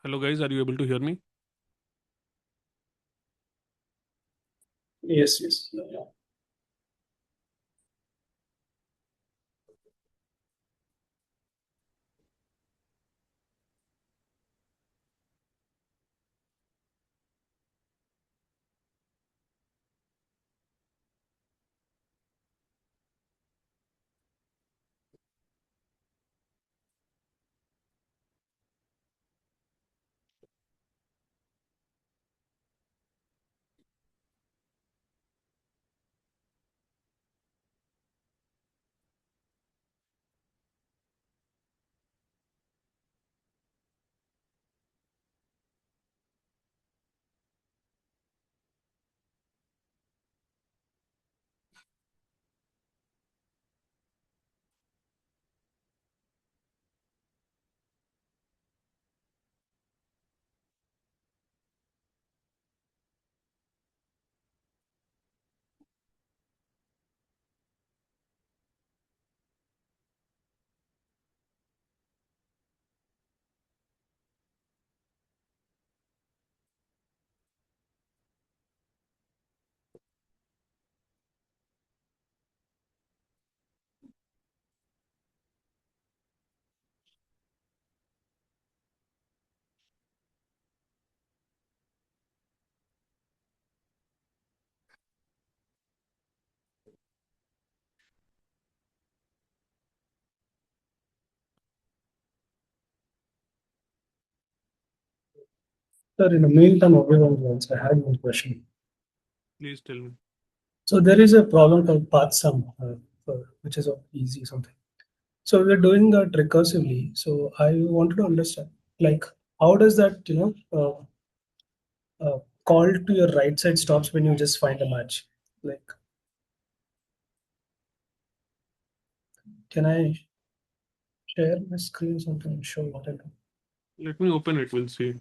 Hello guys, are you able to hear me? Yes, yes. Yeah. Sir, in the meantime, everyone else, I had one question. Please tell me. So there is a problem called path sum, which is easy something. So we're doing that recursively. So I wanted to understand, like, how does that, call to your right side stops when you just find a match? Like, can I share my screen something and show what I do? Let me open it, we'll see.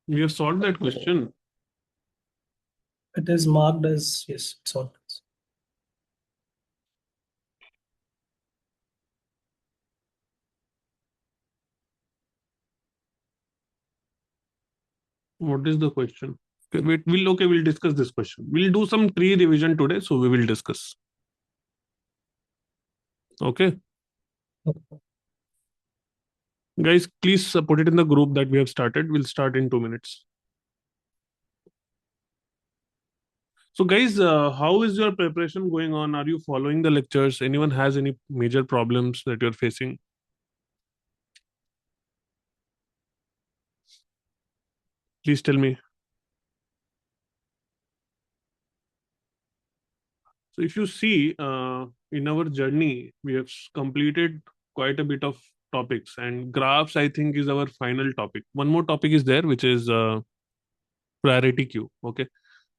We have solved that question. It is marked as yes, it's all. What is the question? Okay, wait, we'll discuss this question. We'll do some tree revision today, so we will discuss. Okay. Guys, please put it in the group that we have started. We'll start in 2 minutes. So guys, how is your preparation going on? Are you following the lectures? Anyone has any major problems that you're facing? Please tell me. So if you see in our journey, we have completed quite a bit of topics, and graphs, I think, is our final topic. One more topic is there, which is priority queue. Okay.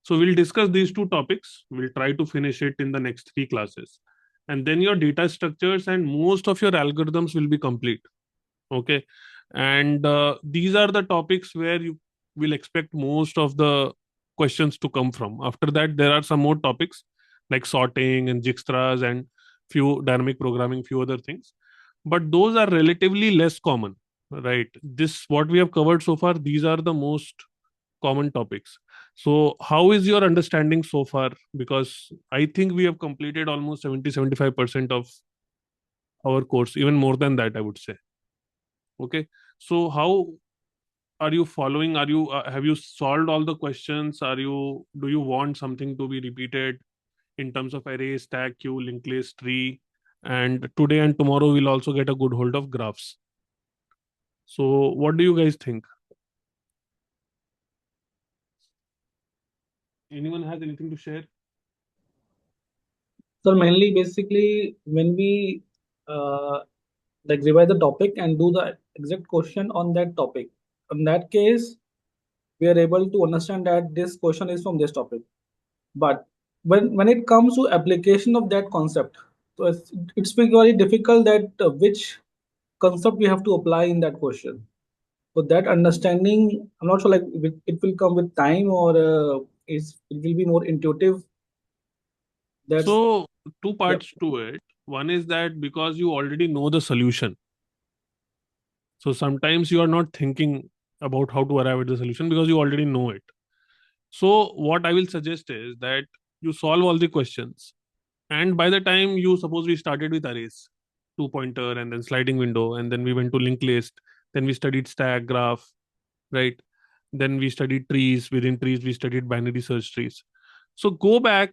So we'll discuss these two topics. We'll try to finish it in the next three classes. And then your data structures and most of your algorithms will be complete. Okay. And these are the topics where you will expect most of the questions to come from. After that, there are some more topics like sorting and Dijkstra's and few dynamic programming, few other things. But those are relatively less common, right? This, what we have covered so far, these are the most common topics. So how is your understanding so far? Because I think we have completed almost 70-75% of our course, even more than that, I would say. Okay. So how are you following? Are you have you solved all the questions? Are you Do you want something to be repeated in terms of array, stack, queue, linked list, tree? And today and tomorrow we'll also get a good hold of graphs. So what do you guys think? Anyone has anything to share? So mainly, basically, when we uh, like revise the topic and do the exact question on that topic, in that case, we are able to understand that this question is from this topic. But when it comes to application of that concept, so it's very difficult that which concept we have to apply in that question. So that understanding, I'm not sure like it will come with time or it will be more intuitive. That's So two parts to it. One is that because you already know the solution, so sometimes you are not thinking about how to arrive at the solution because you already know it. So what I will suggest is that you solve all the questions, and by the time you suppose we started with arrays, two pointer, and then sliding window, and then we went to linked list, then we studied stack graph, right? Then we studied trees. Within trees, we studied binary search trees. So go back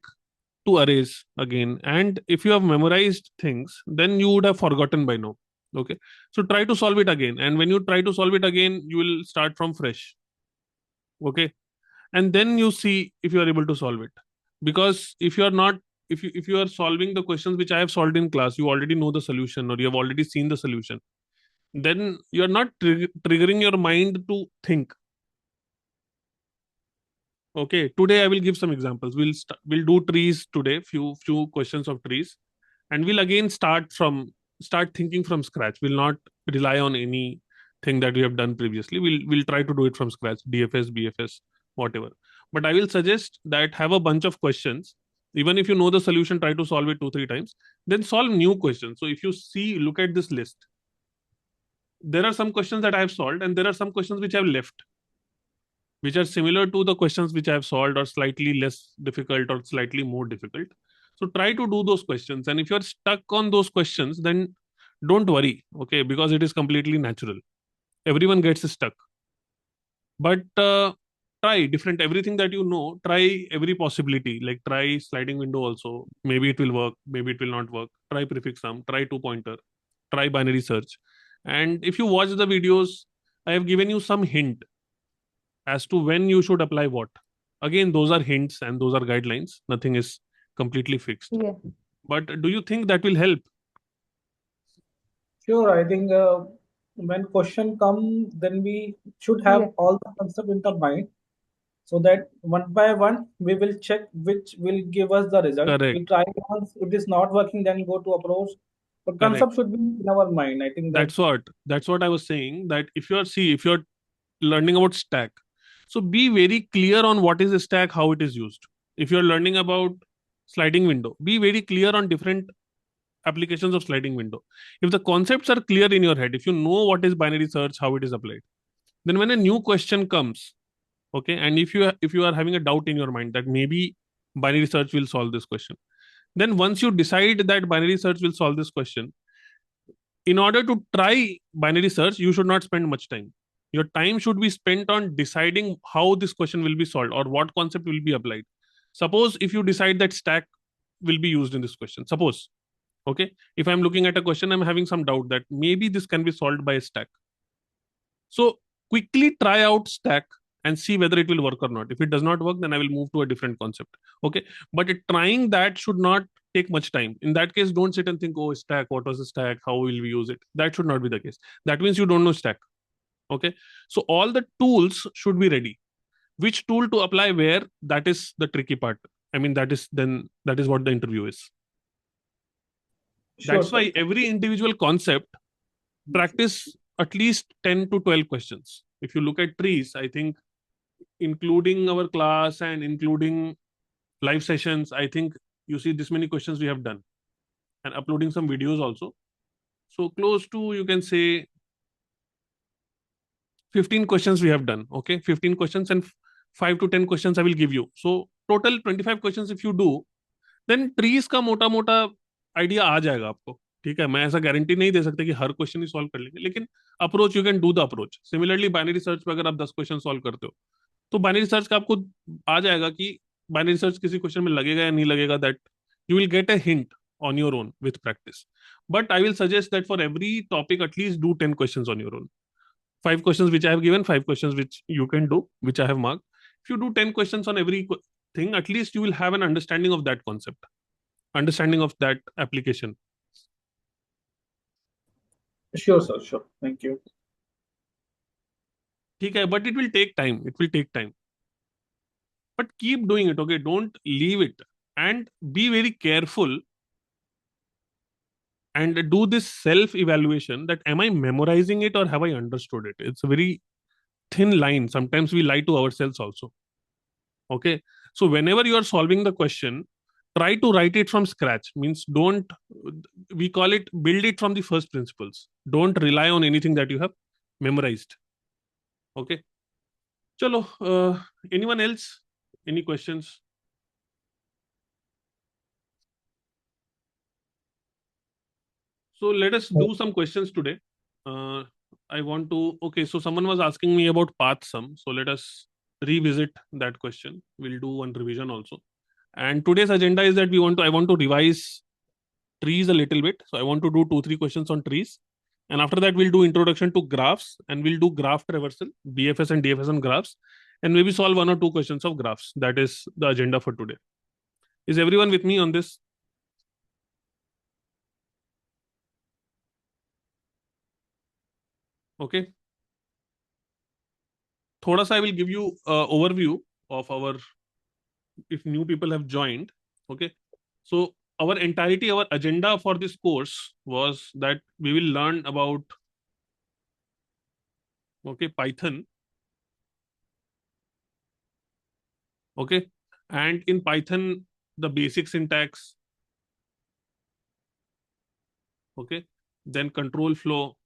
to arrays again, and if you have memorized things, then you would have forgotten by now. Okay, so try to solve it again, and when you try to solve it again, you will start from fresh. Okay, and then you see if you are able to solve it, because if you are not, if you are solving the questions which I have solved in class, you already know the solution or you have already seen the solution, then you are not triggering your mind to think. Okay, today I will give some examples. We'll do trees today, few questions of trees, and we'll again start thinking from scratch. We'll not rely on anything that we have done previously. We'll try to do it from scratch, DFS, BFS, whatever. But I will suggest that have a bunch of questions. Even if you know the solution, try to solve it 2 3 times. Then solve new questions. So if you see, look at this list. There are some questions that I have solved, and there are some questions which I have left, which are similar to the questions which I have solved or slightly less difficult or slightly more difficult. So try to do those questions. And if you're stuck on those questions, then don't worry, okay, because it is completely natural. Everyone gets stuck. But try different everything that you know, try every possibility. Like try sliding window also. Maybe it will work, maybe it will not work. Try prefix sum, try two pointer, try binary search. And if you watch the videos, I have given you some hint as to when you should apply what. Again, those are hints and those are guidelines. Nothing is completely fixed. Yeah. But do you think that will help? sure. I think when question come, then we should have Yeah. all the concept in the mind, so that one by one we will check which will give us the result. We Correct. try once, if it is not working, then go to approach. But Correct. concept should be in our mind. I think That's what I was saying. That if you're learning about stack, so be very clear on what is a stack, how it is used. If you're learning about sliding window, be very clear on different applications of sliding window. If the concepts are clear in your head, if you know what is binary search, how it is applied, then when a new question comes, okay, and if you are having a doubt in your mind that maybe binary search will solve this question, then once you decide that binary search will solve this question, in order to try binary search, you should not spend much time. Your time should be spent on deciding how this question will be solved or what concept will be applied. Suppose if you decide that stack will be used in this question, suppose, okay, if I'm looking at a question, I'm having some doubt that maybe this can be solved by a stack. So quickly try out stack and see whether it will work or not. If it does not work, then I will move to a different concept. Okay, but trying that should not take much time. In that case, don't sit and think, oh, stack, what was the stack, how will we use it? That should not be the case. That means you don't know stack. Okay, so all the tools should be ready. Which tool to apply where, that is the tricky part. I mean, that is what the interview is. sure, That's sir. why every individual concept, practice at least 10 to 12 questions. If you look at trees, I think including our class and including live sessions, I think you see this many questions we have done, and uploading some videos also. So close to, you can say, 15 questions we have done. Okay, 15 questions, and 5 to 10 questions I will give you. So total 25 questions if you do, then trees का मोटा मोटा idea आ जाएगा आपको. ठीक है, मैं ऐसा guarantee नहीं दे सकता कि हर क्वेश्चन ही सॉल्व कर लेंगे, लेकिन approach you can do the approach. Similarly binary search में अगर आप 10 क्वेश्चन सॉल्व करते हो, तो बाइनरी सर्च का आपको आ जाएगा कि बाइनरी सर्च किसी क्वेश्चन में लगेगा या नहीं लगेगा. That you will get a hint on your own with practice. But I will suggest that for every topic, at least do 10 questions on your own. 5 questions which I have given, 5 questions which you can do, which I have marked. If you do 10 questions on every thing, at least you will have an understanding of that concept, understanding of that application. Sure, sir. Sure. Thank you. Okay, but it will take time. It will take time. But keep doing it, okay? Don't leave it. And be very careful and do this self-evaluation that am I memorizing it or have I understood it? It's a very thin line. Sometimes we lie to ourselves also. Okay. So whenever you are solving the question, try to write it from scratch. Means don't, we call it build it from the first principles. Don't rely on anything that you have memorized. Okay. Chalo, anyone else? Any questions? So let us do some questions today. Uh, I want to, okay, so someone was asking me about path sum. So let us revisit that question. We'll do one revision also. And today's agenda is that I want to revise trees a little bit. So I want to do 2, 3 questions on trees. And after that, we'll do introduction to graphs and we'll do graph traversal, BFS and DFS on graphs, and maybe solve 1 or 2 questions of graphs. That is the agenda for today. Is everyone with me on this? Okay. Thoda sa I will give you overview of our, if new people have joined. Okay. So our agenda for this course was that we will learn about, okay, Python. Okay. And in Python, the basic syntax. Okay. Then control flow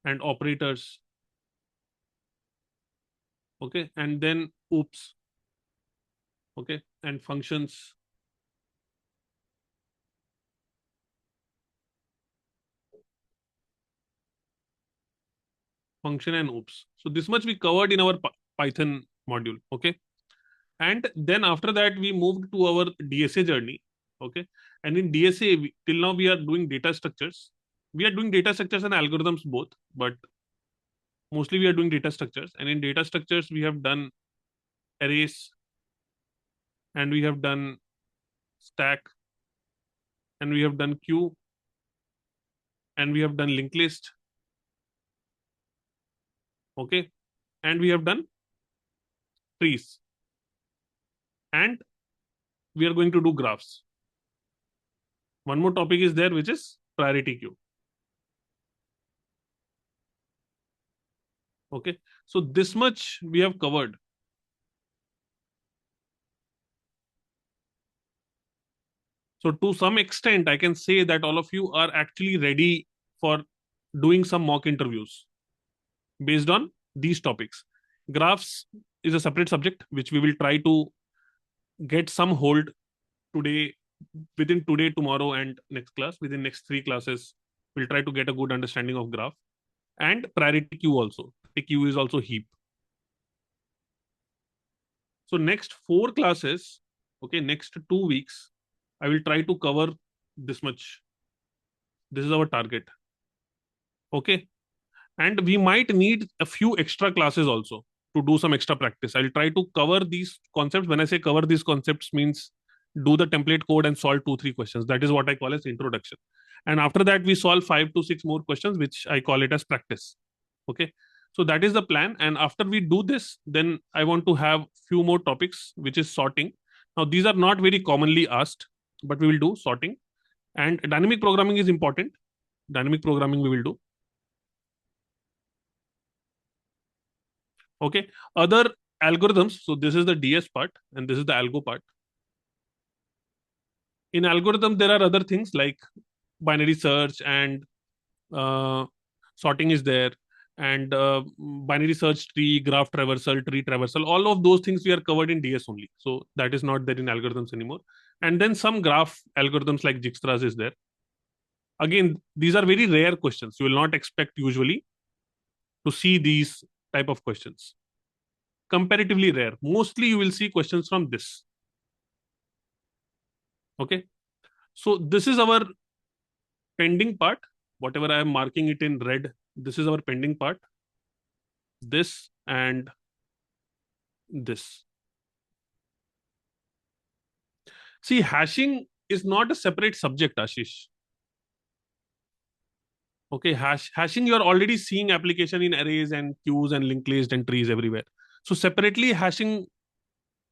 and operators. Okay. And then oops. Okay. And functions. Function and oops. So this much we covered in our Python module. Okay. And then after that, we moved to our DSA journey. Okay. And in DSA, till now, we are doing data structures. We are doing data structures and algorithms both, but mostly we are doing data structures. And in data structures, we have done arrays, and we have done stack, and we have done queue, and we have done linked list. Okay. And we have done trees. And we are going to do graphs. One more topic is there, which is priority queue. Okay. So this much we have covered. So to some extent, I can say that all of you are actually ready for doing some mock interviews based on these topics. Graphs is a separate subject, which we will try to get some hold today, within today, tomorrow, and next class. Within next 3 classes, we'll try to get a good understanding of graph and priority queue also. The queue is also heap. So next 4 classes, okay, next 2 weeks, I will try to cover this much. This is our target. Okay. And we might need a few extra classes also to do some extra practice. I'll try to cover these concepts. When I say cover these concepts, means do the template code and solve 2, 3 questions. That is what I call as introduction. And after that, we solve 5 to 6 more questions, which I call it as practice. Okay. So that is the plan. And after we do this, then I want to have few more topics, which is sorting. Now, these are not very commonly asked, but we will do sorting. And dynamic programming is important. Dynamic programming we will do. Okay. Other algorithms. So this is the DS part and this is the algo part. In algorithm, there are other things like binary search and sorting is there, and binary search, tree, graph traversal, tree traversal. All of those things we are covered in DS only. So that is not there in algorithms anymore. And then some graph algorithms like Dijkstra's is there. Again, these are very rare questions. You will not expect usually to see these type of questions. Comparatively rare. Mostly you will see questions from this. Okay. So this is our pending part. Whatever I am marking it in red, this is our pending part. This and this. See, hashing is not a separate subject, Ashish. Okay, hashing, you are already seeing application in arrays and queues and linked list and trees everywhere. So separately hashing,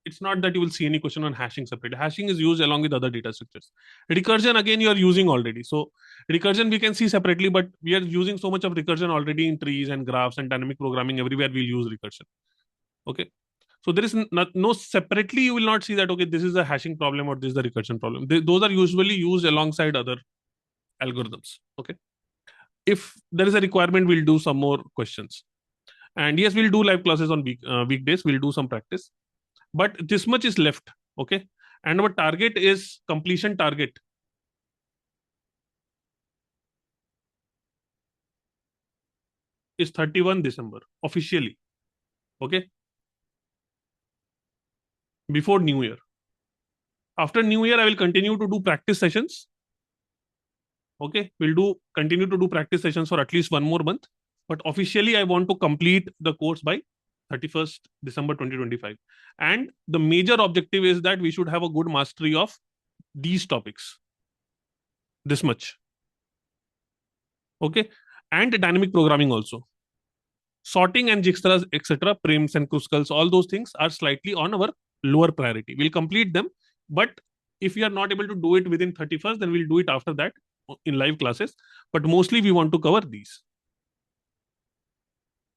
it's not that you will see any question on hashing separately. Hashing is used along with other data structures. Recursion, again, you are using already. So recursion we can see separately, but we are using so much of recursion already in trees and graphs and dynamic programming. Everywhere we'll use recursion. Okay. So there is no separately, you will not see that, okay, this is a hashing problem or this is a recursion problem. Those are usually used alongside other algorithms. Okay. If there is a requirement, we'll do some more questions. And yes, we'll do live classes on weekdays. We'll do some practice. But this much is left. Okay. And our target is completion target is 31 December officially. Okay. Before New Year. After New Year, I will continue to do practice sessions. Okay. We'll continue to do practice sessions for at least 1 more month. But officially, I want to complete the course by 31st December 2025. And the major objective is that we should have a good mastery of these topics. This much. Okay. And dynamic programming also. Sorting and jigsaws, etc., prims and kruskalls, all those things are slightly on our lower priority. We'll complete them. But if we are not able to do it within 31st, then we'll do it after that in live classes. But mostly we want to cover these.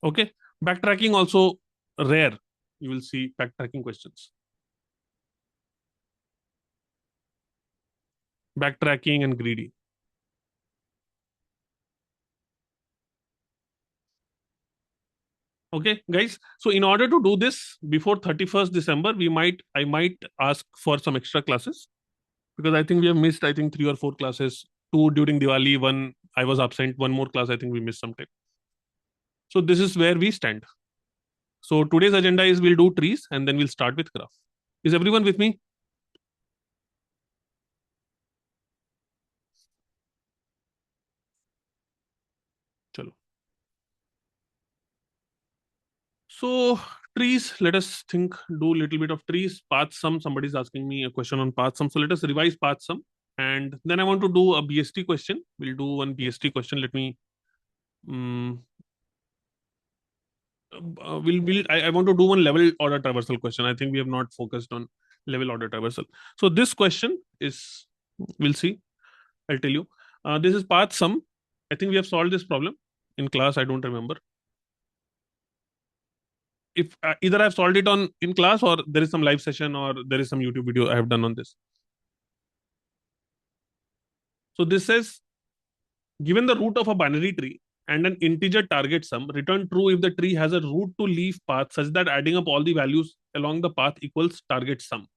Okay. Backtracking also rare. You will see backtracking questions. Backtracking and greedy. Okay, guys. So in order to do this before 31st December, I might ask for some extra classes because I think we have missed, I think 3 or 4 classes, 2 during Diwali, 1 I was absent, 1 more class I think we missed sometime. So this is where we stand. So today's agenda is we'll do trees and then we'll start with graph. Is everyone with me? Chalo. So trees, let us think, do a little bit of trees. Path sum, somebody's asking me a question on path sum. So let us revise path sum. And then I want to do a BST question. We'll do one BST question. Let me I want to do one level order traversal question. I think we have not focused on level order traversal. So this question is, we'll see. I'll tell you. This is path sum. I think we have solved this problem in class. I don't remember. If either I've solved it in class or there is some live session or there is some YouTube video I have done on this. So this says, given the root of a binary tree and an integer target sum, return true if the tree has a root to leaf path such that adding up all the values along the path equals target sum.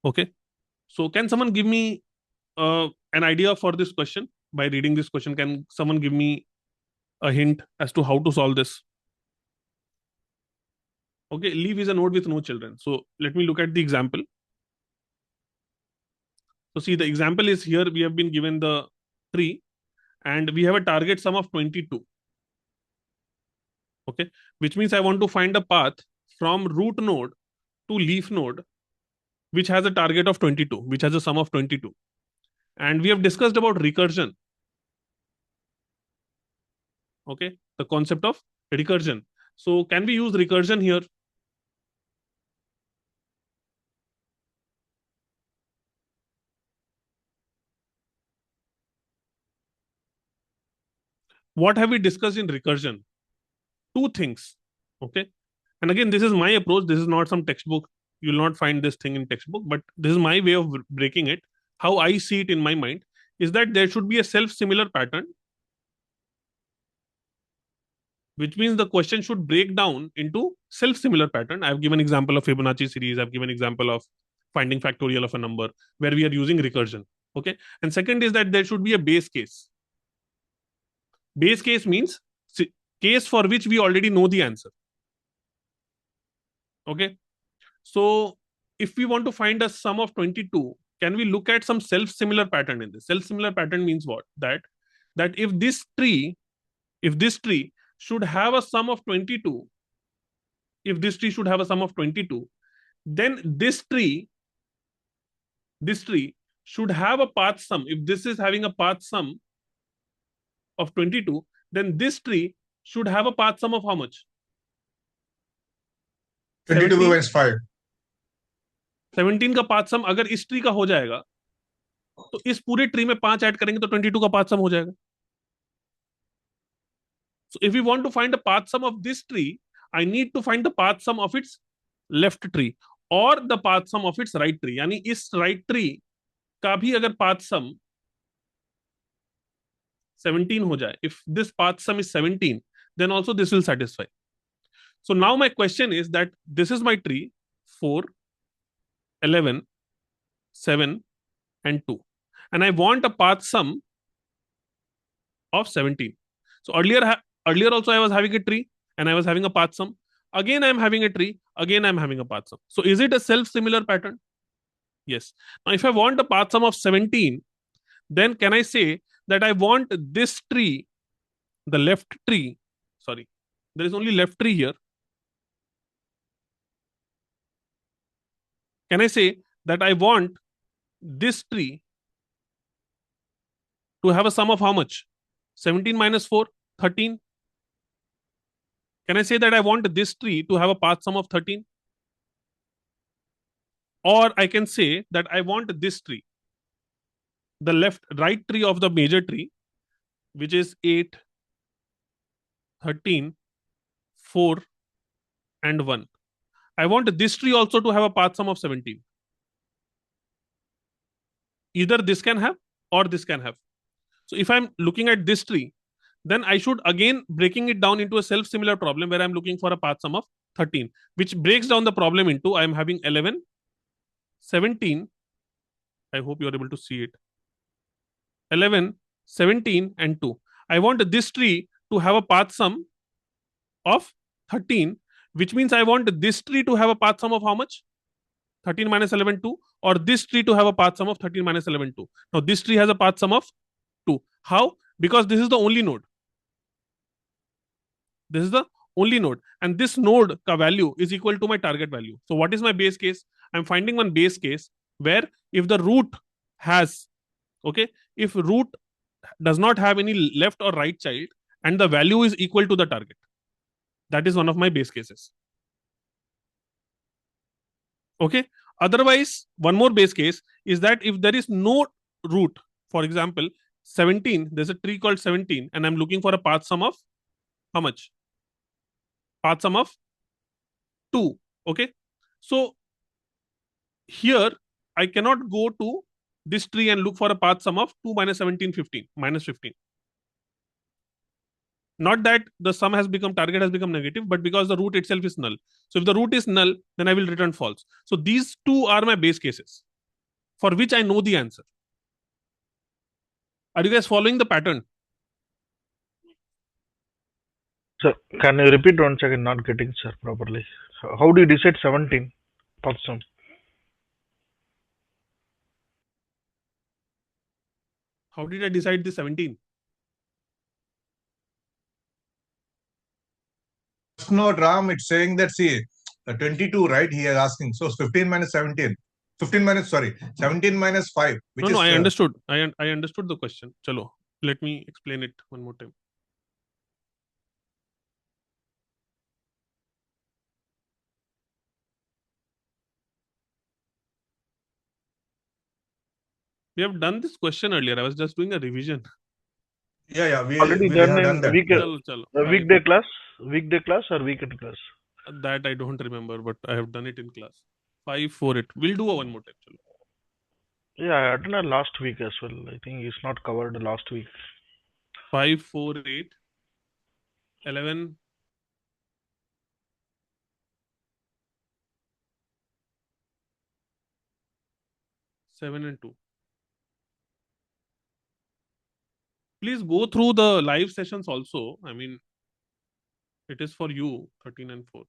Okay. So can someone give me an idea for this question? By reading this question, can someone give me a hint as to how to solve this? Okay, leaf is a node with no children. So let me look at the example. So see, the example is here. We have been given the tree and we have a target sum of 22. Okay, which means I want to find a path from root node to leaf node, which has a target of 22, which has a sum of 22. And we have discussed about recursion. Okay, the concept of recursion. So can we use recursion here? What have we discussed in recursion? 2 things. Okay. And again, this is my approach. This is not some textbook. You will not find this thing in textbook, but this is my way of breaking it. How I see it in my mind is that there should be a self-similar pattern, which means the question should break down into self-similar pattern. I've given example of Fibonacci series. I've given example of finding factorial of a number where we are using recursion. Okay. And second is that there should be a base case. Base case means case for which we already know the answer. Okay. So if we want to find a sum of 22, can we look at some self-similar pattern in this? Self-similar pattern means what? That if this tree should have a sum of 22, if this tree should have a sum of 22, then this tree should have a path sum. If this is having a path sum of 22, then this tree should have a path sum of how much? 22 minus 5. 17 का path sum अगर इस tree का हो जाएगा तो इस पूरे tree में 5 ऐड करेंगे तो 22 का पाथ सम हो जाएगा. So if we want to find the path sum of this tree, I need to find the path sum of its left tree और the path sum of its right tree, यानी इस right tree का भी अगर path sum 17 हो जाए, if this path sum is 17, then also this will satisfy. So now my question is that this is my tree 4, 11, 7 and 2, and I want a path sum of 17. So earlier also I was having a tree and I was having a path sum. Again I am having a tree, again I am having a path sum. So is it a self similar pattern? Yes. Now if I want a path sum of 17, then can I say that I want this tree, the left tree, sorry, there is only left tree here. Can I say that I want this tree to have a sum of how much? 17 minus 4, 13. Can I say that I want this tree to have a path sum of 13? Or I can say that I want this tree, the right tree of the major tree, which is 8, 13, 4, and 1. I want this tree also to have a path sum of 17. Either this can have or this can have. So if I'm looking at this tree, then I should again breaking it down into a self-similar problem where I'm looking for a path sum of 13, which breaks down the problem into I'm having 11, 17. I hope you are able to see it. 11, 17, and 2. I want this tree to have a path sum of 13, which means I want this tree to have a path sum of how much? 13 minus 11, 2, or this tree to have a path sum of 13 minus 11, 2. Now this tree has a path sum of 2. How? Because this is the only node. This is the only node, and this node ka value is equal to my target value. So what is my base case? I'm finding one base case where if the root has, okay, if root does not have any left or right child and the value is equal to the target, that is one of my base cases. Okay. Otherwise, one more base case is that if there is no root, for example, 17, there's a tree called 17, and I'm looking for a path sum of how much? Path sum of 2. Okay. So here I cannot go to this tree and look for a path sum of 2 minus 17, 15, minus 15. Not that the sum has become, target has become negative, but because the root itself is null. So if the root is null, then I will return false. So these two are my base cases for which I know the answer. Are you guys following the pattern? Sir, can you repeat once again? Not getting, sir, properly. So how do you decide 17 path sum? How did I decide the 17? Node Ram, it's saying that, see, 22, right? He is asking. So 15 minus 17. 15 minus, sorry, 17 minus 5. Which No, is, I understood. I understood the question. Chalo, let me explain it one more time. We have done this question earlier. I was just doing a revision. yeah, we Already have done done in that. Chalo. weekday class or weekend class? That I don't remember, but I have done it in class. 5 for it. We'll do a one more time. Chalo. Yeah, I attended last week as well. I think it's not covered last week. 5, 4, 8, 11, 7 and 2. Please go through the live sessions also. I mean, it is for you, 13 and 4.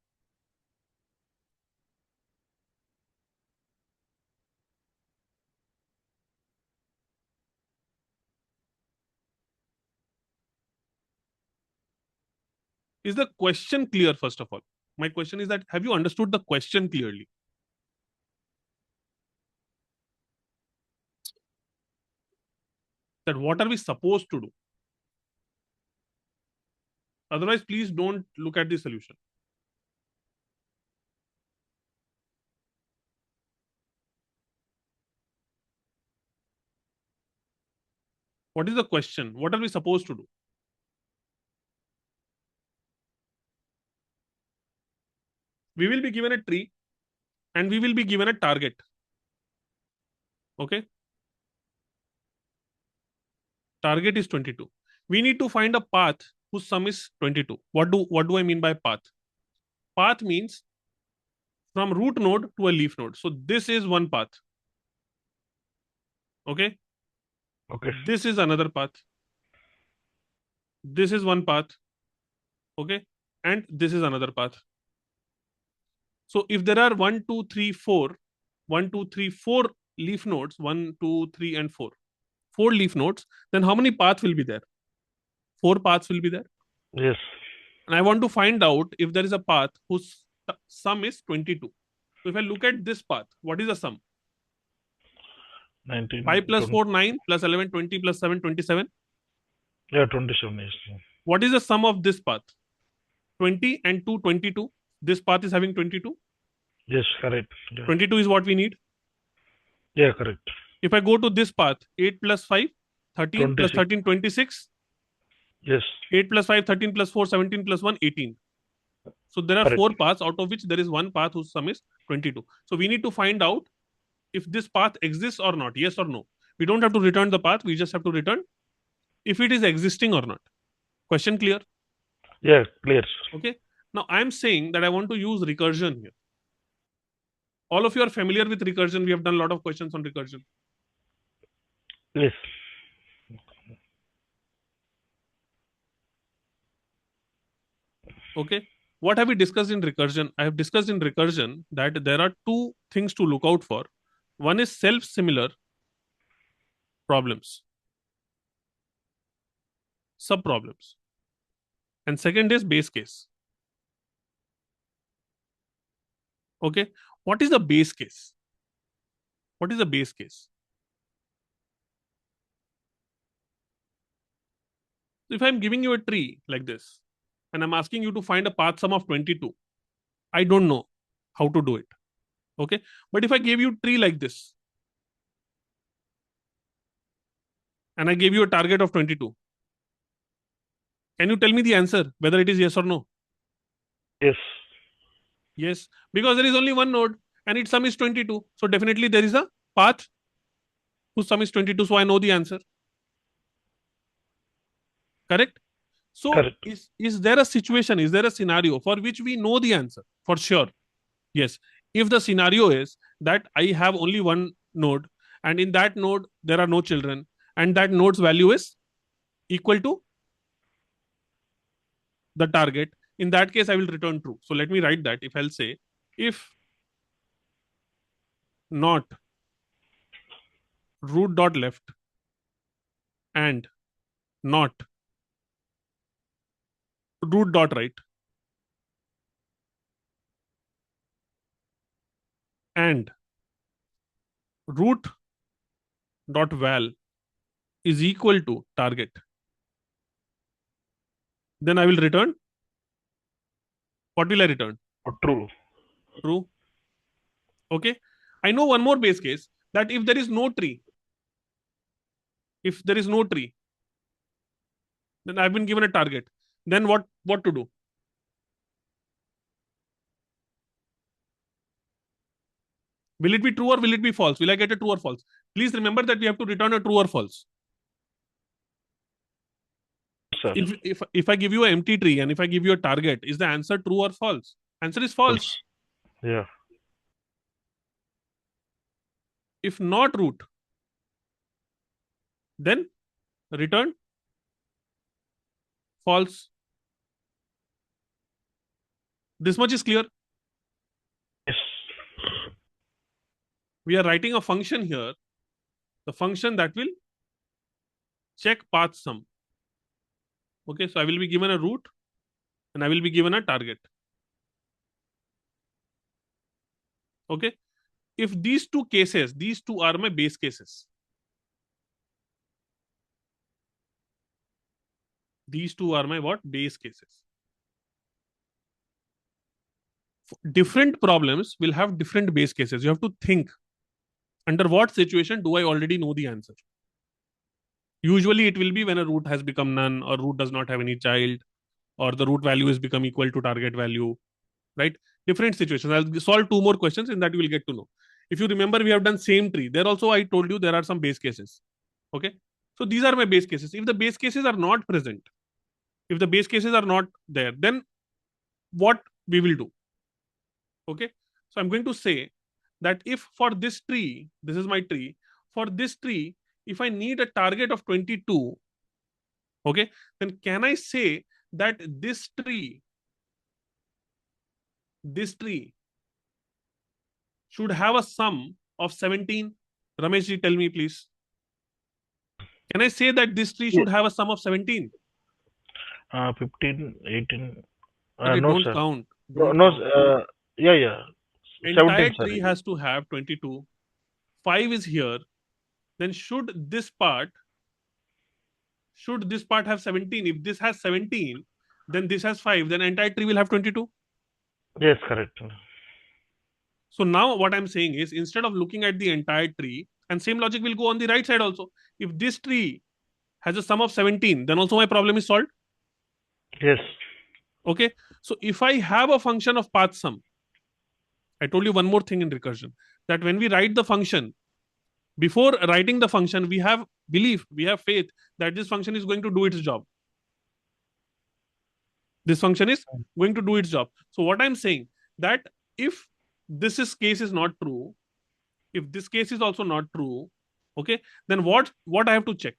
Is the question clear, first of all? My question is that, have you understood the question clearly? That what are we supposed to do? Otherwise, please don't look at the solution. What is the question? What are we supposed to do? We will be given a tree and we will be given a target. Okay. Target is 22. We need to find a path whose sum is 22. What do I mean by path? Path means from root node to a leaf node. So this is one path. Okay. Okay. This is another path. This is one path. Okay. And this is another path. So if there are 1, 2, 3, 4, 1, 2, 3, 4 leaf nodes, 1, 2, 3, and 4. 4 leaf nodes, then how many paths will be there? 4 paths will be there. Yes. And I want to find out if there is a path whose sum is 22. So if I look at this path, what is the sum? 19. 5 plus 20. 4, 9, plus 11, 20, plus 7, 27. Yeah, 27 is. What is the sum of this path? 20 and 2, 22. This path is having 22. Yes, correct. Yeah. 22 is what we need. Yeah, correct. If I go to this path, 8 plus 5, 13, plus 26. 13, 26. Yes. 8 plus 5, 13 plus 4, 17 plus 1, 18. So there are Correct. 4 paths, out of which there is one path whose sum is 22. So we need to find out if this path exists or not, yes or no. We don't have to return the path, we just have to return if it is existing or not. Question clear? Yeah, clear. Okay. Now I'm saying that I want to use recursion here. All of you are familiar with recursion. We have done a lot of questions on recursion. Yes. Okay. What have we discussed in recursion? I have discussed in recursion that there are 2 things to look out for. One is self-similar problems, sub-problems. And second is base case. Okay. What is the base case? What is the base case? So if I'm giving you a tree like this, and I'm asking you to find a path sum of 22, I don't know how to do it. Okay. But if I gave you a tree like this, and I gave you a target of 22, can you tell me the answer, whether it is yes or no? Yes. Yes, because there is only one node and its sum is 22. So definitely there is a path whose sum is 22. So I know the answer. Correct? So Correct. is there a situation, is there a scenario for which we know the answer? For sure. Yes. If the scenario is that I have only one node and in that node there are no children and that node's value is equal to the target, in that case I will return true. So let me write that. If I'll say if not root dot left and not root dot right and root dot val is equal to target, then I will return. What will I return? True. True. Okay. I know one more base case, that if there is no tree, then I've been given a target. Then what to do? Will it be true or will it be false? Will I get a true or false? Please remember that we have to return a true or false. Sir. If I give you an empty tree and if I give you a target, is the answer true or false? Answer is false. Yeah. If not root, then return false. This much is clear. Yes. We are writing a function here, the function that will check path sum. Okay, so I will be given a root and I will be given a target. Okay, if these two cases, these two are my base cases. These two are my what? Base cases. Different problems will have different base cases. You have to think, under what situation do I already know the answer? Usually it will be when a root has become none or root does not have any child or the root value has become equal to target value. right? Different situations. I'll solve 2 more questions and that you will get to know. If you remember, we have done same tree. There also I told you there are some base cases. Okay. So these are my base cases. If the base cases are not present, if the base cases are not there, then what we will do? Okay. So I'm going to say that if for this tree, this is my tree, for this tree, if I need a target of 22, okay, then can I say that this tree should have a sum of 17? Ramesh ji, tell me please. Can I say that this tree should have a sum of 17? 15, 18. Okay, No, don't sir. count. No, Don't no. count. Yeah. Entire 17, sir. tree has to have 22. 5 is here. Then should this part have 17? If this has 17, then this has 5. Then entire tree will have 22. Yes, correct. So now what I'm saying is, instead of looking at the entire tree, and same logic will go on the right side also. If this tree has a sum of 17, then also my problem is solved. Yes. Okay. So if I have a function of path sum, I told you one more thing in recursion, that when we write the function, before writing the function, we have belief, we have faith that this function is going to do its job. This function is going to do its job. So what I'm saying, that if case is not true, if this case is also not true, okay, then what I have to check?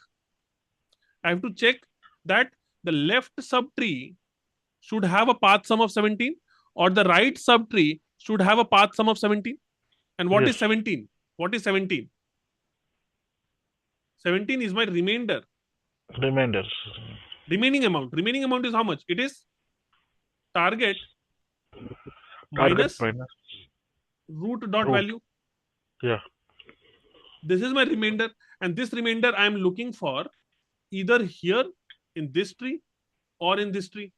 I have to check that the left subtree should have a path sum of 17, or the right subtree should have a path sum of 17. And what is Yes. 17? What is 17? 17 is my remainder. Reminders. Remaining amount. Remaining amount is how much? It is target minus root dot value. Yeah. This is my remainder, and this remainder I am looking for either here in this tree or in this tree.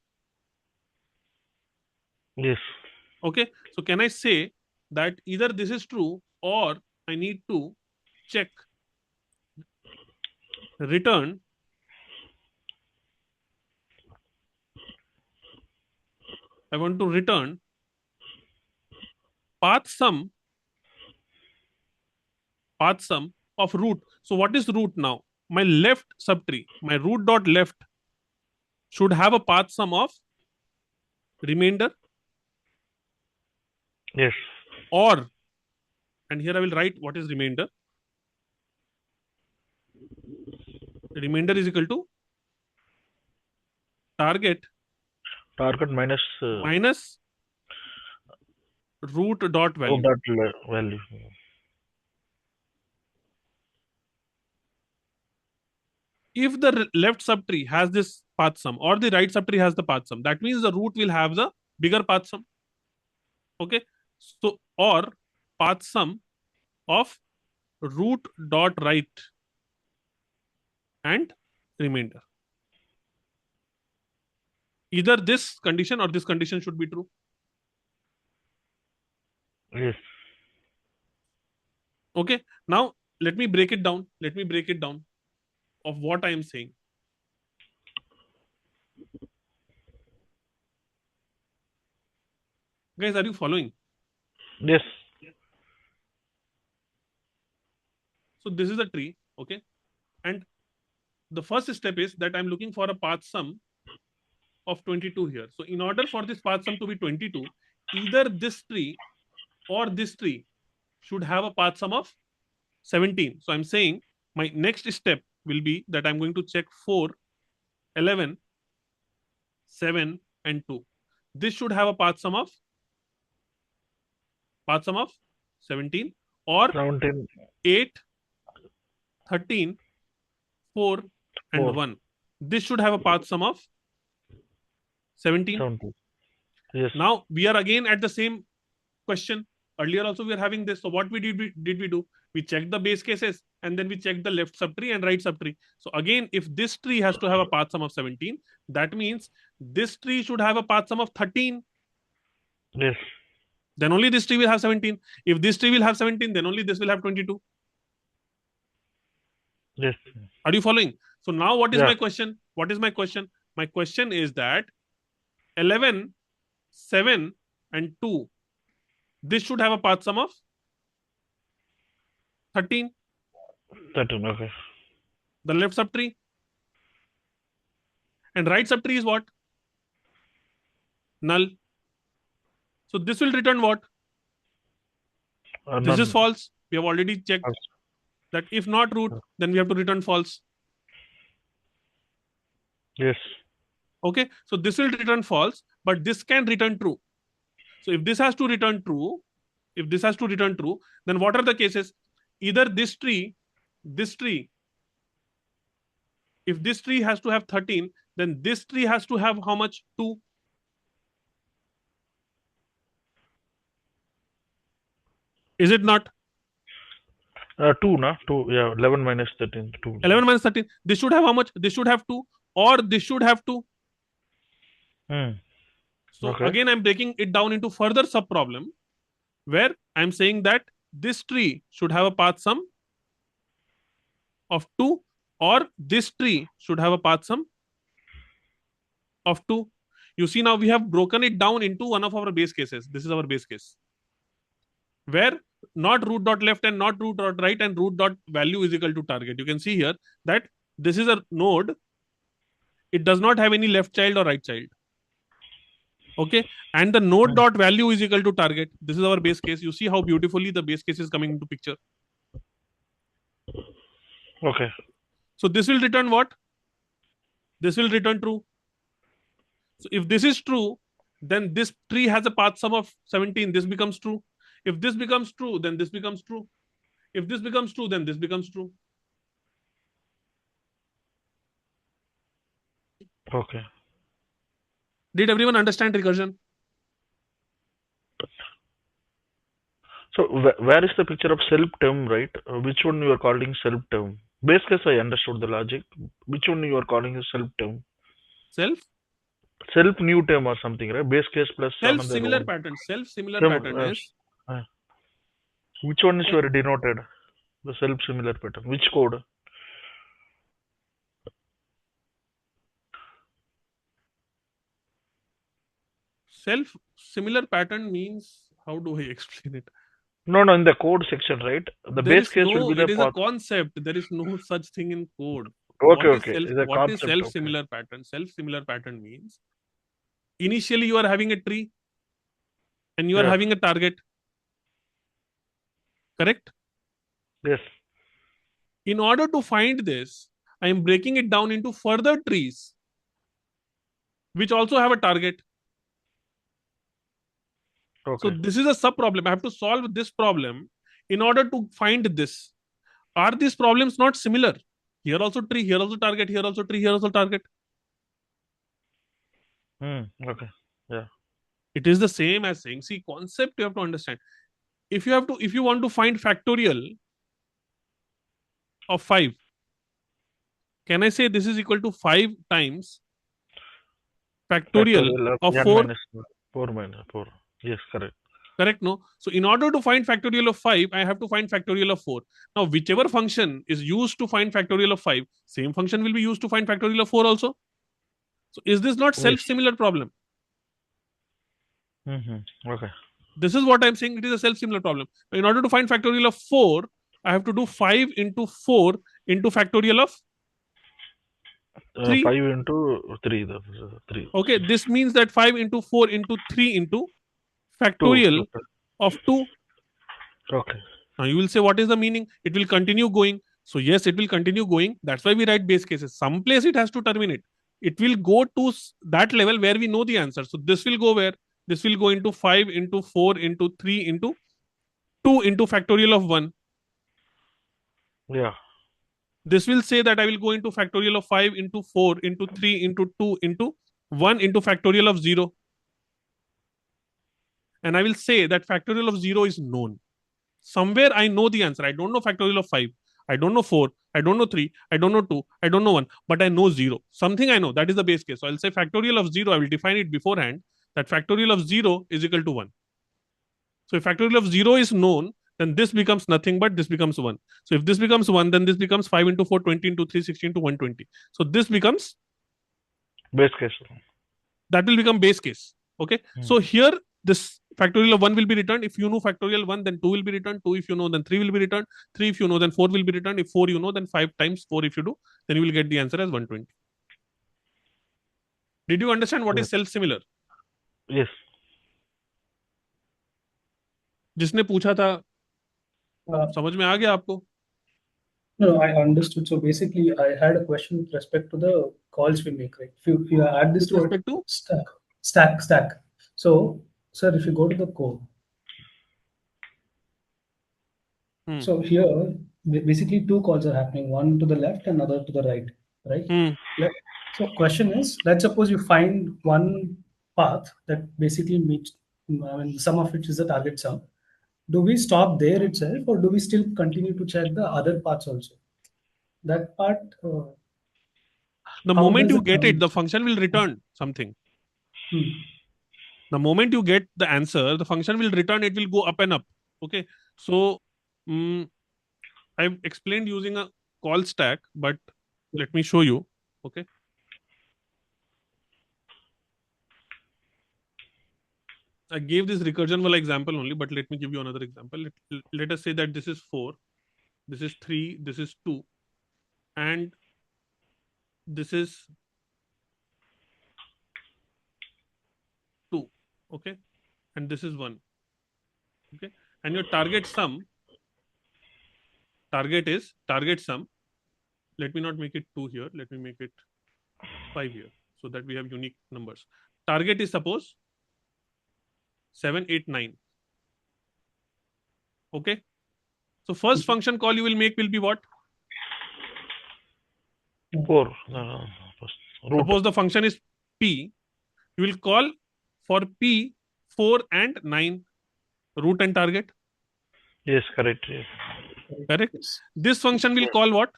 Yes. Okay. So can I say that either this is true, or I need to check return I want to return path sum of root. So what is root now? My left subtree, my root dot left should have a path sum of remainder, Yes. or, and here I will write what is remainder. Remainder is equal to target Minus root dot value. value. If the left subtree has this path sum, or the right subtree has the path sum, that means the root will have the bigger path sum. Okay. So, or path sum of root dot right and remainder. Either this condition or this condition should be true. Yes. Okay. Now let me break it down. Of what I am saying. Guys, are you following? Yes. So this is a tree, okay? And the first step is that I'm looking for a path sum of 22 here. So in order for this path sum to be 22, either this tree or this tree should have a path sum of 17. So I'm saying my next step will be that I'm going to check 4, 11, 7, and 2. This should have a path sum of 17, or 17. 8, 13, 4, and 4. 1. This should have a path sum of 17. 17. Yes. Now we are again at the same question. Earlier also we are having this. So what we did we do? We checked the base cases, and then we checked the left subtree and right subtree. So again, if this tree has to have a path sum of 17, that means this tree should have a path sum of 13. Yes. Then only this tree will have 17. If this tree will have 17, then only this will have 22. Yes. Are you following? So now what is Yeah. my question? What is my question? My question is that 11, 7, and 2. This should have a path sum of 13. 13. Okay. The left subtree. And right subtree is what? Null. So this will return what? This None. is false. We have already checked False. that if not root, then we have to return false. Yes. Okay, so this will return false, but this can return true. So if this has to return true, then what are the cases? Either this tree, if this tree has to have 13, then this tree has to have how much? 2. Is it not? 2, na? 2, yeah, 11 minus 13, 2. 11 minus 13. This should have how much? This should have 2, or this should have 2. So Okay. again, I'm breaking it down into further sub-problem where I'm saying that this tree should have a path sum of 2, or this tree should have a path sum of 2. You see, now we have broken it down into one of our base cases. This is our base case where not root dot left and not root dot right and root dot value is equal to target. You can see here that this is a node. It does not have any left child or right child. Okay, and the node dot value is equal to target. This is our base case. You see how beautifully the base case is coming into picture. Okay. So this will return what? This will return true. So if this is true, then this tree has a path sum of 17. This becomes true. If this becomes true, then this becomes true. If this becomes true, then this becomes true. Okay. Did everyone understand recursion? So where is the picture of self term, right? Which one you are calling self term? Base case, I understood the logic. Which one you are calling a self term? Self? Self new term or something, right? Base case plus Self another similar one. pattern. Self similar Some, pattern is which one is very denoted? The self similar pattern. Which code? self similar pattern means, how do I explain it? No, in the code section, right? The There base is case no, will be it the is a path. concept. There is no such thing in code. Okay, What is okay. self, It's a what is concept. self similar pattern? Self similar pattern means initially you are having a tree and you are Yeah. having a target. Correct? Yes. In order to find this, I am breaking it down into further trees which also have a target. Okay. So this is a sub problem. I have to solve this problem in order to find this. Are these problems not similar? Here also tree, here also target, here also tree, here also target. Okay. Yeah. It is the same as saying, see, concept you have to understand. If you want to find factorial of 5, can I say this is equal to 5 times factorial of n 4? minus 4 minus 4. Yes, correct. Correct, no? So in order to find factorial of 5, I have to find factorial of 4. Now, whichever function is used to find factorial of 5, same function will be used to find factorial of 4 also. So is this not self-similar problem? Okay. This is what I'm saying. It is a self-similar problem. In order to find factorial of 4, I have to do 5 into 4 into factorial of 3. 5 into 3. 3. Okay, this means that 5 into 4 into 3 into factorial 2. of 2. Okay. Now you will say, what is the meaning? It will continue going. So yes, it will continue going. That's why we write base cases. Someplace it has to terminate. It will go to that level where we know the answer. So this will go where? This will go into 5 into 4 into 3 into 2 into factorial of 1. Yeah. This will say that I will go into factorial of 5 into 4 into 3 into 2 into 1 into factorial of 0. And I will say that factorial of 0 is known. Somewhere I know the answer. I don't know factorial of 5. I don't know 4. I don't know 3. I don't know 2. I don't know 1. But I know 0. Something I know. That is the base case. So I'll say factorial of 0. I will define it beforehand. That factorial of 0 is equal to 1. So if factorial of 0 is known, then this becomes nothing but this becomes 1. So if this becomes 1, then this becomes 5 into 4, 20 into 3, 60 into 120. So this becomes base case. That will become base case. Okay. So here this factorial of 1 will be returned. If you know factorial 1, then 2 will be returned. 2 if you know, then 3 will be returned. 3 if you know, then 4 will be returned. If 4 you know, then 5 times 4 if you do, then you will get the answer as 120. Did you understand what is self-similar? Yes. जिसने पूछा था Uh, समझ में आ गया आपको? No, I understood. So basically, I had a question with respect to the calls we make, right? If you add this With to a respect to stack. So, sir, if you go to the code, so here basically two calls are happening, one to the left and another to the right, right? So question is, let's suppose you find one path that basically meets, I mean, sum of which is the target sum. Do we stop there itself, or do we still continue to check the other paths also? That part. the How moment does you it get it, come? the function will return something. Hmm. The moment you get the answer, the function will return, it will go up and up. Okay. So I've explained using a call stack, but let me show you. Okay. I gave this recursion wala example only, but let me give you another example. Let us say that this is 4, this is 3, this is 2, and this is 2. Okay. And this is 1. Okay. And your target sum, target sum. Let me not make it 2 here. Let me make it 5 here, so that we have unique numbers. Target is suppose 7, 8, 9. Okay. So first function call you will make will be what? 4. Root. Suppose the function is p. You will call for p 4 and 9, root and target. Yes, correct. Yes. Correct. This function will call what?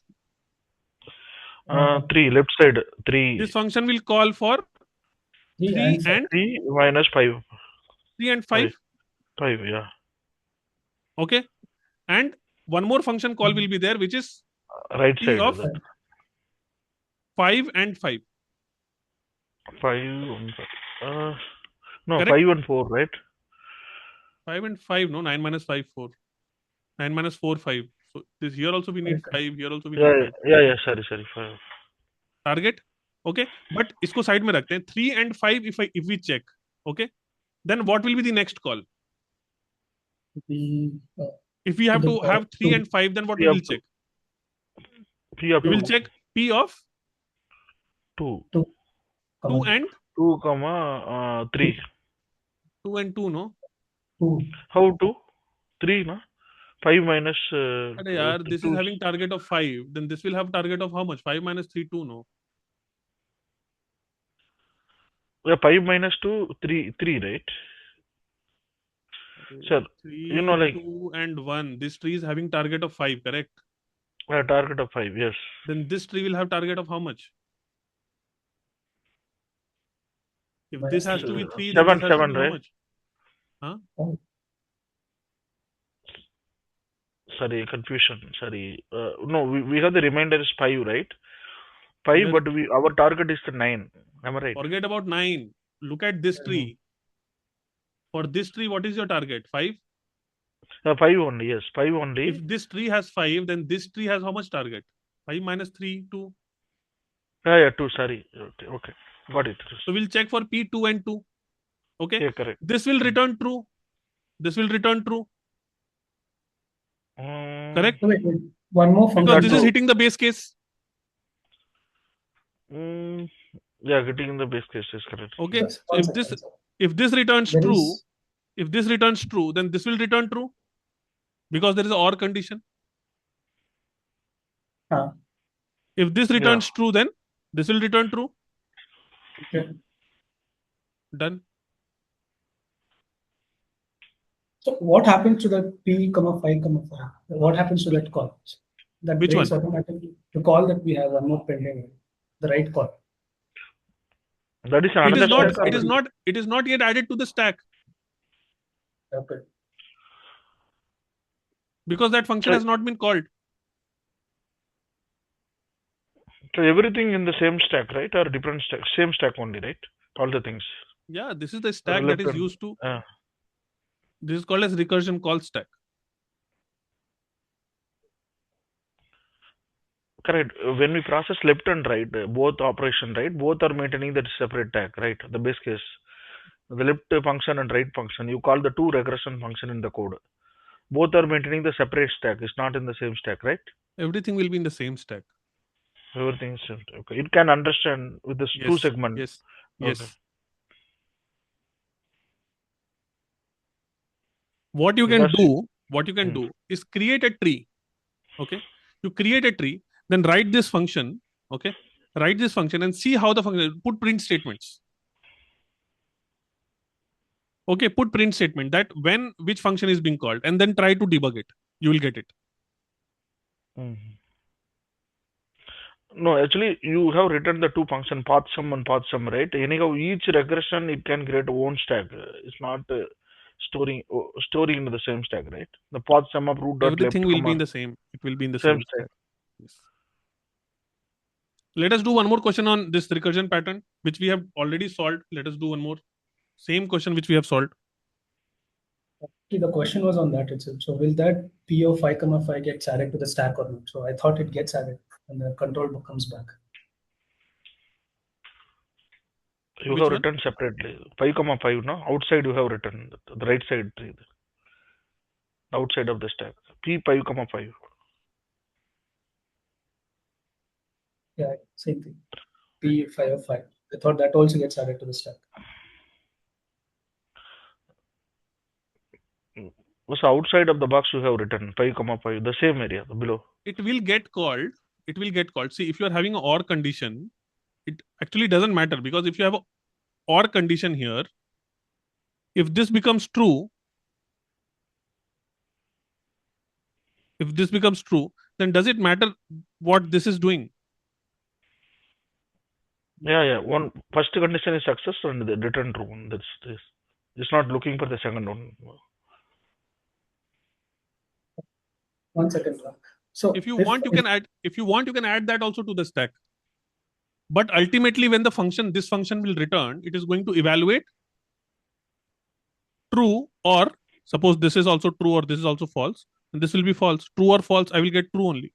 3, left side 3. This function will call for 3 and 3 minus 5. 3 and 5. 5, yeah. Okay. And one more function call will be there, which is Right p side. of 5 and 5. 5 and 5. No, Correct? 5 and 4, right? 5 and 5, no, 9 minus 5, 4. 9 minus 4, 5. So this here also we need 5, here also we need 5. Yeah, sorry, 5. Target. Okay. But इसको side में रखते हैं. 3 and 5 if we check. Okay. Then what will be the next call? If we have to have 3 and 5, then what we will check? P of We will 2. check P of 2. 2 and 2, 3. 2 and 2, no? 2. How 2? 3, no? 5 minus. This is having target of 5. Then this will have target of how much? 5 minus 3, 2, no? Yeah, 5 minus 2, 3, right? Sir, 3, like 2 and 1. This tree is having target of 5, correct? Target of 5, yes. Then this tree will have target of how much? If this has to be 3, then this has to be how much? Huh? Sorry, confusion. Sorry. No, we have the remainder is 5, right? 5, but our target is the 9. Am I right? Forget about 9. Look at this tree. For this tree, what is your target? 5? 5 only, yes. 5 only. If this tree has 5, then this tree has how much target? 5 minus 3, 2. Yeah, 2, sorry. Okay. Got it. So we'll check for P, 2 and 2. Okay. Yeah, correct. This will return true. This will return true. Correct? Wait. One more function. Because this is hitting the base case. Yeah, getting in the base case is correct. Okay. So if this returns true, then this will return true. Because there is an OR condition. If this returns true, then this will return true. Okay. Done. So what happens to that P, 5, 5? What happens to that call? That Which breaks one? automatically. The call that we have, one more pending, the right call. That is another stack. It is not yet added to the stack. Okay. Because that function has not been called. So everything in the same stack, right? Or different stack? Same stack only, right? All the things. Yeah, this is the stack that is used to This is called as recursion call stack. Correct. When we process left and right, both operation, right, both are maintaining that separate tag, right? The base case, the left function and right function, you call the two regression function in the code. Both are maintaining the separate stack. It's not in the same stack, right? Everything will be in the same stack. Everything is okay. It can understand with this two segment. Yes. Okay. Yes. What you can do is create a tree. Okay. You create a tree, then write this function. Okay. Write this function and see how the function, put print statements. Okay. Put print statement that when which function is being called, and then try to debug it. You will get it. No, actually, you have written the two function path sum and path sum, right? Anyhow, each regression it can create own stack. It's not storing into the same stack, right? The path sum of root dot left. Everything will be in the same. It will be in the same stack. Yes. Let us do one more question on this recursion pattern, which we have already solved. Let us do one more. Same question which we have solved. The question was on that itself. So will that P of 5, 5 gets added to the stack or not? So I thought it gets added and the control book comes back. You have written separately 5, 5. No, outside you have written the right side tree, outside of the stack. P 5, 5. Yeah, same thing. P 5 of 5. I thought that also gets added to the stack. So outside of the box you have written 5, 5, the same area below. It will get called. It will get called. See, if you are having an OR condition, it actually doesn't matter, because if you have an OR condition here, if this becomes true, then does it matter what this is doing? Yeah. One first condition is success and the return true one. That's this. It's not looking for the second one. 1 second. So if you want, you can add. If you want, you can add that also to the stack. But ultimately, when this function will return, it is going to evaluate true, or suppose this is also true or this is also false, and this will be false. True or false, I will get true only.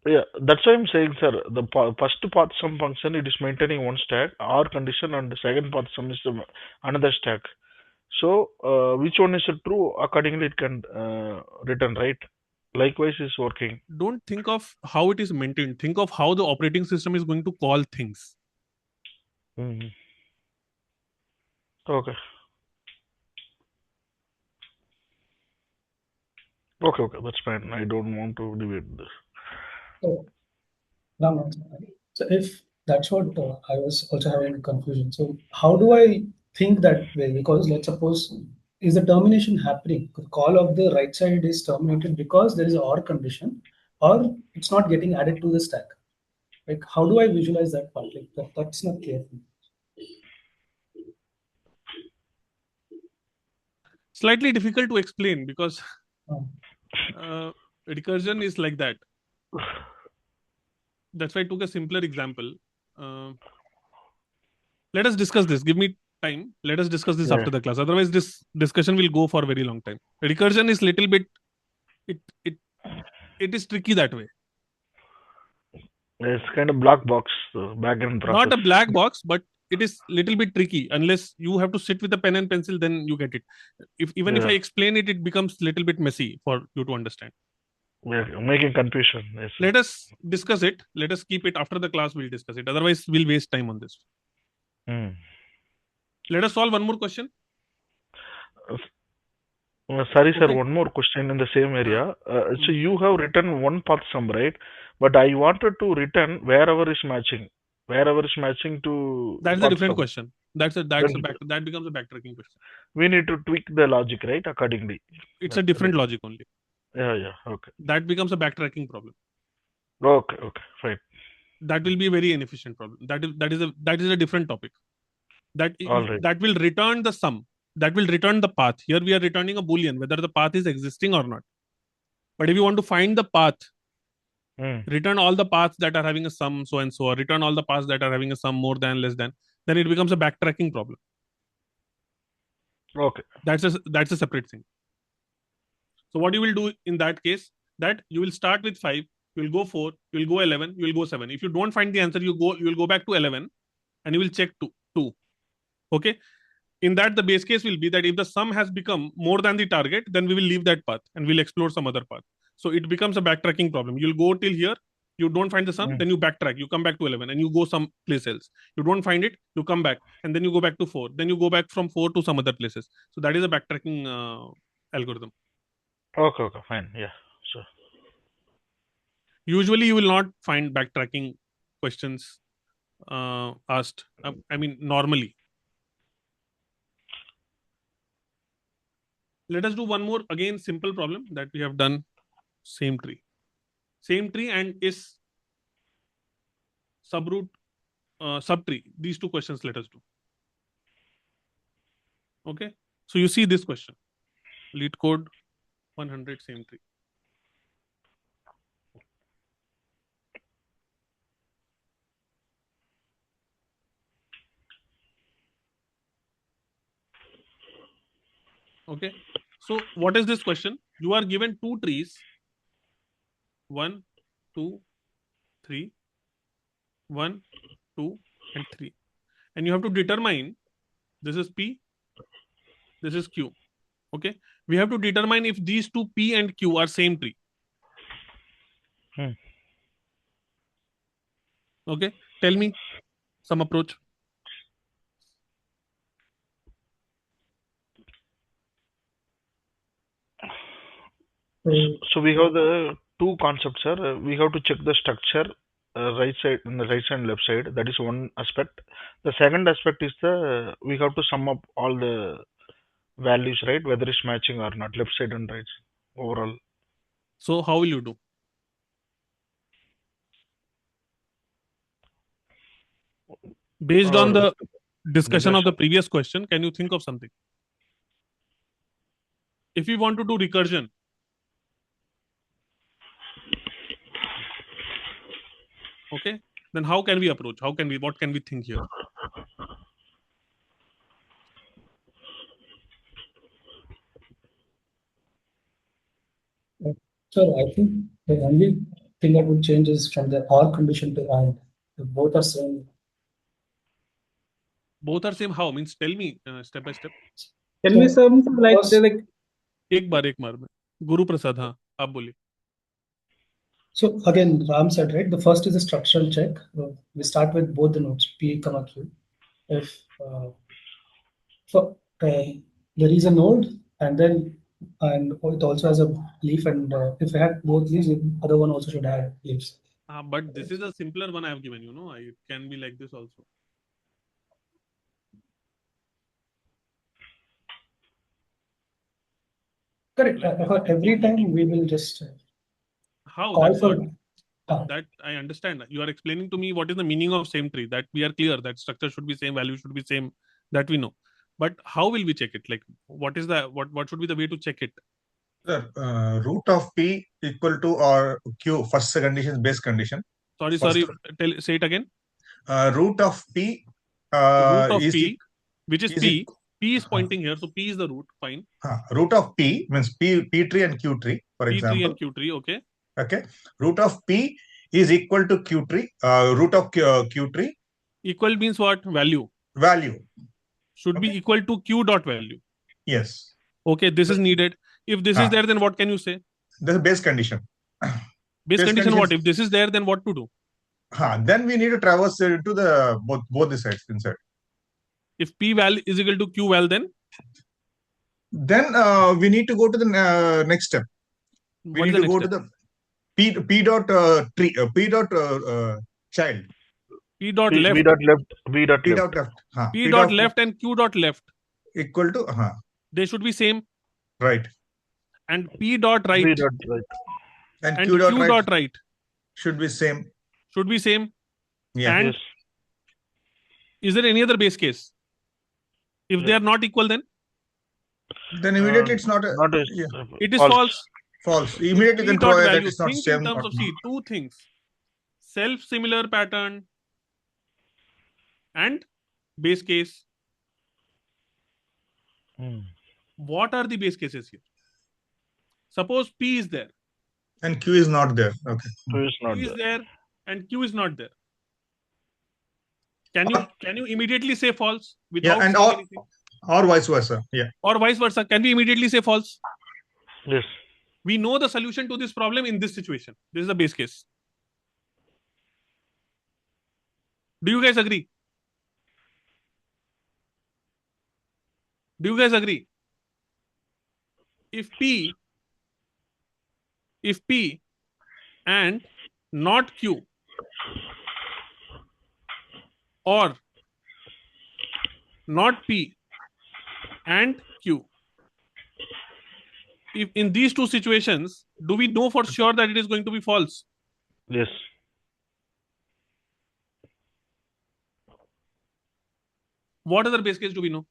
Yeah, that's why I'm saying, sir, the first path sum function, it is maintaining one stack, OR condition, and the second path sum is another stack. So, which one is true, accordingly it can return, right? Likewise is working. Don't think of how it is maintained. Think of how the operating system is going to call things. Okay. Okay, that's fine. I don't want to debate this. So if that's what I was also having confusion. So how do I think that way? Because let's suppose, is the termination happening? The call of the right side is terminated because there is an OR condition, or it's not getting added to the stack. Like, how do I visualize that part? Like that's not clear. Slightly difficult to explain, because recursion is like that. That's why I took a simpler example. Let us discuss this. Give me time. Let us discuss this after the class. Otherwise, this discussion will go for a very long time. Recursion is little bit. It is tricky that way. It's kind of black box backend process. Not a black box, but it is little bit tricky. Unless you have to sit with a pen and pencil, then you get it. If I explain it, it becomes little bit messy for you to understand. We're making confusion. Yes. Let us discuss it. Let us keep it after the class. We'll discuss it. Otherwise, we'll waste time on this. Let us solve one more question. Sorry, sir. One more question in the same area. So you have written one path sum, right? But I wanted to return wherever is matching. Wherever is matching to. That's a different question. That becomes a backtracking question. We need to tweak the logic, right? Accordingly. It's a different logic only. Yeah. Okay. That becomes a backtracking problem. Okay. Fine. That will be a very inefficient problem. That is a different topic. That will return the sum. That will return the path. Here we are returning a boolean, whether the path is existing or not. But if you want to find the path, return all the paths that are having a sum so and so, or return all the paths that are having a sum more than, less than, then it becomes a backtracking problem. Okay. That's a separate thing. So what you will do in that case, that you will start with 5, you will go 4, you will go 11, you will go 7. If you don't find the answer, you will go back to 11 and you will check 2. Okay. In that, the base case will be that if the sum has become more than the target, then we will leave that path and we'll explore some other path. So it becomes a backtracking problem. You'll go till here, you don't find the sum, then you backtrack, you come back to 11 and you go someplace else. You don't find it, you come back and then you go back to 4. Then you go back from 4 to some other places. So that is a backtracking algorithm. Okay, fine. Yeah, sure. Usually you will not find backtracking questions asked. I mean, normally. Let us do one more, again, simple problem that we have done. Same tree and is subroot subtree. These 2 questions let us do. Okay. So you see this question, LeetCode 100 same tree. Okay. So what is this question? You are given 2 trees, 1, 2, 3, 1, 2, and 3. And you have to determine, this is P, this is Q. Okay. We have to determine if these 2 P and Q are same tree. Okay. Tell me some approach. So we have the 2 concepts, sir. We have to check the structure, right side and the right side and left side. That is one aspect. The second aspect is we have to sum up all the values, right? Whether it's matching or not, left side and right side, overall. So how will you do? Based on the discussion of the previous question, can you think of something? If we want to do recursion, okay, then how can we approach? What can we think here? So I think the only thing that would change is from the OR condition to AND. Both are same. Both are same how? Means tell me step by step. Tell me some like एक बार में गुरु प्रसाद, हाँ आप बोलिए. So again, Ram said, right, the first is a structural check. We start with both the nodes P, Q. If there is a node and it also has a leaf, and if I have both leaves, the other one also should have leaves. But this is a simpler one I have given you, no? It can be like this also. Correct. Every time we will just how that's what that I understand. You are explaining to me what is the meaning of same tree. That we are clear that structure should be same, value should be same. That we know. But how will we check it? Like, what is what should be the way to check it? Root of P equal to or Q, first condition is base condition. Sorry. Say it again. Root of P. Root of P, which is P. P is pointing here, so P is the root. Fine. Root of P means P tree and Q tree, for example. P tree and Q tree, okay. Okay. Root of P is equal to Q tree. Root of Q tree. Equal means what? Value. Value. Should be equal to Q dot value. Yes. Okay, this is needed. If this is there, then what can you say? This is base condition. Base condition what? If this is there, then what to do? Then we need to traverse into the both the sides inside. If P val is equal to Q val, then we need to go to the next step. We need to go to the P dot tree, P dot child. P dot left. P dot left. P dot left and Q dot left equal to they should be same. Right. And P dot right. P dot right. And Q dot right should be same. Should be same. Yeah. And is there any other base case? If they are not equal, then immediately it's not it is false. False. Immediately P then dot throw away that value, it's not think in same. terms of, see, two things: self-similar pattern and base case. What are the base cases here? Suppose P is there. And Q is not there. Okay. Q is not P is there. there and Q is not there. Can you immediately say false without and saying anything? Or vice versa. Yeah. Or vice versa. Can we immediately say false? Yes. We know the solution to this problem in this situation. This is the base case. Do you guys agree? Do you guys agree? If P and not Q or not P and Q, if in these two situations, do we know for sure that it is going to be false? Yes. What other base case do we know?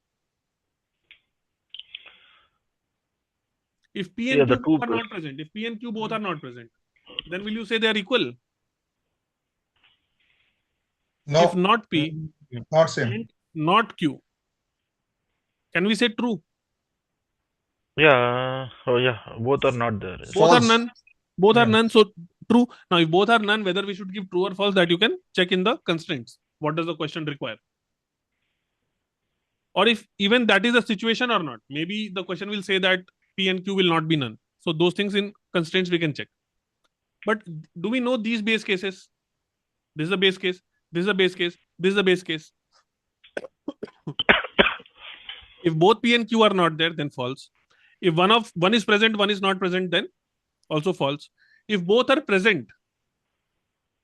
If P and Q both are not present, if P and Q both are not present, then will you say they are equal? No. If not P, not same. and not Q, can we say true? Yeah. Oh, yeah. Both are not there. Both False. are none. Both are Yeah. none. So true. Now, if both are none, whether we should give true or false, that you can check in the constraints. What does the question require? Or if even that is the situation or not. Maybe the question will say that P and Q will not be none. So those things in constraints we can check. But do we know these base cases? This is a base case. This is a base case. This is a base case. If both P and Q are not there, then false. If one is present, one is not present, then also false. If both are present,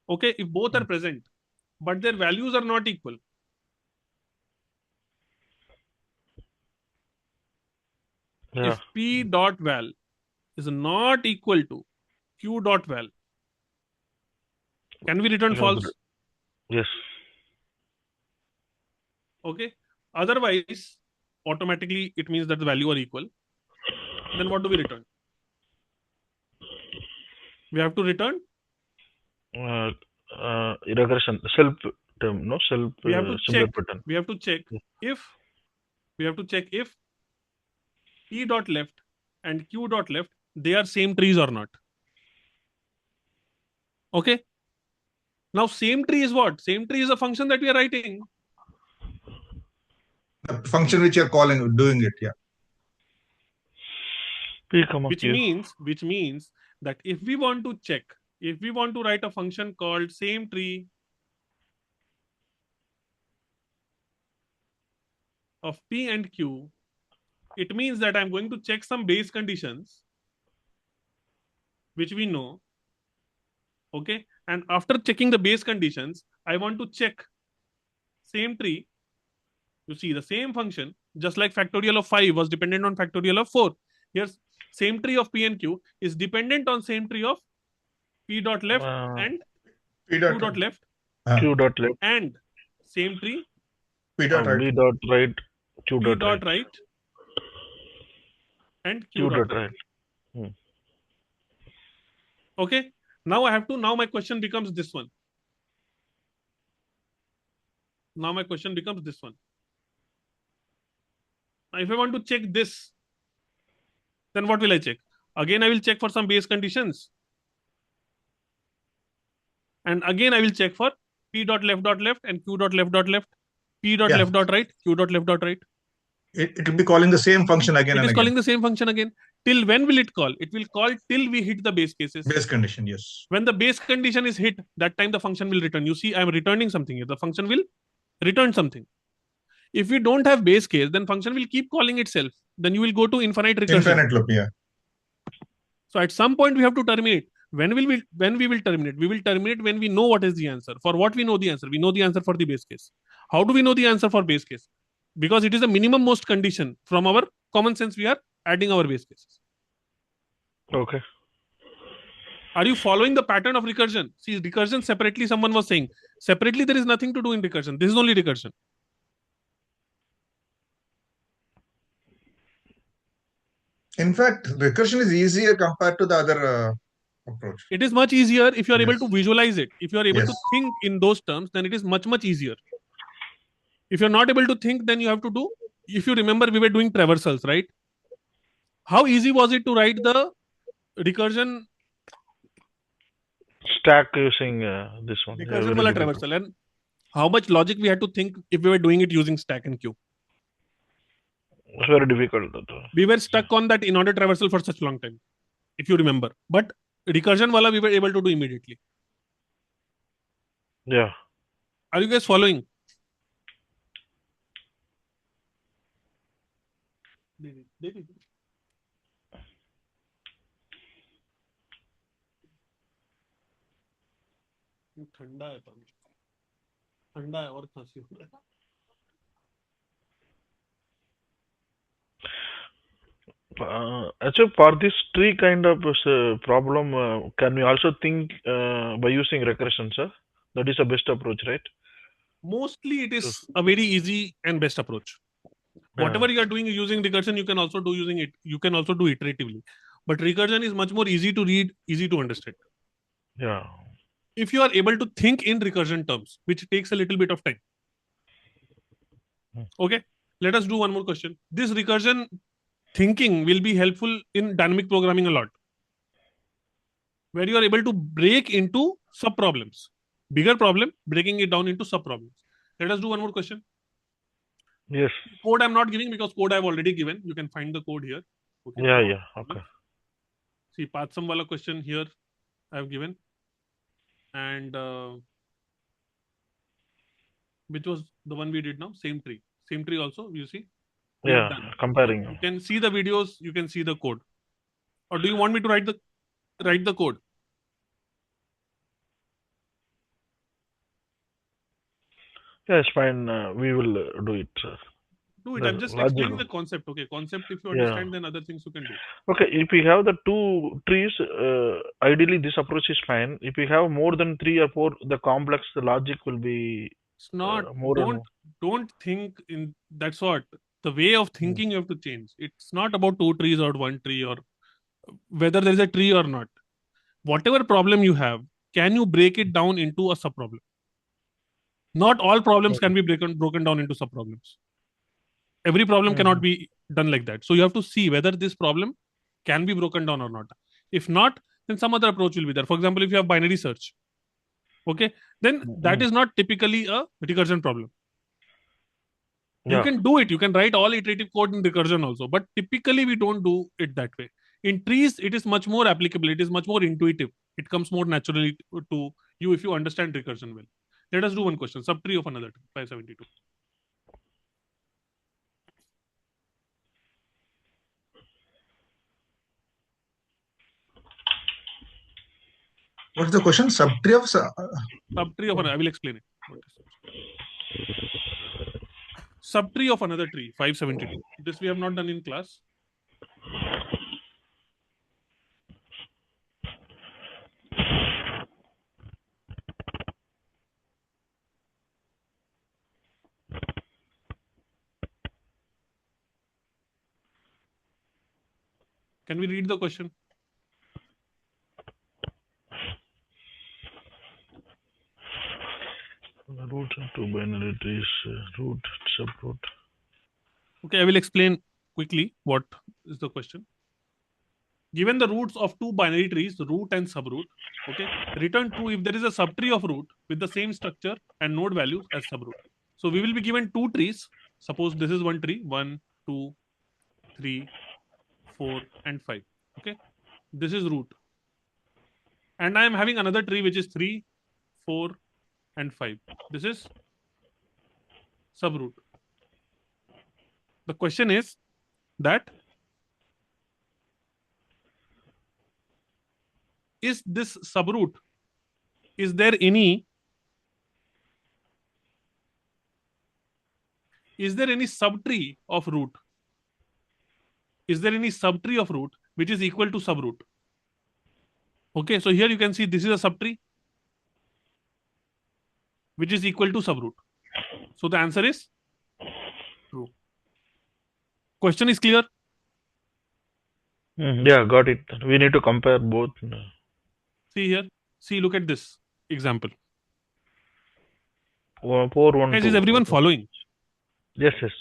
okay, if both are present, but their values are not equal, Yeah. if P dot val is not equal to Q dot val, can we return false? Yes. Okay. Otherwise, automatically it means that the value are equal. Then what do we return? We have to return regression self term, no self we have to similar check. pattern. We have to check if P dot left and Q dot left, they are same trees or not. Okay. Now same tree is what? Same tree is a function that we are writing. The function which you're calling, doing it, yeah. P comma Which Q. means that if we want to check, if we want to write a function called same tree of P and Q, it means that I'm going to check some base conditions which we know. Okay. And after checking the base conditions, I want to check same tree. You see the same function, just like factorial of 5 was dependent on factorial of 4. Here's same tree of P and Q is dependent on same tree of P dot left and P Q dot left. Q dot left. And same tree P dot right. B dot right. Q P dot dot right. right and Q Q dot dot right. right. Okay. Now my question becomes this one. Now my question becomes this one. Now if I want to check this, then what will I check? Again, I will check for some base conditions. And again, I will check for P dot left and Q dot left, P dot left dot right, Q dot left dot right. It will be calling the same function again and again. It is calling the same function again. Till when will it call? It will call till we hit the base cases. Base condition, yes. When the base condition is hit, that time the function will return. You see, I am returning something here. The function will return something. If we don't have base case, then function will keep calling itself. Then you will go to infinite recursion. Infinite loop, yeah. So at some point we have to terminate. When we will terminate? We will terminate when we know what is the answer. For what we know the answer? We know the answer for the base case. How do we know the answer for base case? Because it is the minimum most condition. From our common sense, we are adding our base cases. Okay. Are you following the pattern of recursion? See, recursion separately, someone was saying. Separately, there is nothing to do in recursion. This is only recursion. In fact, recursion is easier compared to the other approach. It is much easier if you are able Yes. to visualize it. If you are able Yes. to think in those terms, then it is much, much easier. If you're not able to think, then you have to do, if you remember, we were doing traversals, right? How easy was it to write the recursion Stack using this one. Yeah, recursion very wala difficult. traversal, and how much logic we had to think if we were doing it using stack and queue? It's very difficult. We were stuck on that in order traversal for such a long time, if you remember. But recursion wala we were able to do immediately. Yeah. Are you guys following? ठंडा है पानी, ठंडा है और खांसी हो रहा है. Actually, for this tree kind of problem, can we also think by using regression, sir? That is the best approach, right? Mostly it is a very easy and best approach. Whatever you are doing using recursion, you can also do using it. You can also do iteratively. But recursion is much more easy to read, easy to understand. Yeah. If you are able to think in recursion terms, which takes a little bit of time. Okay, let us do one more question. This recursion thinking will be helpful in dynamic programming a lot, where you are able to break into sub problems. Bigger problem, breaking it down into sub problems. Let us do one more question. Yes. Code I'm not giving because code I've already given. You can find the code here. Okay. Yeah, yeah. Okay. See, path sum wala question here I've given. And which was the one we did now? Same tree. Same tree also, you see? We have Yeah, done. comparing. You can see the videos, you can see the code. Or do you want me to write the code? Yeah, it's fine. We will do it, sir. Do it. The I'm just logic. explaining the concept. Okay, concept. If you Yeah. understand, then other things you can do. Okay, if we have the two trees, ideally this approach is fine. If we have more than 3 or 4, the complex, the logic will be It's not. more and more. Don't think in that sort. The way of thinking you have to change. It's not about 2 trees or 1 tree or whether there is a tree or not. Whatever problem you have, can you break it down into a sub problem? Not all problems can be broken down into sub problems. Every problem cannot be done like that. So you have to see whether this problem can be broken down or not. If not, then some other approach will be there. For example, if you have binary search, okay, then that is not typically a recursion problem. You can do it. You can write all iterative code in recursion also, but typically we don't do it that way. In trees, it is much more applicable. It is much more intuitive. It comes more naturally to you if you understand recursion well. Let us do one question. Subtree of another tree, 572. What's the question? Subtree of Subtree of another. I will explain it. Subtree of another tree, 572. This we have not done in class. Can we read the question? Root into binary trees, root, subroot. Okay, I will explain quickly what is the question. Given the roots of 2 binary trees, root and subroot, okay, return true if there is a subtree of root with the same structure and node values as subroot. So we will be given 2 trees. Suppose this is one tree, 1, 2, 3, 4, and 5. Okay, this is root. And I am having another tree which is 3, 4, and 5. This is subroot. The question is that is this subroot, is there any subtree of root? Is there any subtree of root which is equal to subroot? Okay, so here you can see this is a subtree which is equal to subroot. So the answer is true. Question is clear? Yeah, got it. We need to compare both. See here. See, look at this example. 4, 1, Guys, 2. is everyone Okay. following? Yes, yes.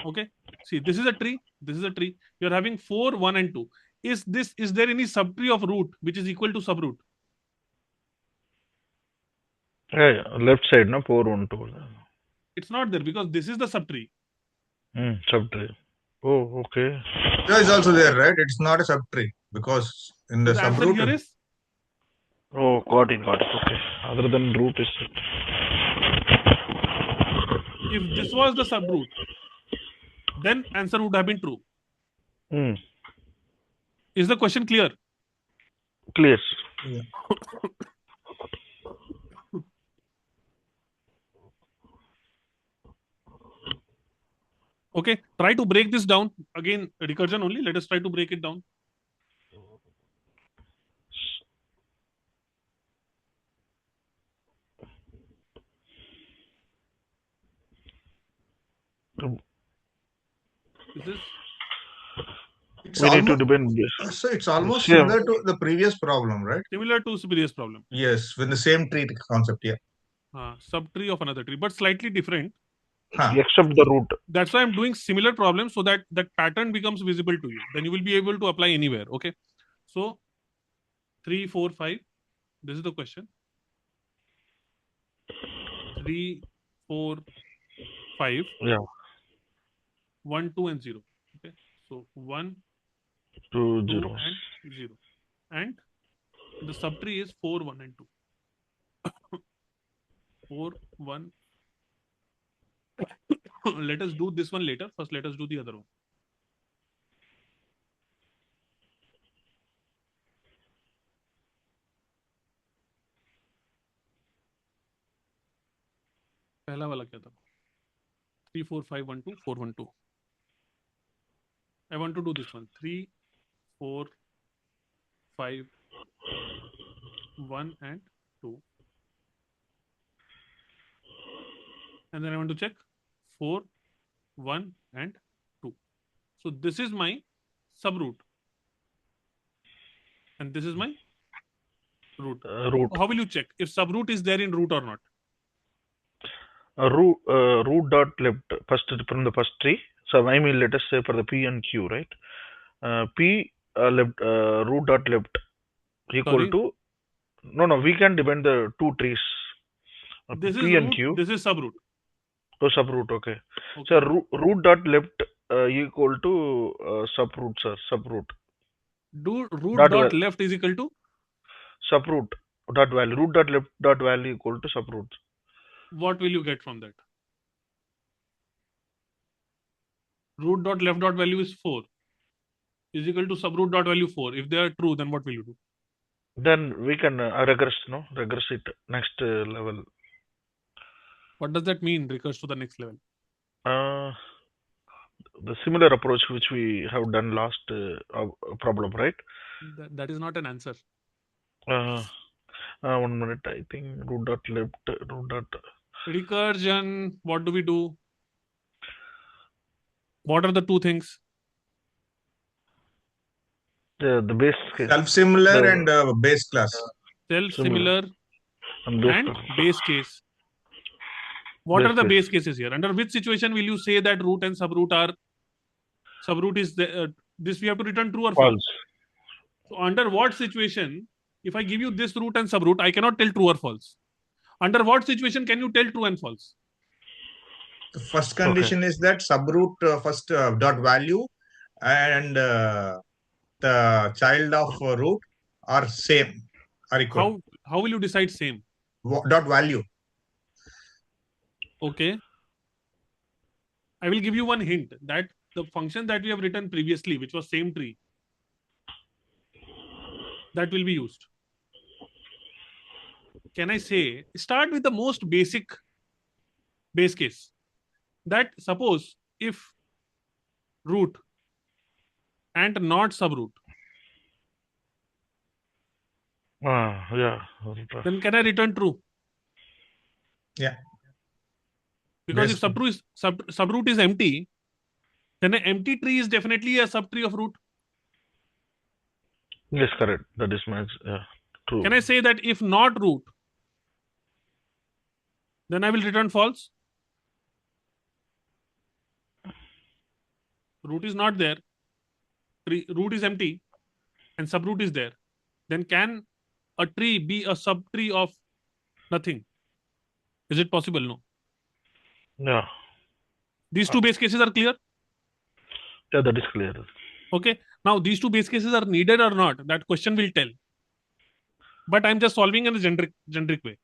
Okay. See, this is a tree. This is a tree. You're having 4, 1, and 2. Is there any subtree of root which is equal to subroot? Yeah, left side, no? 4, 1, 2. It's not there because this is the subtree. Subtree. Oh, okay. Zero is also there, right? It's not a subtree because in the So the answer here subroot. is Oh, got it. Okay. Other than root is. if this was the subroot, then answer would have been true. Is the question clear? Clear. Yeah. Okay, try to break this down. Again, recursion only. Let us try to break it down. This is It's We need to almost, depend this. so it's almost Same. similar to the previous problem, right? similar to previous problem. Yes, with the same tree concept, yeah. Subtree of another tree, but slightly different. Except the root. That's why I'm doing similar problems so that that pattern becomes visible to you. Then you will be able to apply anywhere. Okay. So 3, 4, 5. This is the question. 3, 4, 5. Yeah. 1, 2, and 0. Okay. So 1, 2, 2, 0. and 0. And the subtree is 4, 1, and 2. 4, 1. Let us do this one later. First, let us do the other one. पहला वाला क्या था? 3, 4, 5, 1, 2, 4, 1, 2. I want to do this one. 3, 4, 5, 1, and 2. And then I want to check 4, 1, and 2. So this is my subroot. And this is my root. Root. How will you check if subroot is there in root or not? Root dot left first from the first tree. So I mean, let us say for the P and Q, right? P left root dot left equal Sorry? to no. We can depend the two trees. This P is and root. Q. This is subroot. Oh, subroot. Okay. So root dot left equal to subroot, sir. Subroot. Root Dot dot left is equal to subroot dot value. Root dot left dot value equal to subroot. what will you get from that? Root dot left dot value is 4 is equal to subroot dot value 4. If they are true, then what will you do? Then we can regress it next level. What does that mean? Recurs to the next level. The similar approach which we have done last problem, right? That is not an answer. 1 minute, I think. Root dot left, root dot. Recursion. What do we do? What are the two things? The base case. Self-similar and base class. Self-similar and base case. What Base are the case. base cases here? Under which situation will you say that root and subroot are subroot is this we have to return true or false? So under what situation, if I give you this root and subroot, I cannot tell true or false. Under what situation can you tell true and false? The first condition is that subroot first dot value and the child of root are same, are equal. How will you decide same? Dot value. Okay. I will give you one hint that the function that we have written previously, which was same tree, that will be used. Can I say, start with the most basic base case. That suppose if root and not subroot, yeah. then can I return true? Yeah. Because if subroot is empty, then an empty tree is definitely a subtree of root. Yes, correct. That is my true. Can I say that if not root, then I will return false? Root is not there, root is empty, and subroot is there. Then can a tree be a subtree of nothing? Is it possible? No. Yeah. These two base cases are clear. Yeah, that is clear. Okay. Now these two base cases are needed or not? That question will tell. But I'm just solving in a generic way.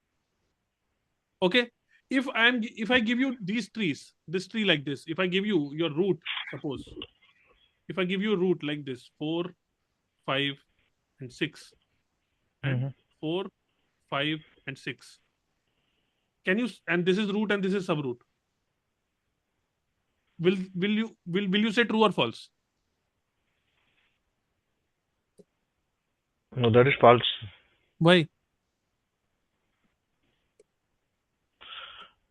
Okay. If I give you these trees, this tree like this, if I give you your root, suppose, if I give you a root like this, 4, 5, and 6, and 4, 5, and 6. Can you, and this is root and this is subroot. Will you say true or false? No, that is false. Why?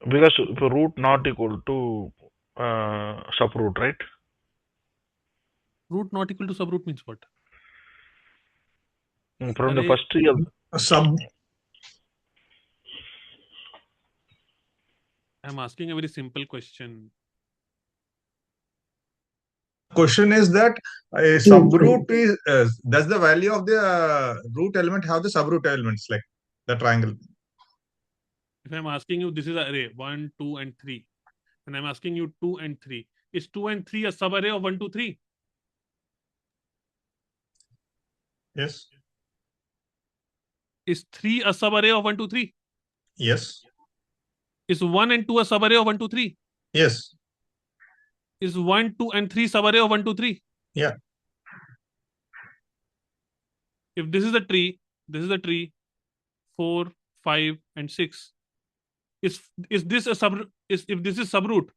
Because root not equal to subroot, right? Root not equal to subroot means what? From the first tree of I'm asking a very simple question. Question is that a subroot is does the value of the root element have the subroot elements like the triangle? If I'm asking you, this is an array 1, 2, and 3, and I'm asking you 2 and 3. Is 2 and 3 a subarray of 1, 2, 3? Yes. Is 3 a subarray of 1, 2, 3? Yes. Is 1 and 2 a subarray of 1, 2, 3? Yes. Is 1, 2, and 3 subarray of 1, 2, 3? Yeah. If this is a tree, this is a tree, 4, 5, and 6. Is this a if this is subroot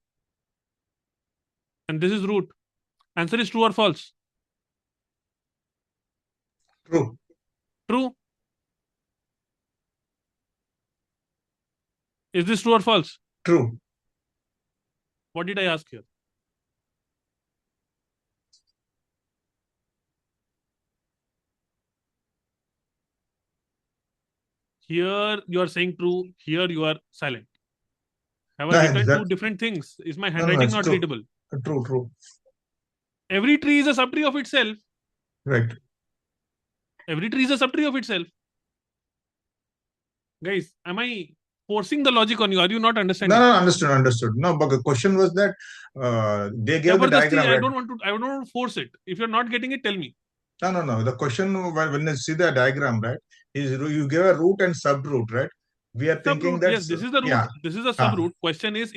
and this is root, answer is true or false? True. True. Is this true or false? True. What did I ask here? Here you are saying true, here you are silent. Have I written two different things? Is my handwriting not readable? True. Every tree is a subtree of itself. Right. Every tree is a subtree of itself. Guys, am I forcing the logic on you? Are you not understanding? No, understood. No, but the question was that they gave the diagram. I don't want to force it. If you're not getting it, tell me. No. The question when you see the diagram, right, is you give a root and subroot, right? We are thinking that yes, this is the root. Yeah. This is a subroot. Question is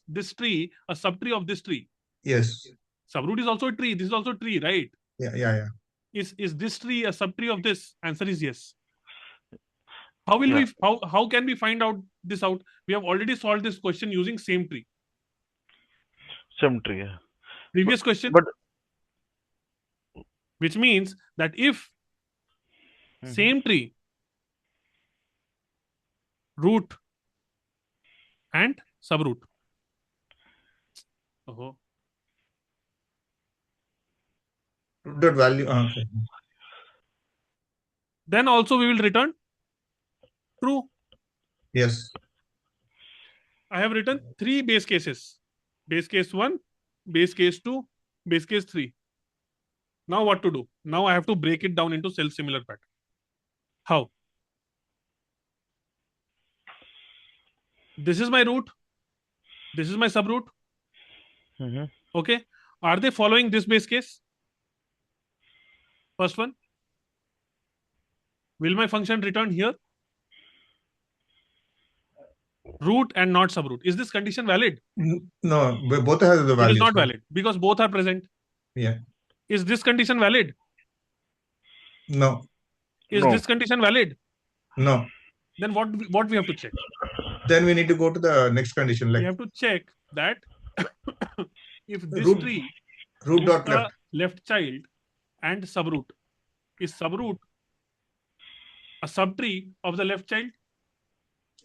this tree a subtree of this tree? Yes. Subroot is also a tree. This is also a tree, right? Yeah. Is this tree a subtree of this? Answer is yes. How will we how can we find out this out? We have already solved this question using same tree. Same tree, yeah. Previous question. Which means that if same tree, root and subroot. That value. Okay. Then also we will return true. Yes. I have written 3 base cases. Base case 1, base case 2, base case 3. Now what to do? Now I have to break it down into self-similar pattern. How? This is my root. This is my subroot. Okay. Are they following this base case? First one. Will my function return here? Root and not subroot. Is this condition valid? No, both have the values. It is not valid because both are present. Yeah. Is this condition valid? No. Is this condition valid? No. Then what we have to check? Then we need to go to the next condition. Like we have to check that if this root, tree root dot left. Left child and subroot, is subroot a subtree of the left child?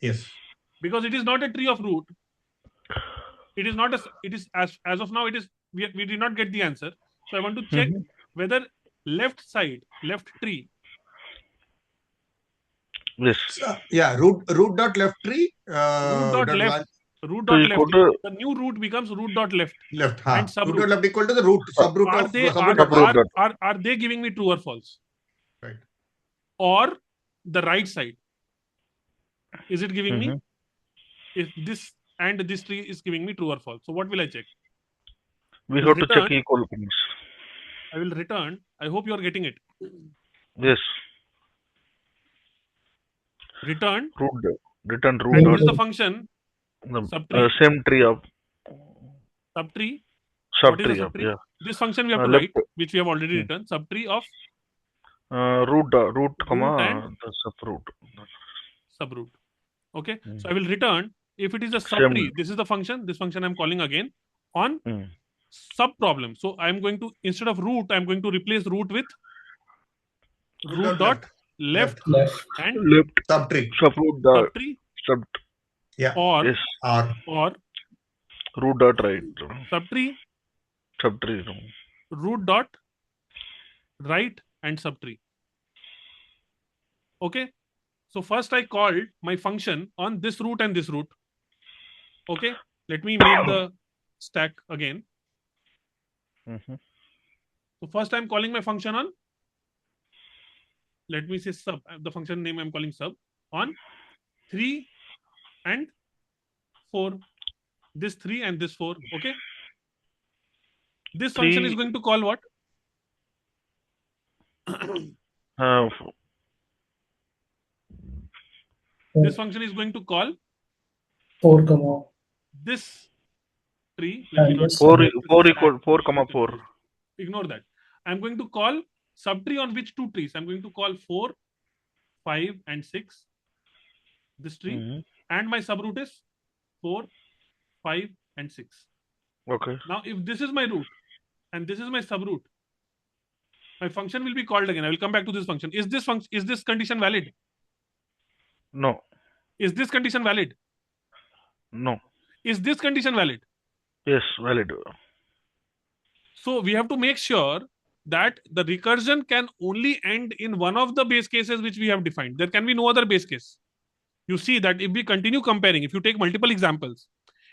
Yes. Because it is not a tree of root. It is not it is as of now it is we did not get the answer. So I want to check whether left side, left tree. Yes. So, yeah, root dot left tree. Root dot left. Root So dot equal left. to The new root becomes root dot left. Left. And Root subroot. dot left equal to the root subroot Are of they subroot dot left. are they giving me true or false? Right. Or the right side? Is it giving me? If this and this tree is giving me true or false. So what will I check? We Will have to return- check equal things. I will return. I hope you are getting it. Yes. Return. Return root And dot what is the function? the Subtree. same tree of Subtree. What is the subtree of, subtree? yeah. This function we have to Left. write, which we have already written. Subtree of root comma and the subroot. subroot. Okay. So I will return if it is a Same. subtree. This is the function. This function I'm calling again on sub problem. So I'm going to, instead of root, I'm going to replace root with root dot left and Left Subtree. subroot dot subtree. sub. Yeah. Or Yes. or Root dot right. subtree, Subtree. root dot right and subtree. Okay. So first I called my function on this root and this root. Okay. Let me make the stack again. So first I'm calling my function on, let me say sub, the function name I'm calling sub on 3 and 4. This 3 and this 4. Okay. This function is going to call what? This function is going to call 4 comma this tree will be not 4 comma 4. Ignore that. I'm going to call subtree on which two trees? I'm going to call 4, 5 and 6. This tree. And my subroot is 4, 5 and 6. Okay. Now if this is my root and this is my subroot, my function will be called again. I will come back to this function. Is this condition valid? No. Is this condition valid? No. Is this condition valid? Yes, valid. So we have to make sure that the recursion can only end in one of the base cases which we have defined. There can be no other base case. You see that if we continue comparing, if you take multiple examples,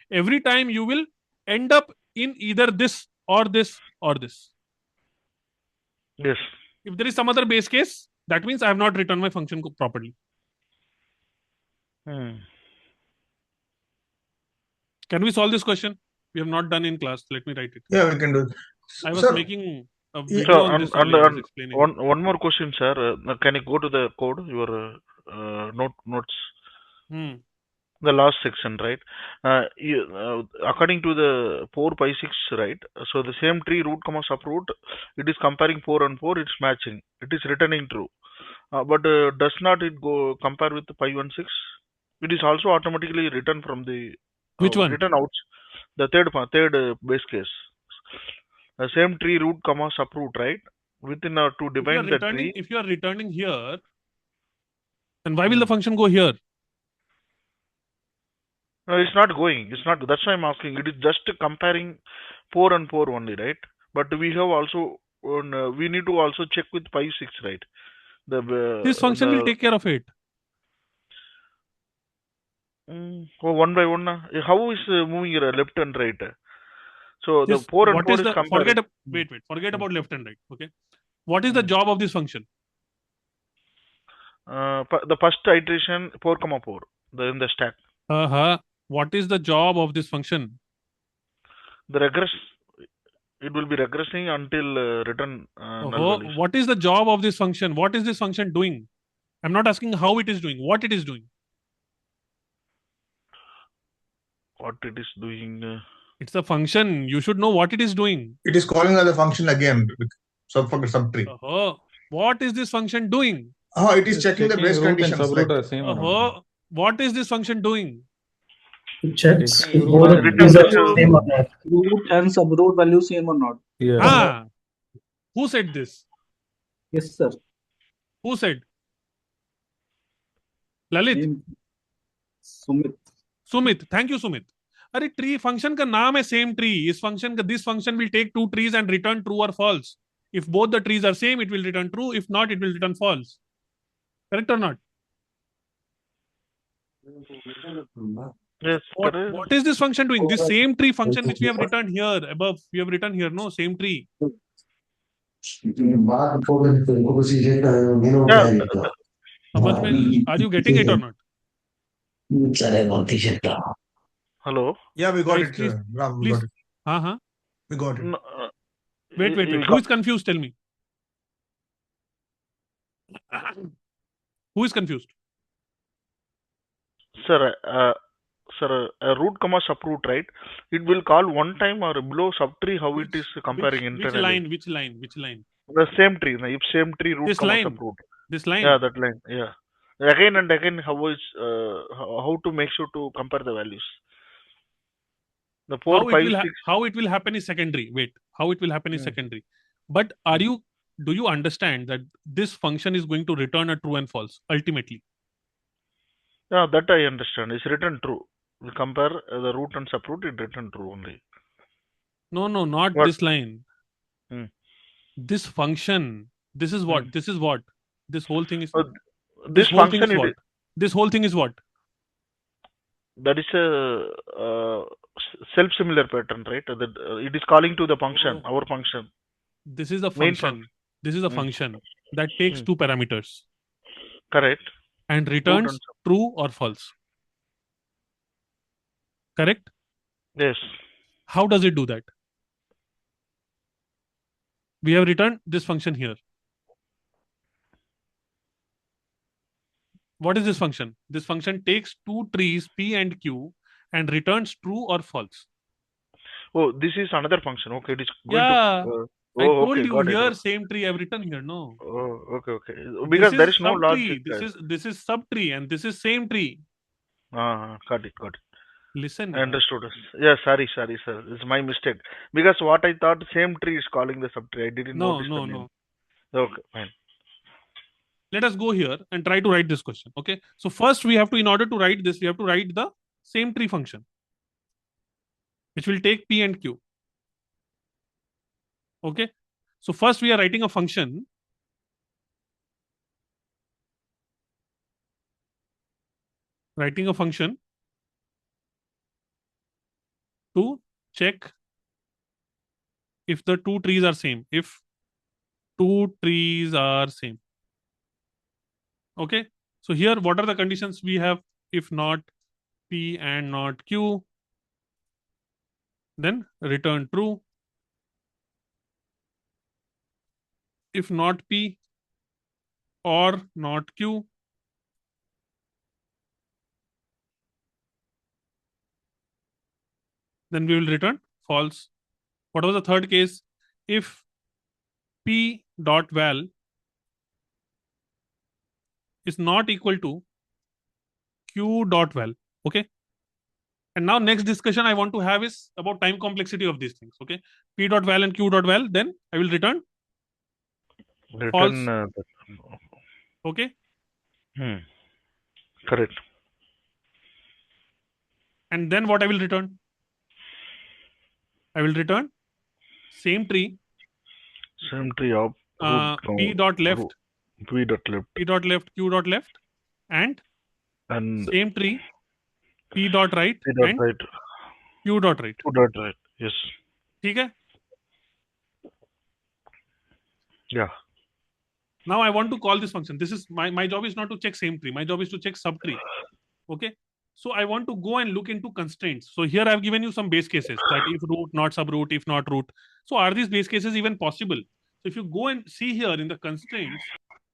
every time you will end up in either this or this or this. Yes. If there is some other base case, that means I have not written my function properly. Can we solve this question? We have not done in class. Let me write it. Yeah, we can do it. I was making a video So, on this. Only. I was explaining. One more question, sir. Can you go to the code, your notes? The last section, right? According to the 4, 5, 6, right? So the same tree root comma subroot, it is comparing 4 and 4. It's matching. It is returning true. But does not it go compare with the 5 and 6? It is also automatically written from the which one? Written out the third base case. The same tree root comma subroot, right? Within to define the tree. If you are returning here, then why will the function go here? No, it's not going. It's not. That's why I'm asking. It is just comparing 4 and 4 only, right? But we have also we need to also check with 5, 6, right? This function will take care of it. One by one. How is moving your left and right? So this, the 4 and 4 is comparing. Forget about left and right. Okay. What is the job of this function? The first iteration 4, 4 in the stack. What is the job of this function? The regress. It will be regressing until return null values. What is the job of this function? What is this function doing? I'm not asking how it is doing. What it is doing? What it is doing? It's a function. You should know what it is doing. It is calling the function again. Subtree. What is this function doing? It is checking the base conditions. What is this function doing? It checks if both is the same or not. Root and subroot value same or not. Yeah. Who said this? Yes, sir. Who said? Lalit. Sumit. Thank you, Sumit. Tree function का नाम है same tree. This function will take 2 trees and return true or false. If both the trees are same, it will return true. If not, it will return false. Correct or not? Yes, correct. What is this function doing? This same tree function which we have written here above, we have written here, no? Same tree. Yeah, Are you getting it or not? hello. Yeah, we got Guys, it. please, Ram, we please. got it. We got it. No, Wait. you Who is confused? Tell me. Who is confused? Sir, a root comma subroot, right? It will call one time or below subtree how it is comparing internally. Which line? The same tree. If same tree root This comma line. subroot. This line. Yeah, that line. Yeah. Again and again, how to make sure to compare the values. The 4, 5, 6. How it will happen is secondary. Wait, how it will happen is secondary. But do you understand that this function is going to return a true and false ultimately? Yeah, that I understand. It's written true. We compare the root and subroot, it written true only. No, not What? this line. This function. This is what? This whole thing is. This function is what? This whole thing is what? That is a self-similar pattern, right? It is calling to the function, our function. This is a function. This is a function that takes two parameters. Correct. And returns true or false. Correct? Yes. How does it do that? We have returned this function here. What is this function? This function takes two trees P and Q and returns true or false. Oh, this is another function. Okay, it is going to. I told you here, it. same tree I have written here. No. Oh, okay. Because there is no logic. This is subtree and this is same tree. Got it. Listen. I understood. Yeah, sorry, sir. It's my mistake. Because what I thought same tree is calling the subtree. I didn't know. No. Okay, fine. Let us go here and try to write this question. Okay. So first we have to, in order to write this, we have to write the same tree function, which will take P and Q. Okay. So first we are writing a function. To check if the two trees are same. If two trees are same. Okay. So here, what are the conditions we have? If not P and not Q, then return true. If not P or not Q, then we will return false. What was the third case? If P dot val is not equal to Q dot val. Okay. And now next discussion I want to have is about time complexity of these things. Okay. P dot val and Q dot val, then I will return false. Okay. Correct. And then what I will return? I will return same tree. Same tree of P dot left. P dot left. P dot left, Q dot left, and same tree. P dot right. P dot and right. Q dot right. Q dot right. Yes. Okay. Yeah. Now I want to call this function. This is my job is not to check same tree. My job is to check subtree. Okay. So I want to go and look into constraints. So here I've given you some base cases that if root, not subroot, if not root. So are these base cases even possible? So if you go and see here in the constraints,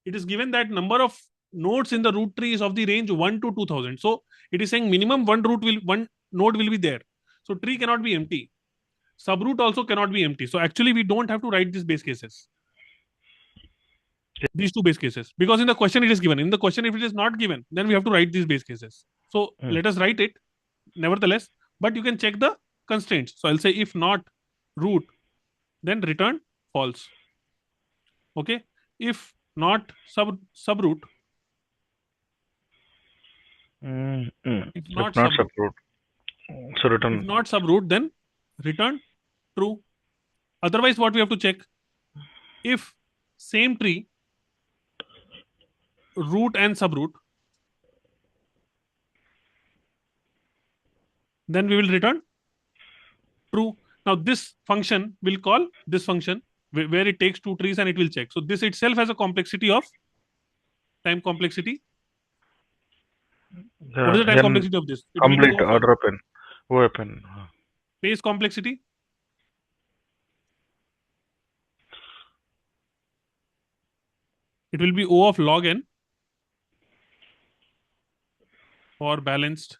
it is given that number of nodes in the root tree is of the range 1 to 2000. So it is saying minimum one node will be there. So tree cannot be empty. Subroot also cannot be empty. So actually we don't have to write these base cases. These two base cases, because in the question it is given. In the question, if it is not given, then we have to write these base cases. So let us write it nevertheless, but you can check the constraints. So I'll say if not root, then return false. Okay. If not subroot, if not subroot, so return. If not subroot, then return true. Otherwise, what we have to check? if same tree, root and subroot, then we will return true. Now this function will call this function where it takes two trees and it will check. So this itself has a complexity of time complexity. What is the time complexity of this? It will be Complete O of order pen. Open. Pace complexity. It will be O of log n or balanced,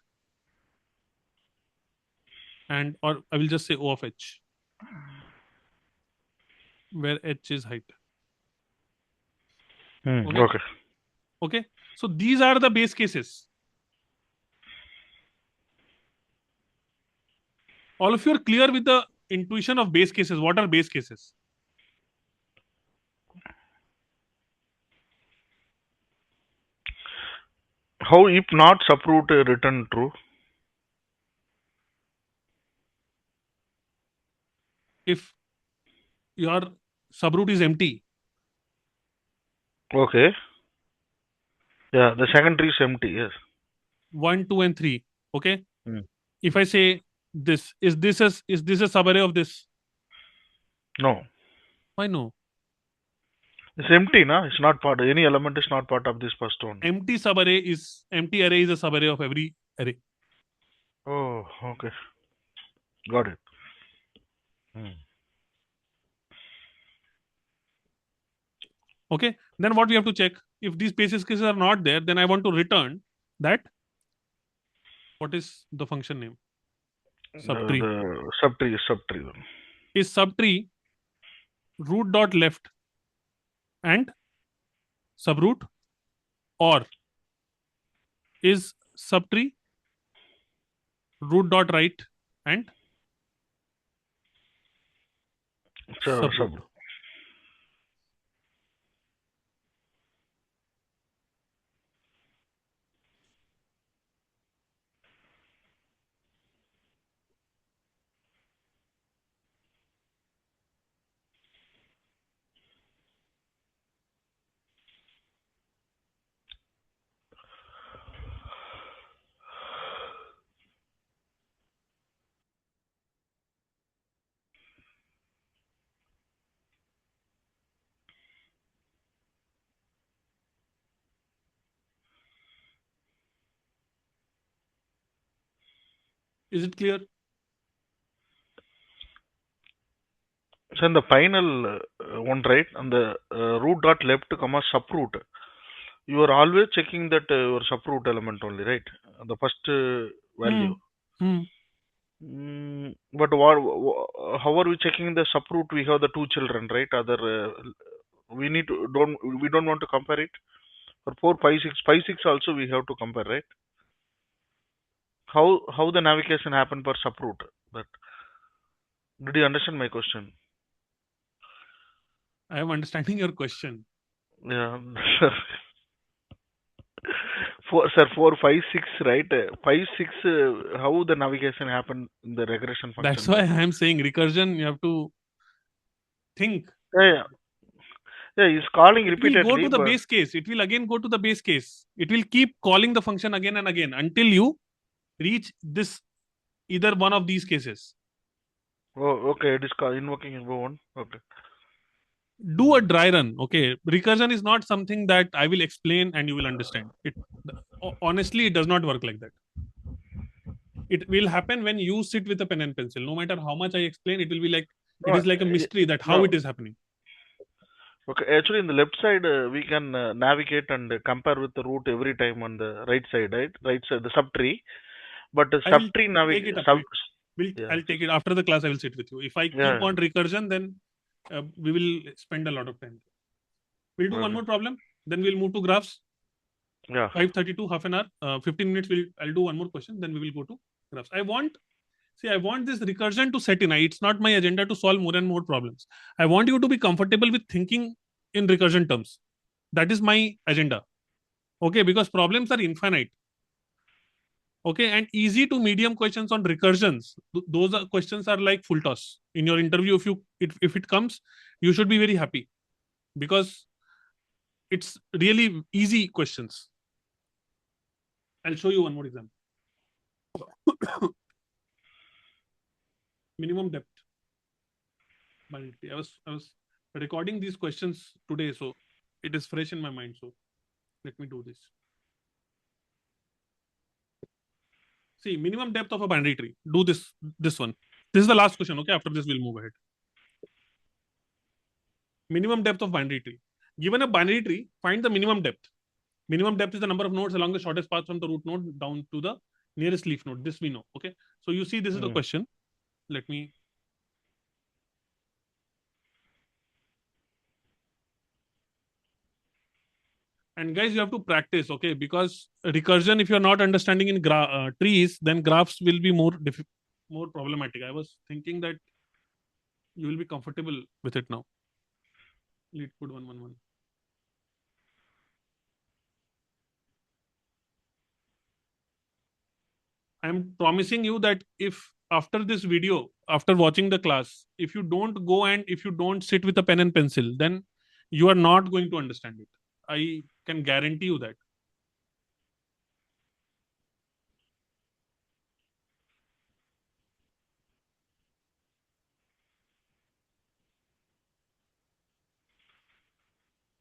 and or I will just say O of h, where h is height. Okay. Okay. So these are the base cases. All of you are clear with the intuition of base cases. What are base cases? How if not subroot return true? If your subroot is empty. Okay. Yeah, the second tree is empty. Yes. 1, 2, and 3. Okay. Hmm. If I say this, is this a subarray of this? No. Why no? It's empty, na? It's not part. Any element is not part of this first one. Empty array is a subarray of every array. Oh, okay. Got it. Okay. Then what we have to check? If these basis cases are not there, then I want to return that. What is the function name? Subtree. The subtree is subtree. Is subtree root dot left and subroot, or is subtree root dot right and subroot? Is it clear? So in the final one, right, on the root dot left comma subroot, you are always checking that your subroot element only, right? The first value. But how are we checking the subroot? We have the two children, right? We don't want to compare it. For 4, 5, 6, 5, 6 also we have to compare, right? How the navigation happen for subroot? That did you understand my question? I am understanding your question. Yeah. 4, 5, 6, right? 5, 6, how the navigation happen in the regression function? That's why I am saying recursion, you have to think. Yeah. It's calling repeatedly. It will go to the base case. It will again go to the base case. It will keep calling the function again and again until you reach this, either one of these cases. Oh, okay. It is invoking in one. Okay. Do a dry run. Okay. Recursion is not something that I will explain and you will understand. Honestly, it does not work like that. It will happen when you sit with a pen and pencil. No matter how much I explain, it will be like, it is like a mystery that how it is happening. Okay, actually in the left side, we can navigate and compare with the root every time on the right side, right? Right side, the subtree. But the subtree navigate. I'll take it after the class. I will sit with you. If I keep on recursion, then we will spend a lot of time. We'll do one more problem. Then we'll move to graphs. Yeah. 5:32, half an hour. 15 minutes. I'll do one more question. Then we will go to graphs. I want this recursion to set in. It's not my agenda to solve more and more problems. I want you to be comfortable with thinking in recursion terms. That is my agenda. Okay, because problems are infinite. Okay, and easy to medium questions on recursions. Those questions are like full toss. In your interview, if it comes, you should be very happy. because it's really easy questions. I'll show you one more example. Minimum depth. I was recording these questions today, so it is fresh in my mind. So let me do this. See, minimum depth of a binary tree. Do this one. This is the last question. Okay, after this we'll move ahead. Minimum depth of binary tree. Given a binary tree, find the minimum depth. Minimum depth is the number of nodes along the shortest path from the root node down to the nearest leaf node. This we know. Okay, so you see, this is the question. Let me. And guys, you have to practice, okay? Because recursion, if you're not understanding in trees, then graphs will be more problematic. I was thinking that you will be comfortable with it now. LeetCode 111. I'm promising you that if after this video, after watching the class, if you don't go and if you don't sit with a pen and pencil, then you are not going to understand it. I can guarantee you that.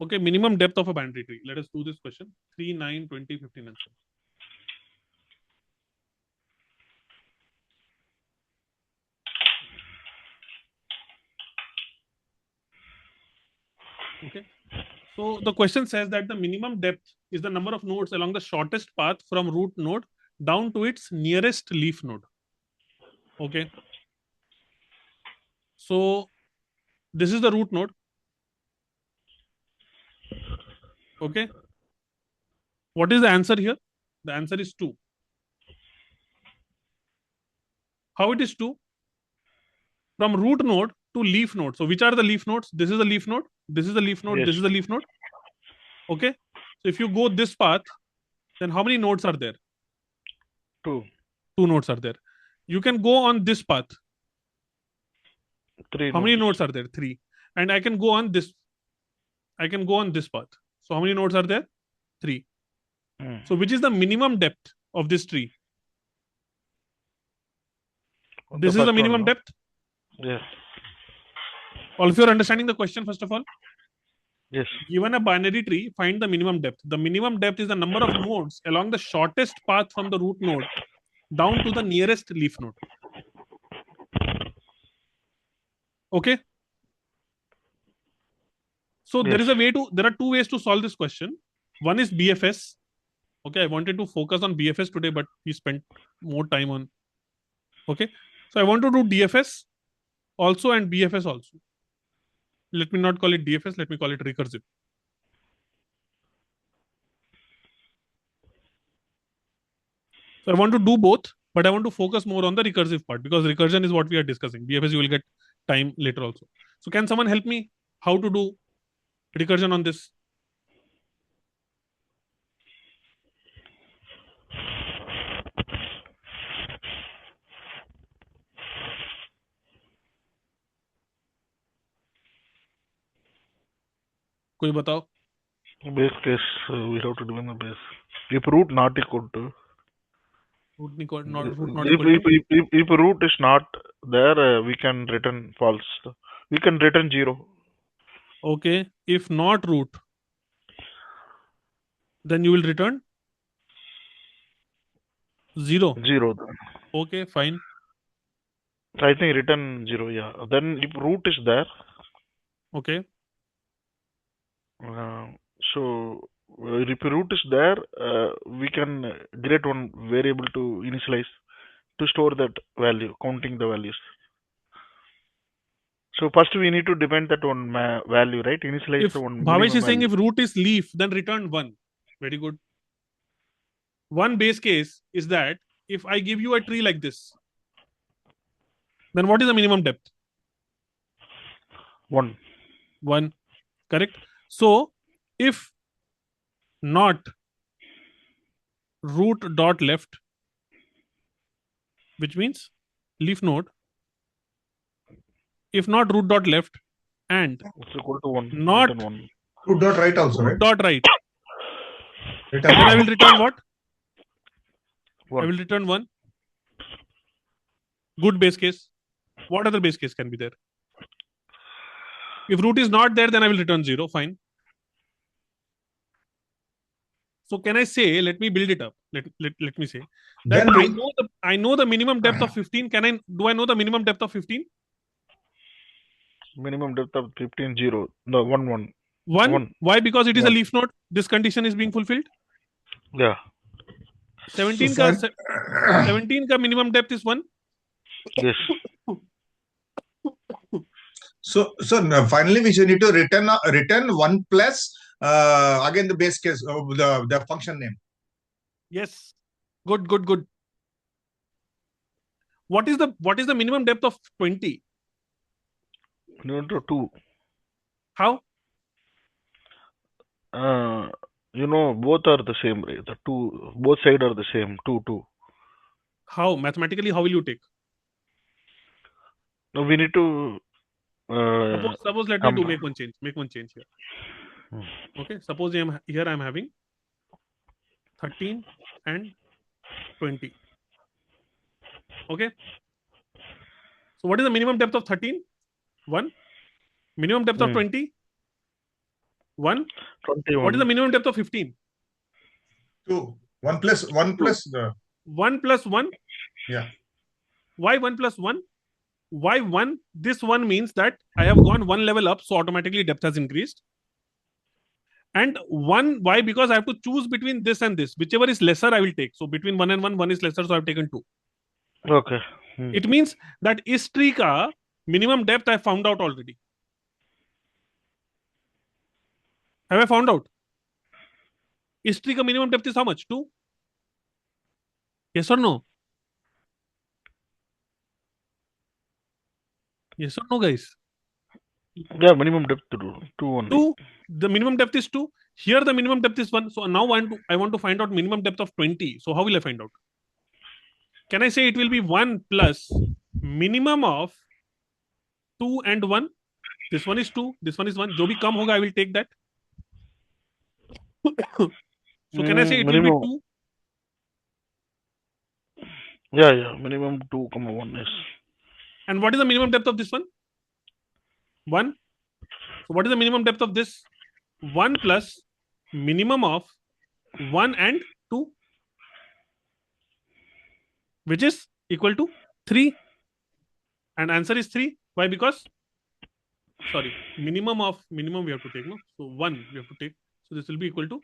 Okay, minimum depth of a binary tree. Let us do this question. 3, 9, 20, 15, and so on. Okay. So the question says that the minimum depth is the number of nodes along the shortest path from root node down to its nearest leaf node. Okay. So this is the root node. Okay. What is the answer here? The answer is 2. How it is 2? From root node to leaf node. So which are the leaf nodes? This is the leaf node. This is the leaf node. Yes. This is the leaf node. Okay. So if you go this path, then how many nodes are there? 2. 2 nodes are there. You can go on this path. 3 How many nodes are there? 3. And I can go on this. I can go on this path. So how many nodes are there? 3. So which is the minimum depth of this tree? This is the minimum depth? Yes. All of you are understanding the question, first of all? Yes. Given a binary tree, find the minimum depth. The minimum depth is the number of nodes along the shortest path from the root node down to the nearest leaf node. Okay? So yes. There are 2 ways to solve this question. One is BFS. Okay, I wanted to focus on BFS today, but we spent more time on. Okay, so I want to do DFS also and BFS also. Let me not call it DFS, let me call it recursive. So I want to do both, but I want to focus more on the recursive part because recursion is what we are discussing. BFS you will get time later also. So can someone help me how to do recursion on this? कोई बताओ? Base case we have to do in the base. If root not equal to. If root is not there, we can return false. We can return 0. Okay. If not root, then you will return 0. 0. Okay, fine. I think return 0. Yeah. Then if root is there. Okay. So if root is there, we can create one variable to initialize to store that value, counting the values. So first we need to depend that one value, right? Initialize if the one. Bhavesh is saying if root is leaf, then return 1. Very good. One base case is that if I give you a tree like this, then what is the minimum depth? 1. 1. Correct. So if not root dot left, which means leaf node, if not root dot left, and It's equal to 1. not Return 1. Root dot right also, root right? dot right. Return Then I will return what? I 1. will return 1. Good base case. What other base case can be there? If root is not there, then I will return 0. Fine. So can I say, let me build it up. Let me say that Then I know the minimum depth of 15. Do I know the minimum depth of 15? Minimum depth of 15, 0. No, 1, 1. 1. Why? Because it is a 1. leaf node. This condition is being fulfilled. Yeah. 17 So का 17 का minimum depth is 1. Yes. So finally we should need to return 1 plus again the base case of the function name. Yes. Good. What is the minimum depth of 20? Minimum to 2. How? Both are the same, right? The two, both sides are the same. 2, 2. How? Mathematically, how will you take? Now we need to. Suppose let me make one change here. Okay. Suppose here I'm having 13 and 20. Okay. So what is the minimum depth of 13? 1. Minimum depth of 20? 1. 21. What is the minimum depth of 15? 2. 1 plus the 1 plus 1? Yeah. Why 1 plus 1? Why 1? This 1 means that I have gone 1 level up, so automatically depth has increased. And 1, why? Because I have to choose between this and this. Whichever is lesser, I will take. So between 1 and 1 is lesser, so I have taken 2. Okay. It means that is tree ka minimum depth I found out already. Have I found out? Is tree ka minimum depth is how much? 2? Yes or no? Yes or no, guys? Yeah, minimum depth to 2 only. 2. The minimum depth is 2. Here the minimum depth is 1. So now I want to find out minimum depth of 20. So how will I find out? Can I say it will be 1 plus minimum of 2 and 1? This one is 2. This one is 1. Jo bhi kam hoga, I will take that. So can I say it will be 2? Yeah. Minimum 2, 1 is. And what is the minimum depth of this one? 1. So what is the minimum depth of this? 1 plus minimum of 1 and 2, which is equal to 3. And answer is 3. Why? Because, sorry, minimum we have to take, no? So 1 we have to take. So this will be equal to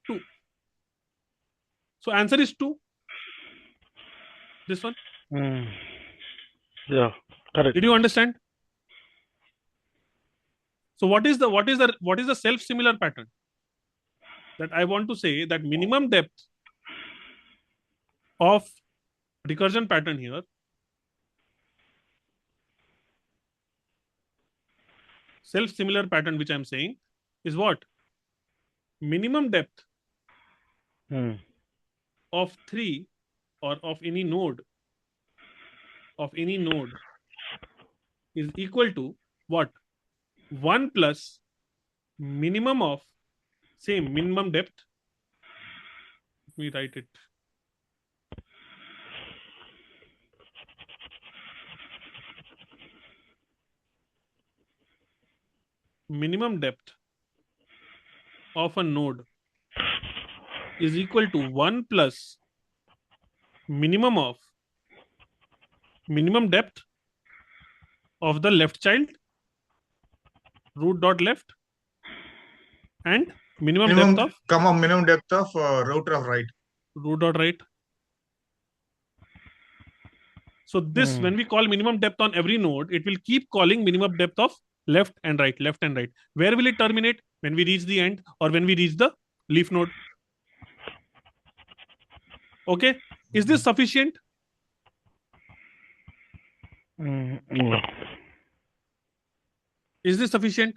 2. So answer is 2. This one. Yeah, correct. Did you understand? So what is the self-similar pattern? That I want to say that minimum depth of recursion pattern here self-similar pattern which I'm saying is what? Minimum depth of 3 or of any node is equal to what? 1 plus minimum of same minimum depth. Let me write it. Minimum depth of a node is equal to 1 plus minimum depth of the left child, root dot left, and minimum depth of root of right. Root dot right. So this, when we call minimum depth on every node, it will keep calling minimum depth of left and right. Where will it terminate? When we reach the end or when we reach the leaf node. Okay. Is this sufficient? No. Is this sufficient?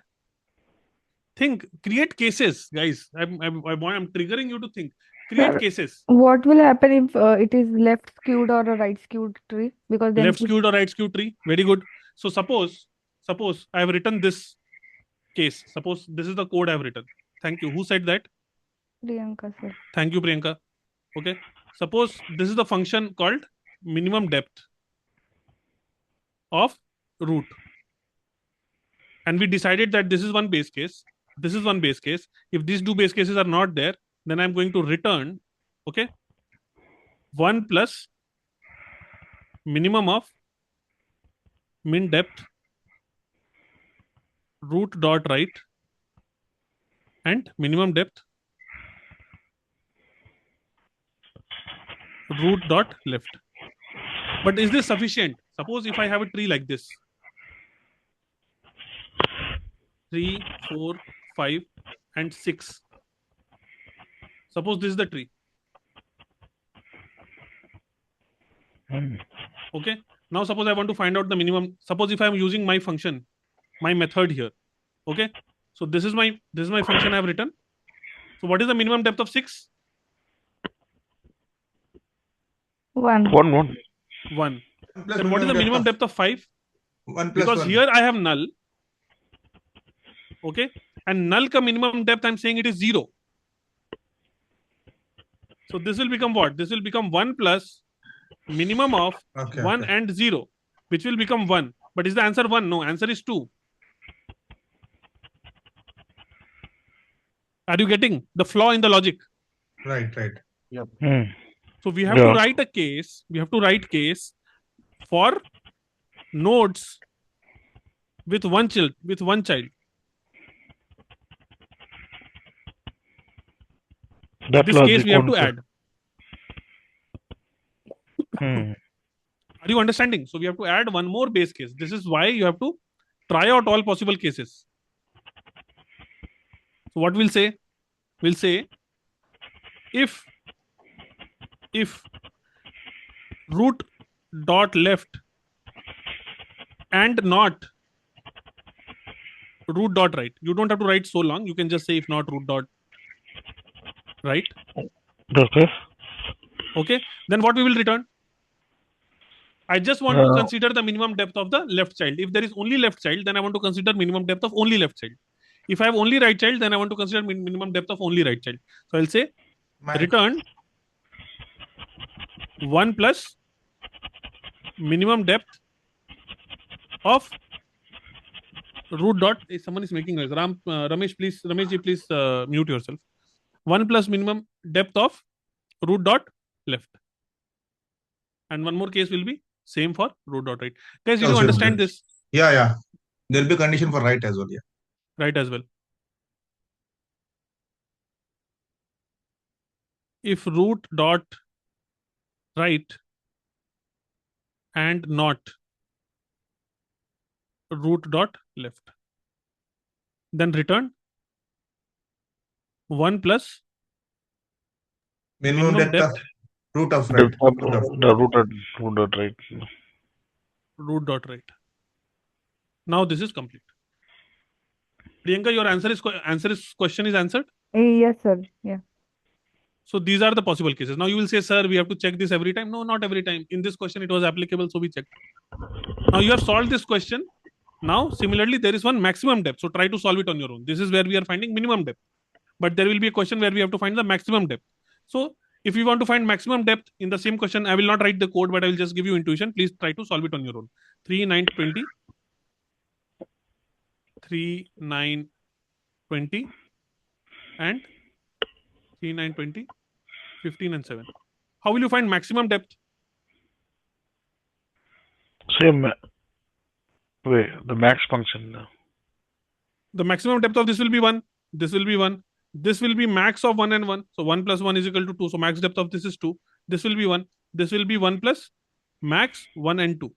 Think, create cases, guys. I'm triggering you to think. Create cases. What will happen if it is left skewed or a right skewed tree? Because then Left skewed or right skewed tree. Very good. So suppose I have written this case. Suppose this is the code I have written. Thank you. Who said that? Priyanka, sir. Thank you, Priyanka. Okay. Suppose this is the function called minimum depth of root. And we decided that this is one base case. This is one base case. If these two base cases are not there, then I'm going to return, okay, 1 plus minimum of min depth root dot right and minimum depth root dot left. But is this sufficient? Suppose if I have a tree like this, 3, 4, 5, and 6. Suppose this is the tree. Okay. Now suppose I want to find out the minimum. Suppose if I am using my function, my method here. Okay. So this is my function I have written. So what is the minimum depth of 6? 1. 1. 1. Then what is the minimum depth of 5? 1 plus Because 1. here I have null. Okay. And null ka minimum depth, I'm saying it is 0. So this will become what? This will become 1 plus minimum of 1 and 0, which will become 1. But is the answer 1? No, answer is 2. Are you getting the flaw in the logic? Right. Yep. So we have to write a case. We have to write case for nodes with one child. That this logic case we have to won't add. Are you understanding? So we have to add one more base case. This is why you have to try out all possible cases. So what we'll say? We'll say if root dot left and not root dot right. You don't have to write so long. You can just say if not root dot right. Okay. Then what we will return? I just want to consider the minimum depth of the left child. If there is only left child, then I want to consider minimum depth of only left child. If I have only right child, then I want to consider minimum depth of only right child. So I'll say return 1 plus minimum depth of root dot. Someone is making noise. Ramesh, please mute yourself. 1 plus minimum depth of root dot left. And one more case will be same for root dot right. Guys, did you understand this? Yeah. There will be condition for right as well. Yeah. Right as well. If root dot right and not root dot left, then return 1 plus minimum depth of root of right. Root dot right. Root dot right. Now this is complete. Priyanka, your question is answered? Yes, sir. Yeah. So these are the possible cases. Now you will say, sir, we have to check this every time. No, not every time. In this question, it was applicable, so we checked. Now you have solved this question. Now, similarly, there is one maximum depth. So try to solve it on your own. This is where we are finding minimum depth. But there will be a question where we have to find the maximum depth. So if you want to find maximum depth in the same question, I will not write the code, but I will just give you intuition. Please try to solve it on your own. 3, 9, 20. 3, 9, 20. And 3, 9, 20. 15 and 7. How will you find maximum depth? Same way, the max function. The maximum depth of this will be 1. This will be 1. This will be max of 1 and 1. So 1 plus 1 is equal to 2. So max depth of this is 2. This will be 1. This will be 1 plus max 1 and 2.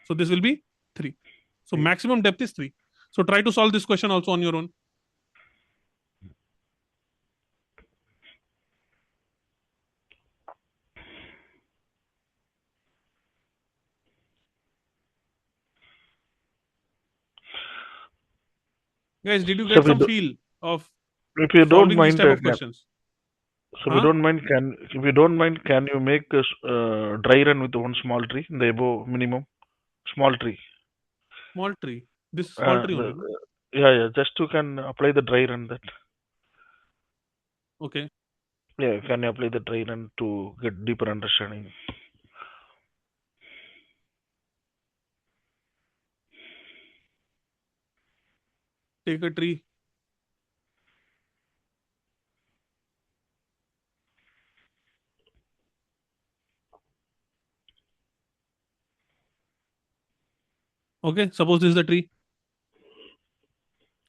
So this will be 3. So maximum depth is 3. So try to solve this question also on your own. Guys, did you get some feel of if you don't mind these type of questions? So if you don't mind, can you make a dry run with one small tree in the above minimum? Small tree. Small tree. This small tree only. Yeah. Just you can apply the dry run that. Okay. Yeah, you can apply the dry run to get deeper understanding. Take a tree. Okay. Suppose this is the tree.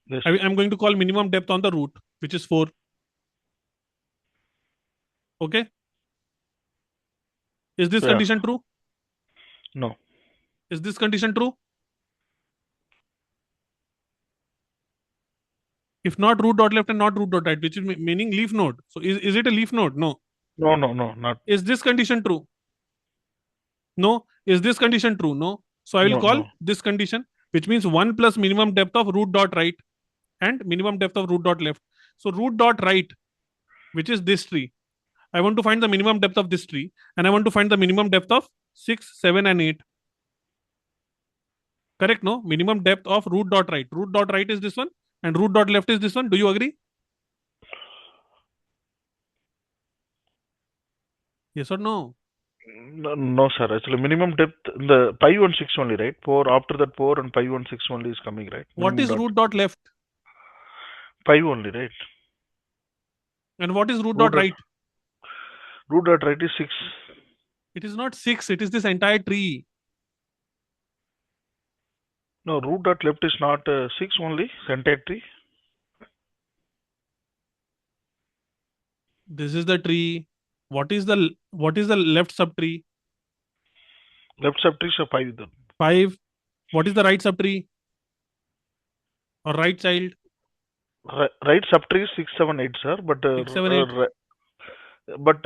Yes. I'm going to call minimum depth on the root, which is 4. Okay. Is this Yeah. condition true? No. Is this condition true? If not root dot left and not root dot right, which is meaning leaf node. So is it a leaf node? No. No. Not. Is this condition true? No. Is this condition true? No. So I will call No. this condition, which means 1 plus minimum depth of root dot right and minimum depth of root dot left. So root dot right, which is this tree, I want to find the minimum depth of this tree, and I want to find the minimum depth of 6, 7, and 8. Correct? No? Minimum depth of root dot right. Root dot right is this one, and root dot left is this one. Do you agree? Yes or no? No, sir. Actually, minimum depth the pi 1 6 only, right? 4 after that 4 and pi 1 6 only is coming, right? What Minimum is dot root dot left? pi only, right? And what is root Root dot dot right? root dot right is 6. It is not 6. It is this entire tree. No, root dot left is not 6 only. Entire tree. This is the tree. What is the left subtree? Left subtree is 5. Then 5. What is the right subtree? Or right child? right subtree is 6, 7, 8, sir. But 6, 7, 8. But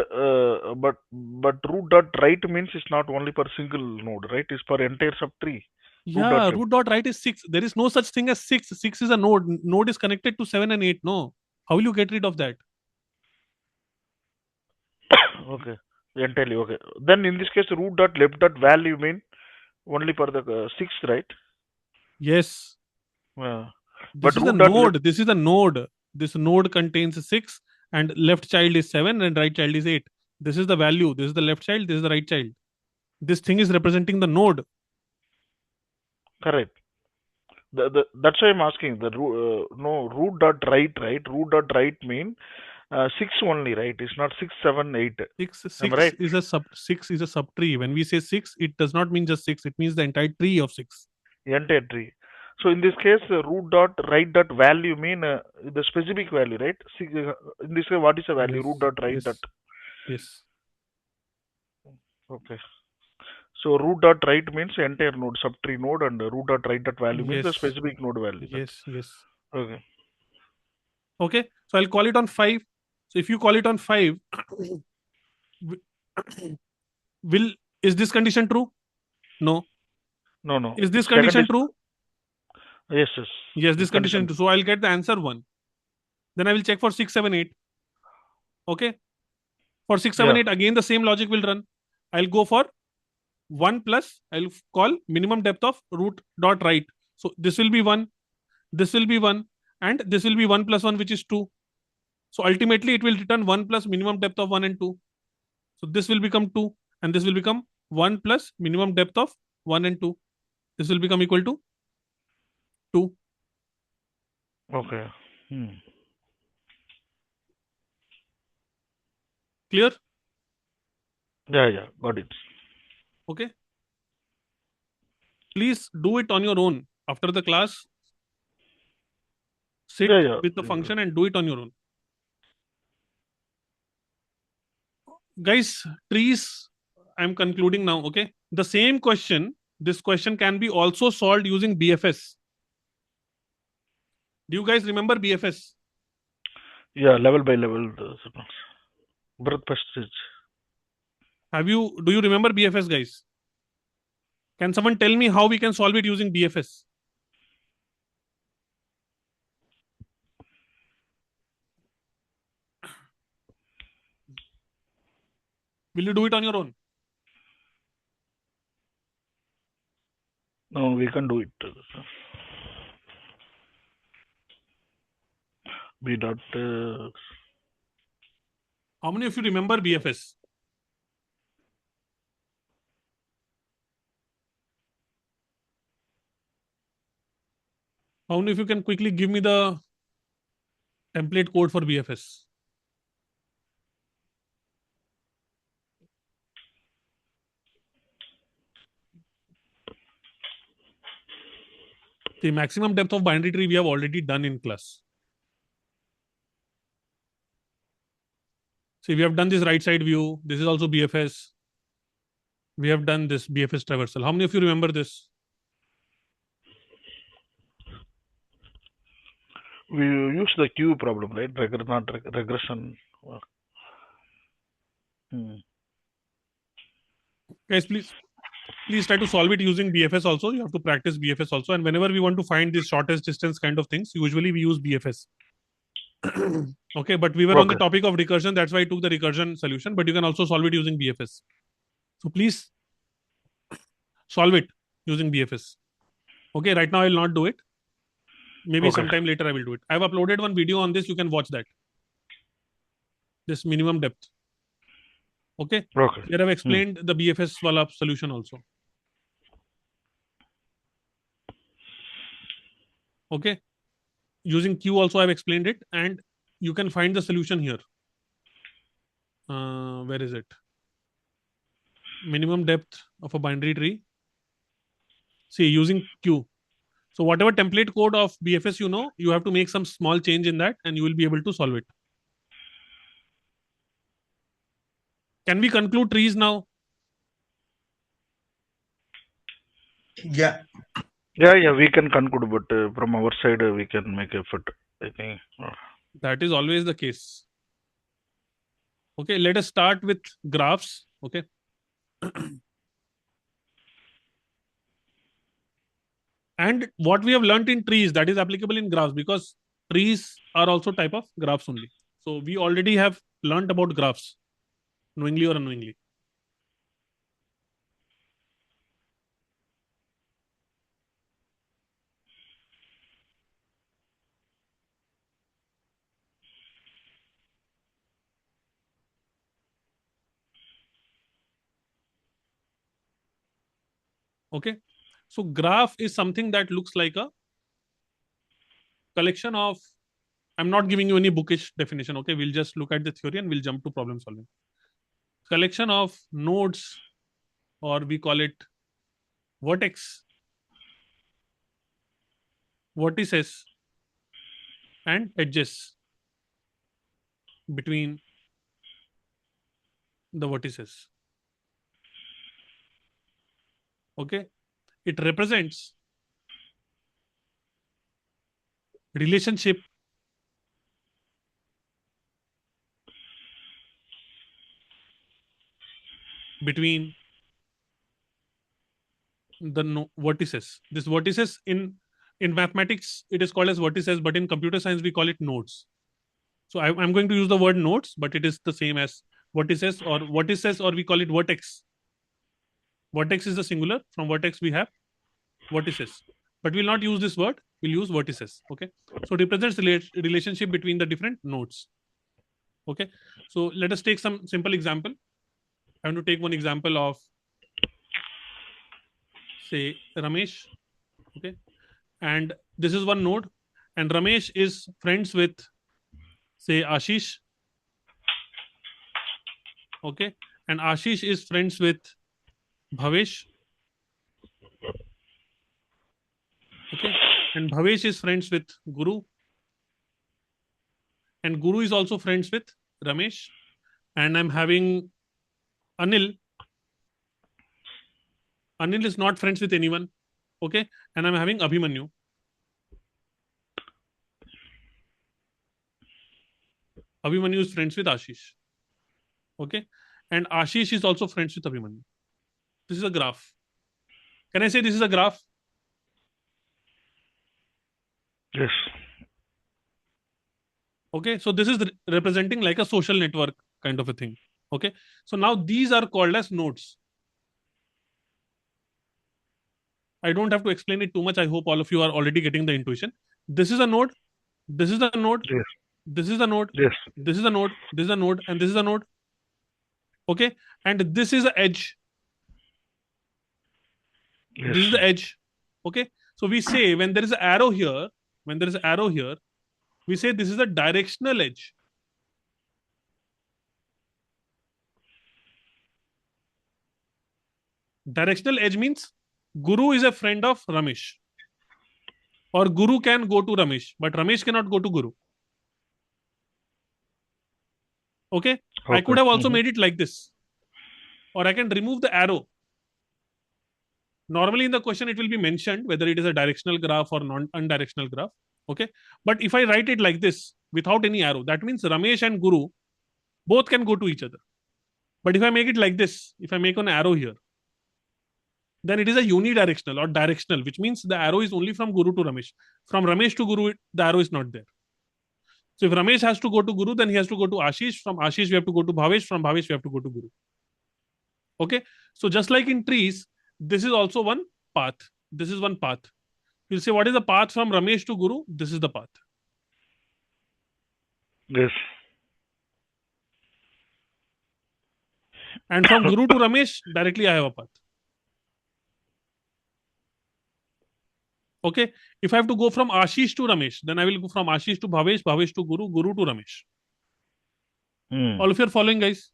root dot right means it's not only per single node, right? It's per entire subtree. Yeah, root dot right is 6. There is no such thing as 6. 6 is a node. Node is connected to 7 and 8. No. How will you get rid of that? Okay. Entirely okay. Then in this case, root dot left dot value mean only for the 6, right? Yes. But This is a root dot node. This is a node. This node contains 6 and left child is 7 and right child is 8. This is the value. This is the left child. This is the right child. This thing is representing the node. correct. That's why I'm asking. No root dot right, right? Root dot right mean 6 only, right? It's not 6, 7, 8. 6 right? is a subtree. When we say 6, it does not mean just 6. It means the entire tree of 6. Entire tree. So in this case, root dot right dot value mean the specific value, right? In this case, what is the value? Yes. Root dot right Yes. dot. Yes. Okay. So root dot right means entire node, subtree node, and root dot right dot value means the Yes. specific node value. Yes. Yes. Okay. Okay. So I'll call it on 5. So if you call it on 5, is this condition true? No. No. Is this condition true? Yes. Yes, this condition true. So I'll get the answer 1. Then I will check for 6, 7, 8. Okay. For 6, 7, 8, again the same logic will run. I'll go for 1 plus, I'll call minimum depth of root dot right. So this will be 1, this will be 1, and this will be 1 plus 1, which is 2. So ultimately it will return 1 plus minimum depth of 1 and 2. So this will become 2, and this will become 1 plus minimum depth of 1 and 2. This will become equal to 2. Okay. Clear? Yeah. Got it. Okay. Please do it on your own after the class. Sit with the function and do it on your own. Guys, trees, I'm concluding now. Okay. The same question, this question can be also solved using BFS. Do you guys remember BFS? Yeah, level by level. Breath passage. Do you remember BFS, guys? Can someone tell me how we can solve it using BFS? Will you do it on your own? No, we can do it. B dot. How many of you remember BFS? How many of you can quickly give me the template code for BFS? The maximum depth of binary tree we have already done in class. See, we have done this right side view. This is also BFS. We have done this BFS traversal. How many of you remember this? We use the queue problem, right? Not regression. Guys, please try to solve it using BFS also. You have to practice BFS also. And whenever we want to find this shortest distance kind of things, usually we use BFS. Okay, but we were on the topic of recursion. That's why I took the recursion solution. But you can also solve it using BFS. So please solve it using BFS. Okay, right now I will not do it. Maybe sometime later I will do it. I have uploaded one video on this. You can watch that. This minimum depth. Okay. Here I have explained the BFS wala solution also. Okay. Using Q also I have explained it, and you can find the solution here. Where is it? Minimum depth of a binary tree. See, using Q. So whatever template code of BFS you know, you have to make some small change in that and you will be able to solve it. Can we conclude trees now? Yeah. Yeah, we can conclude, but from our side, we can make effort, I think. That is always the case. Okay, let us start with graphs. Okay. And what we have learned in trees, that is applicable in graphs, because trees are also type of graphs only. So we already have learned about graphs, knowingly or unknowingly. Okay. So graph is something that looks like a collection of, I'm not giving you any bookish definition. Okay. We'll just look at the theory and we'll jump to problem solving. Collection of nodes, or we call it vertex, vertices, and edges between the vertices. Okay. It represents relationship between the vertices. This vertices in mathematics it is called as vertices, but in computer science we call it nodes. So I'm going to use the word nodes, but it is the same as vertices, or we call it vertex. Vertex is the singular. From vertex we have vertices, but we'll not use this word. We'll use vertices. Okay. So it represents the relationship between the different nodes. Okay. So let us take some simple example. I'm going to take one example of, say, Ramesh. Okay. And this is one node, and Ramesh is friends with, say, Ashish. Okay. And Ashish is friends with Bhavesh. Okay. And Bhavesh is friends with Guru. And Guru is also friends with Ramesh. And I'm having Anil. Anil is not friends with anyone. Okay. And I'm having Abhimanyu. Abhimanyu is friends with Ashish. Okay. And Ashish is also friends with Abhimanyu. This is a graph. Can I say this is a graph? Yes. Okay. So this is representing like a social network kind of a thing. Okay. So now these are called as nodes. I don't have to explain it too much. I hope all of you are already getting the intuition. This is a node. This is a node. Yes. This is a node. Yes. This is a node. This is a node, and this is a node. Okay, and this is the edge. Yes. This is the edge. Okay, so we say when there is an arrow here, we say this is a directional edge. Directional edge means Guru is a friend of Ramesh, or Guru can go to Ramesh, but Ramesh cannot go to Guru. Okay, I could have also made it like this, or I can remove the arrow. Normally in the question it will be mentioned whether it is a directional graph or non-undirectional graph. Okay, but if I write it like this without any arrow, that means Ramesh and Guru both can go to each other. But if I make it like this, if I make an arrow here, then it is a unidirectional or directional, which means the arrow is only from Guru to Ramesh. From Ramesh to Guru, the arrow is not there. So if Ramesh has to go to Guru, then he has to go to Ashish. From Ashish, we have to go to Bhavesh. From Bhavesh, we have to go to Guru. Okay, so just like in trees, this is also one path. This is one path. You'll say, what is the path from Ramesh to Guru? This is the path. Yes. And from Guru to Ramesh, directly I have a path. Okay, if I have to go from Ashish to Ramesh, then I will go from Ashish to Bhavesh, Bhavesh to Guru, Guru to Ramesh. All of you are following, guys?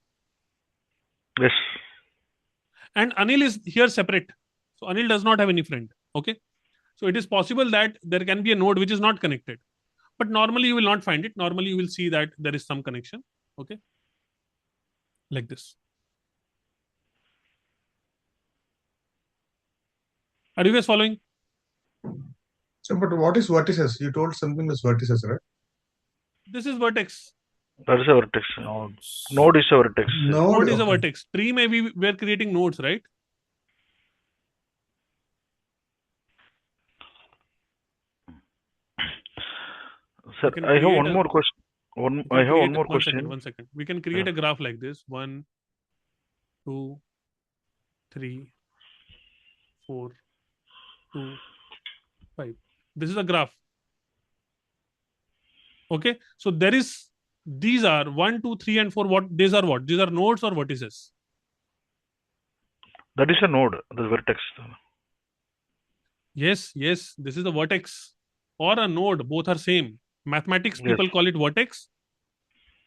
Yes. And Anil is here separate. So Anil does not have any friend. Okay, so it is possible that there can be a node which is not connected. But normally you will not find it. Normally you will see that there is some connection. Okay, like this. Are you guys following? So, but what is vertices? You told something is vertices, right? This is vertex. That is a vertex. Node is a vertex. Node is a vertex. Tree, maybe we are creating nodes, right? Sir, I have one more question. I have one more question. One second. We can create a graph like this. 1, 2, 3, 4, 2, 5. This is a graph. Okay. So there is, these are 1, 2, 3, and 4. These are what? These are nodes or vertices? That is a node, the vertex. Yes. This is a vertex or a node. Both are same. Mathematics, people call it vertex.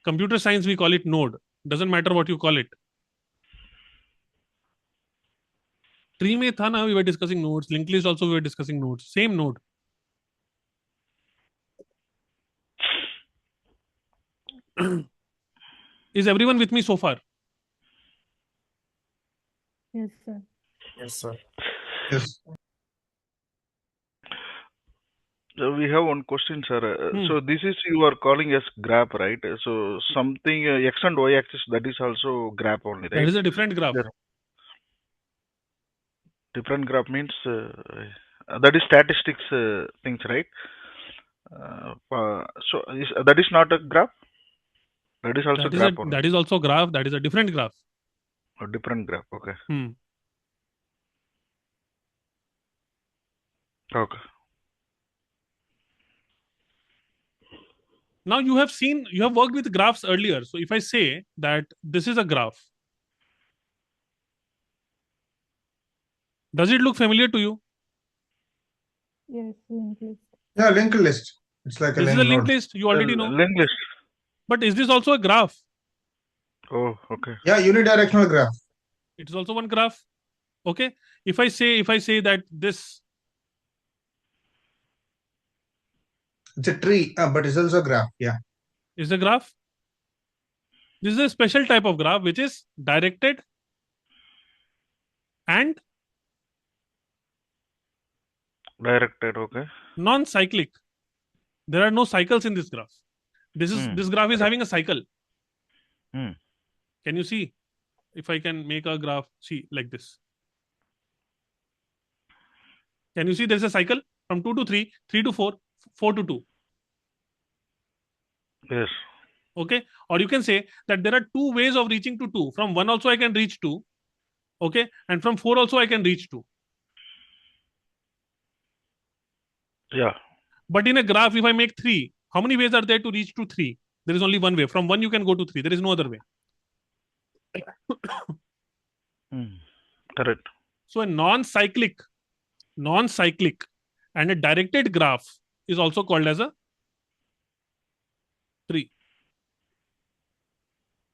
Computer science, we call it node. Doesn't matter what you call it. Tree mein tha na, we were discussing nodes. Linked list also we were discussing nodes. Same node. Is everyone with me so far? Yes, sir. Yes, sir. Yes. So we have one question, sir. So this is you are calling as graph, right? So something x and y axis, that is also graph only, right? That is a different graph. Different graph means that is statistics things, right? So that is not a graph. That is also graph. That is also graph. That is a different graph. A different graph. Okay. Okay. Now you have worked with graphs earlier. So if I say that this is a graph, does it look familiar to you? Yes, linked list. Yeah, linked list. It's like this is a linked list. You already know. Linked list. But is this also a graph? Oh, okay. Yeah, unidirectional graph. It is also one graph. Okay. If I say that this, it's a tree, but it's also a graph. Yeah. Is a graph. This is a special type of graph which is directed and okay. Non-cyclic. There are no cycles in this graph. This graph is having a cycle. Can you see? If I can make a graph, see like this. Can you see there is a cycle from 2 to 3, 3 to 4, 4 to 2? Yes. Okay. Or you can say that there are two ways of reaching to 2. From 1 also I can reach 2. Okay. And from 4 also I can reach 2. Yeah. But in a graph, if I make 3, How many ways are there to reach to 3? There is only one way. From 1 you can go to 3. There is no other way. Correct. So a non-cyclic and a directed graph is also called as a tree.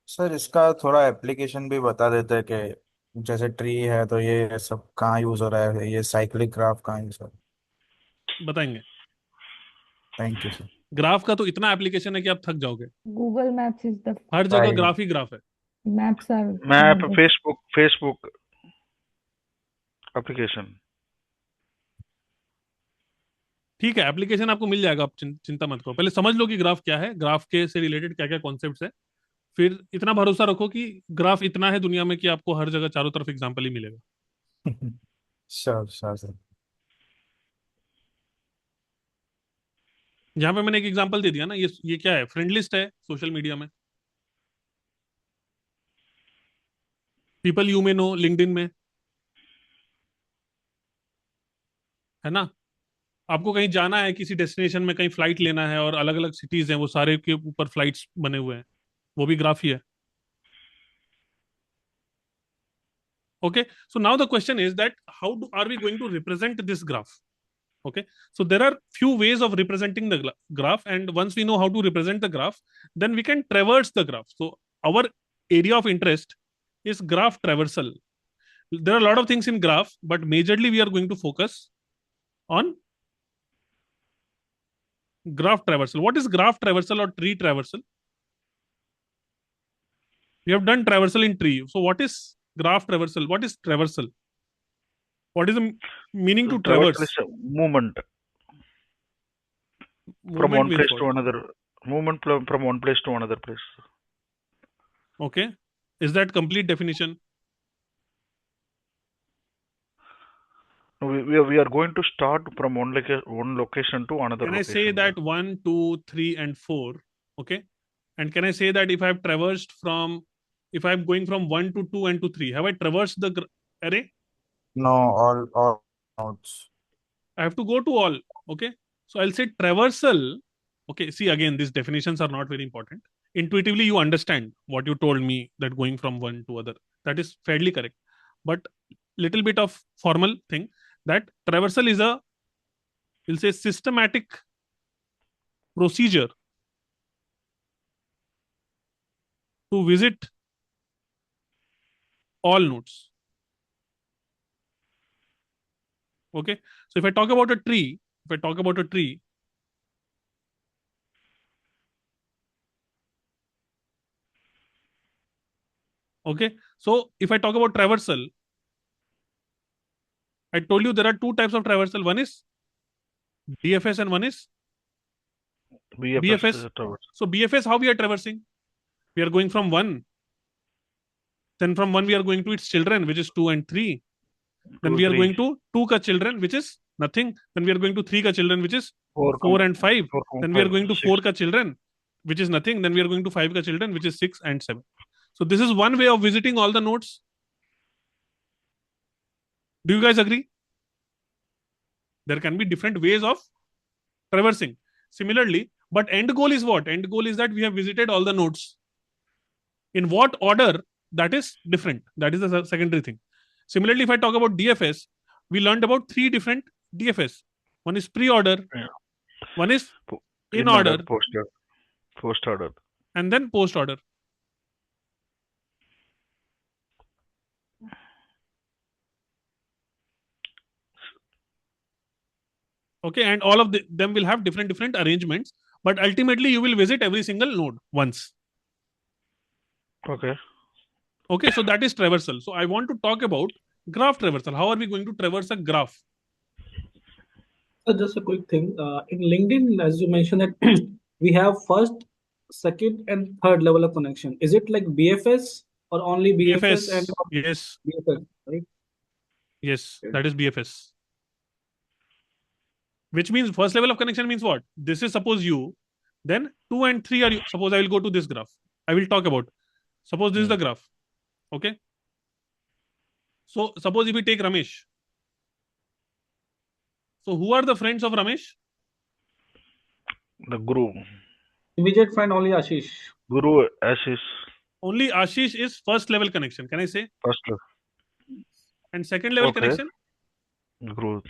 Sir इसका थोड़ा application भी बता देते हैं कि जैसे tree है तो ये सब कहाँ यूज हो रहा है, ये साइक्लिक ग्राफ कहाँ यूज हो रहा है? बताएंगे. Thank you sir. ग्राफ का तो इतना एप्लीकेशन है कि आप थक जाओगे. Google Maps is the हर जगह Right. ग्राफ ही ग्राफ है. maps are Map, one of the- Facebook application. ठीक है, एप्लीकेशन आपको मिल जाएगा, आप चिंता मत करो. पहले समझ लो कि ग्राफ क्या है, ग्राफ के से रिलेटेड क्या क्या कॉन्सेप्ट्स है. फिर इतना भरोसा रखो कि ग्राफ इतना है दुनिया में कि आपको हर जगह चारों तरफ एग्जाम्पल ही मिलेगा. Sure sure sir. यहाँ पे मैंने एक एग्जांपल दे दिया ना. ये क्या है? फ्रेंड लिस्ट है सोशल मीडिया में. पीपल यू में नो लिंक्डइन में, है ना. आपको कहीं जाना है, किसी डेस्टिनेशन में कहीं फ्लाइट लेना है और अलग अलग सिटीज हैं, वो सारे के ऊपर फ्लाइट्स बने हुए हैं, वो भी ग्राफ ही है. Okay, so now the question is that are we going to represent this graph? Okay, so there are few ways of representing the graph, and once we know how to represent the graph, then we can traverse the graph. So our area of interest is graph traversal. There are a lot of things in graph, but majorly we are going to focus on graph traversal. What is graph traversal or tree traversal? We have done traversal in tree. So what is graph traversal? What is traversal? What is the meaning to traverse? Traversal is a movement from one Movement means place what? to another. Movement from one place to another place. Okay. Is that complete definition? No, we are going to start from one location to another Can I location. say that 1, 2, 3, and 4? Okay. And can I say that if I'm going from 1 to 2 and to 3, have I traversed the array? No, all nodes. I have to go to all. Okay. So I'll say traversal. Okay. See, again, these definitions are not very important. Intuitively, you understand what you told me, that going from one to other. That is fairly correct. But little bit of formal thing, that traversal is we'll say, systematic procedure to visit all nodes. Okay. So if I talk about a tree, okay. So if I talk about traversal, I told you there are two types of traversal. One is DFS and one is BFS. So BFS, how we are traversing? We are going from 1. Then from 1 we are going to its children, which is 2 and 3. Then we are going to 2 ka children, which is nothing. Then we are going to 3 ka children, which is 4 and 5. Then we are going to 4 ka children, which is nothing. Then we are going to 5 ka children, which is 6 and 7. So this is one way of visiting all the nodes. Do you guys agree? There can be different ways of traversing. Similarly, but end goal is what? End goal is that we have visited all the nodes. In what order? That is different. That is the secondary thing. Similarly, if I talk about DFS, we learned about 3 different DFS. One is pre-order, one is in order, post order, and then post order. Okay, and all of them will have different arrangements, but ultimately you will visit every single node once. Okay. Okay, so that is traversal. So I want to talk about graph traversal. How are we going to traverse a graph? So just a quick thing. In LinkedIn, as you mentioned that we have first, second, and third level of connection. Is it like BFS or only BFS? And yes. BFS, right? Yes, that is BFS. Which means first level of connection means what? This is suppose you, then 2 and 3 are you. Suppose I will go to this graph. I will talk about. Suppose this is the graph. Okay. So suppose if we take Ramesh. So who are the friends of Ramesh? The Guru. Immediate friend only Ashish. Guru Ashish. Only Ashish is first level connection. Can I say? First level. And second level Okay. connection? Guru.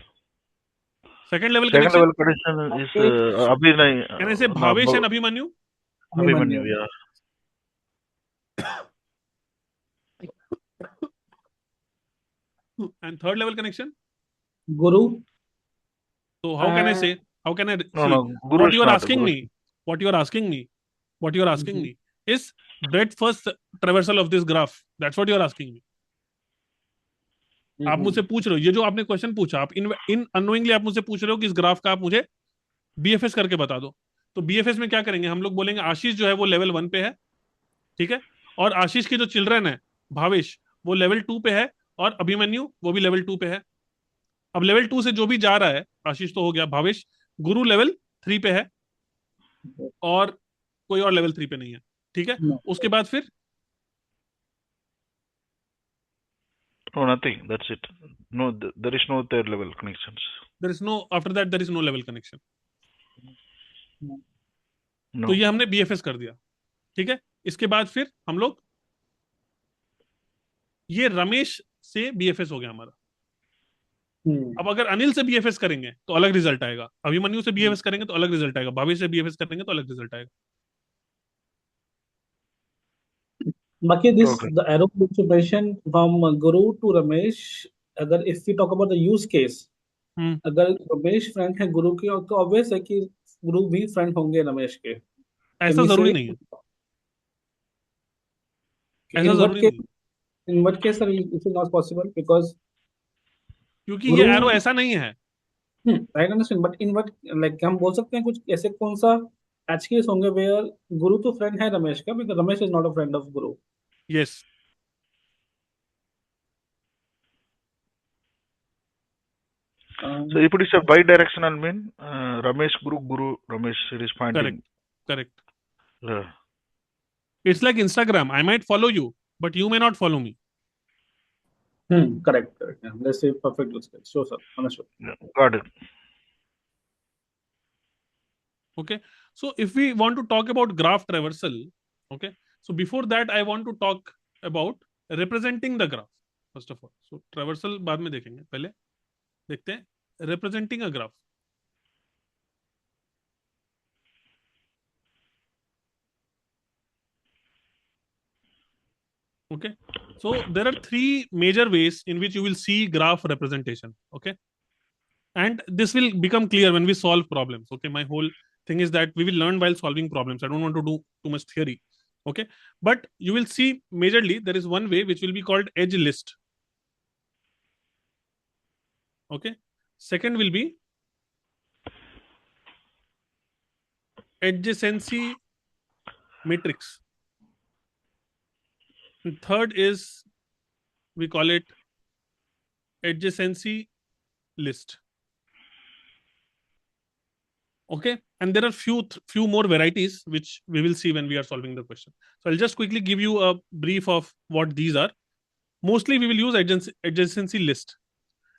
Second level Second connection? level connection is Abhinay. Can I say no, Bhavesh and Abhimanyu? Abhimanyu, yeah. And third level connection? Guru. So how can I say? How can I see? No, Guru What is you are not. asking me? What you are asking me? What you are asking me is breadth first traversal of this graph. That's what you are asking me. आप मुझसे पूछ रहे हो, ये जो आपने question पूछा, आप इन अनोइंगली आप मुझसे पूछ रहे हो कि इस ग्राफ का आप मुझे बीएफएस करके बता दो. तो बीएफएस में क्या करेंगे, हम लोग बोलेंगे आशीष जो है वो लेवल 1 पे है, ठीक है, और आशीष के जो चिल्ड्रन है भावेश वो लेवल 2 पे है, और अभिमन्यु वो भी लेवल 2 पे है. अब लेवल 2 से जो भी जा रहा है, आशीष तो हो गया, भावेश, गुरु लेवल 3 पे है और कोई और लेवल 3 पे नहीं है, ठीक है. उसके बाद फिर No, nothing. That's it. No, there is no third level connections. there is no, after that there is no level connection. No. तो ये हमने बीएफएस कर दिया, ठीक है. इसके बाद फिर हम लोग ये रमेश से बीएफएस हो गया हमारा. अब अगर अनिल से बीएफएस करेंगे तो अलग रिजल्ट आएगा, अभिमन्यु से बीएफएस करेंगे तो अलग रिजल्ट आएगा, भावेश से बीएफएस करेंगे तो अलग रिजल्ट आएगा. बाकी this the arrow distribution from Guru to Ramesh, अगर if we talk about the use case, अगर रमेश फ्रेंड है गुरु के तो ऑब्वियस है कि गुरु भी फ्रेंड होंगे रमेश के. ऐसा जरूरी नहीं है. ऐसा जरूरी नहीं. In what case, sir, it is not possible because क्योंकि ये एरो ऐसा नहीं है. I understand, but in what, like हम बोल सकते हैं कुछ ऐसे कौन सा एच केस होंगे where गुरु तो फ्रेंड है रमेश का, because Ramesh is not a friend of Guru. Yes. So if it is a bi-directional mean, Ramesh Guru, Guru Ramesh, it is pointing. Correct. Yeah. It's like Instagram. I might follow you, but you may not follow me. Correct. Yeah. That's a perfect use case. Sure, sir. Understood. Yeah. Got it. Okay. So if we want to talk about graph traversal, okay. So before that, I want to talk about representing the graph first of all. So traversal बाद में देखेंगे, पहले देखते हैं representing a graph. Okay. So there are three major ways in which you will see graph representation. Okay. And this will become clear when we solve problems. Okay. My whole thing is that we will learn while solving problems. I don't want to do too much theory. Okay. But you will see majorly there is one way which will be called edge list. Okay. Second will be adjacency matrix. And third is, we call it adjacency list. Okay. And there are few more varieties which we will see when we are solving the question. So I'll just quickly give you a brief of what these are. Mostly we will use adjacency list,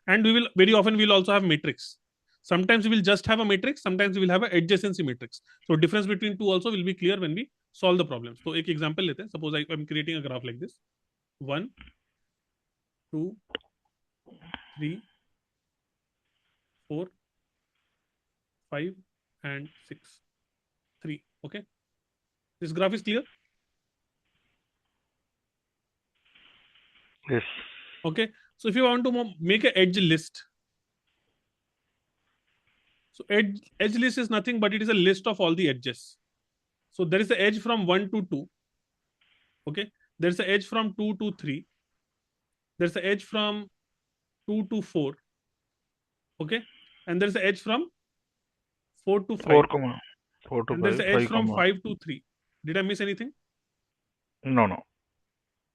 and we will very often we will also have matrix. Sometimes we will just have a matrix, sometimes we will have an adjacency matrix. So difference between two also will be clear when we solve the problem. So एक example लेते हैं. Suppose I am creating a graph like this. 1, 2, 3, 4, 5, and 6, 3. Okay. This graph is clear? Yes. Okay. So if you want to make an edge list, so edge list is nothing but it is a list of all the edges. So there is the edge from 1 to 2. Okay. There's the edge from 2 to 3. There's the edge from 2 to 4. Okay. And there's the edge from 4 to 5. 4 to and 5. there's the edge 5, from 5 to 3. Did I miss anything? No.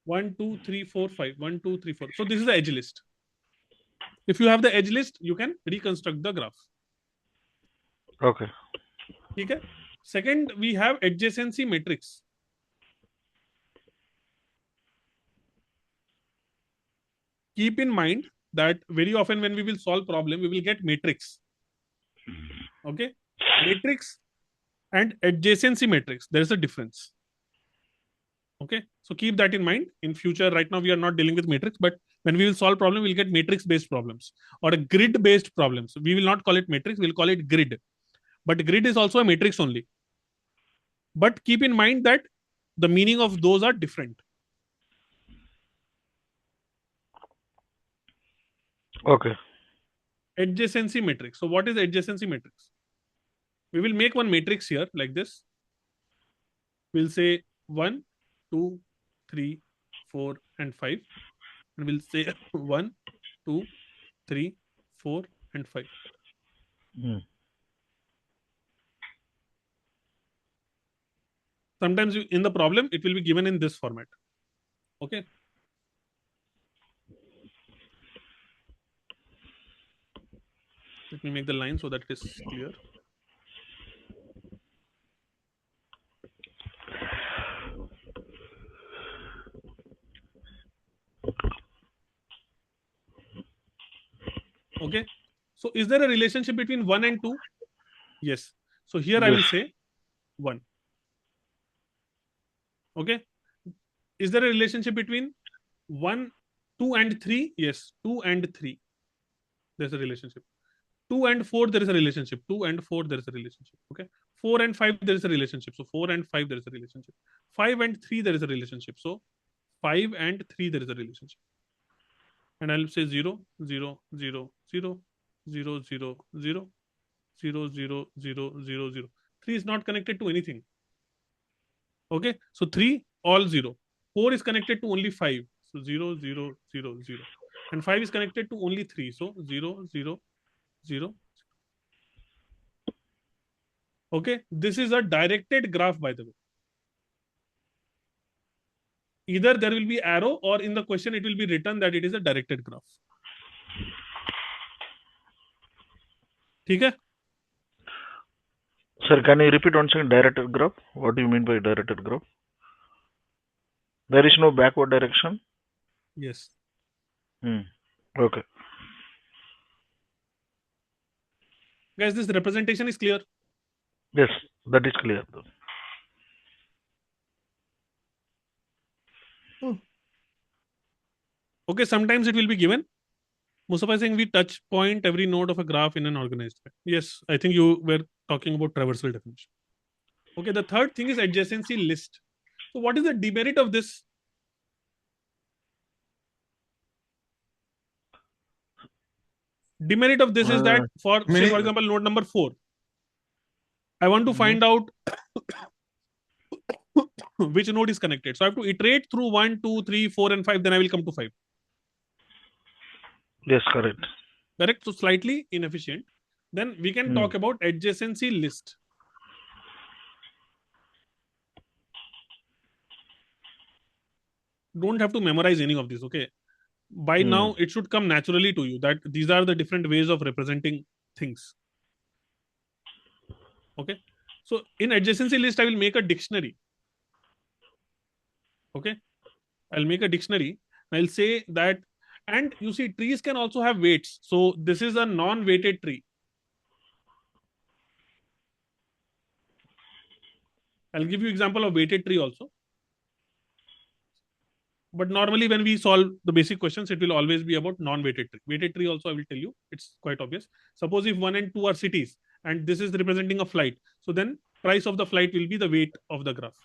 1, 2, 3, 4, 5. 1, 2, 3, 4. So this is the edge list. If you have the edge list, you can reconstruct the graph. Okay. Okay. Second, we have adjacency matrix. Keep in mind that very often when we will solve problem, we will get matrix. Okay. Matrix and adjacency matrix, there is a difference. Okay, so keep that in mind in future. Right now we are not dealing with matrix, but when we will solve problem, we'll get matrix based problems or a grid based problems. We will not call it matrix, we'll call it grid. But grid is also a matrix only. But keep in mind that the meaning of those are different. Okay. Adjacency matrix. So what is adjacency matrix? We will make one matrix here like this. We'll say 1, 2, 3, 4, and 5. And we'll say 1, 2, 3, 4, and 5. Sometimes in the problem, it will be given in this format. Okay. Let me make the line so that it is clear. Okay. So is there a relationship between 1 and 2? Yes. So here I will say 1. Okay. Is there a relationship between 1, 2 and 3? Yes. 2 and 3. There's a relationship. 2 and 4, there is a relationship. 2 and 4, there is a relationship. Okay. 4 and 5, there is a relationship. So 4 and 5, there is a relationship. 5 and 3, there is a relationship. So 5 and 3, there is a relationship. And I'll say 0, 0, 0, 0, 0, 0, 0, 0, 0, 0, 0, 0. 3 is not connected to anything. Okay. So 3, all 0. 4 is connected to only 5. So 0, 0, 0, 0. And 5 is connected to only 3. So 0, 0, 0. Okay. This is a directed graph, by the way. Either there will be arrow or in the question it will be written that it is a directed graph. Okay? Sir, can you repeat once again directed graph? What do you mean by directed graph? There is no backward direction? Yes. Okay. Guys, this representation is clear? Yes, that is clear. Okay, sometimes it will be given. Mustafa is saying we touch point every node of a graph in an organized way. Yes, I think you were talking about traversal definition. Okay, the third thing is adjacency list. So what is the demerit of this? Demerit of this is that for, say, for example, node number 4, I want to find out which node is connected. So I have to iterate through 1, 2, 3, 4, and 5, then I will come to 5. Yes, correct. Correct? So slightly inefficient. Then we can talk about adjacency list. Don't have to memorize any of this, okay? By now, it should come naturally to you that these are the different ways of representing things. Okay? So in adjacency list, I will make a dictionary. Okay? I'll make a dictionary. I'll say that, and you see, trees can also have weights. So this is a non-weighted tree. I'll give you example of weighted tree also. But normally when we solve the basic questions, it will always be about non-weighted tree. Weighted tree also I will tell you, it's quite obvious. Suppose if 1 and 2 are cities and this is representing a flight. So then price of the flight will be the weight of the graph.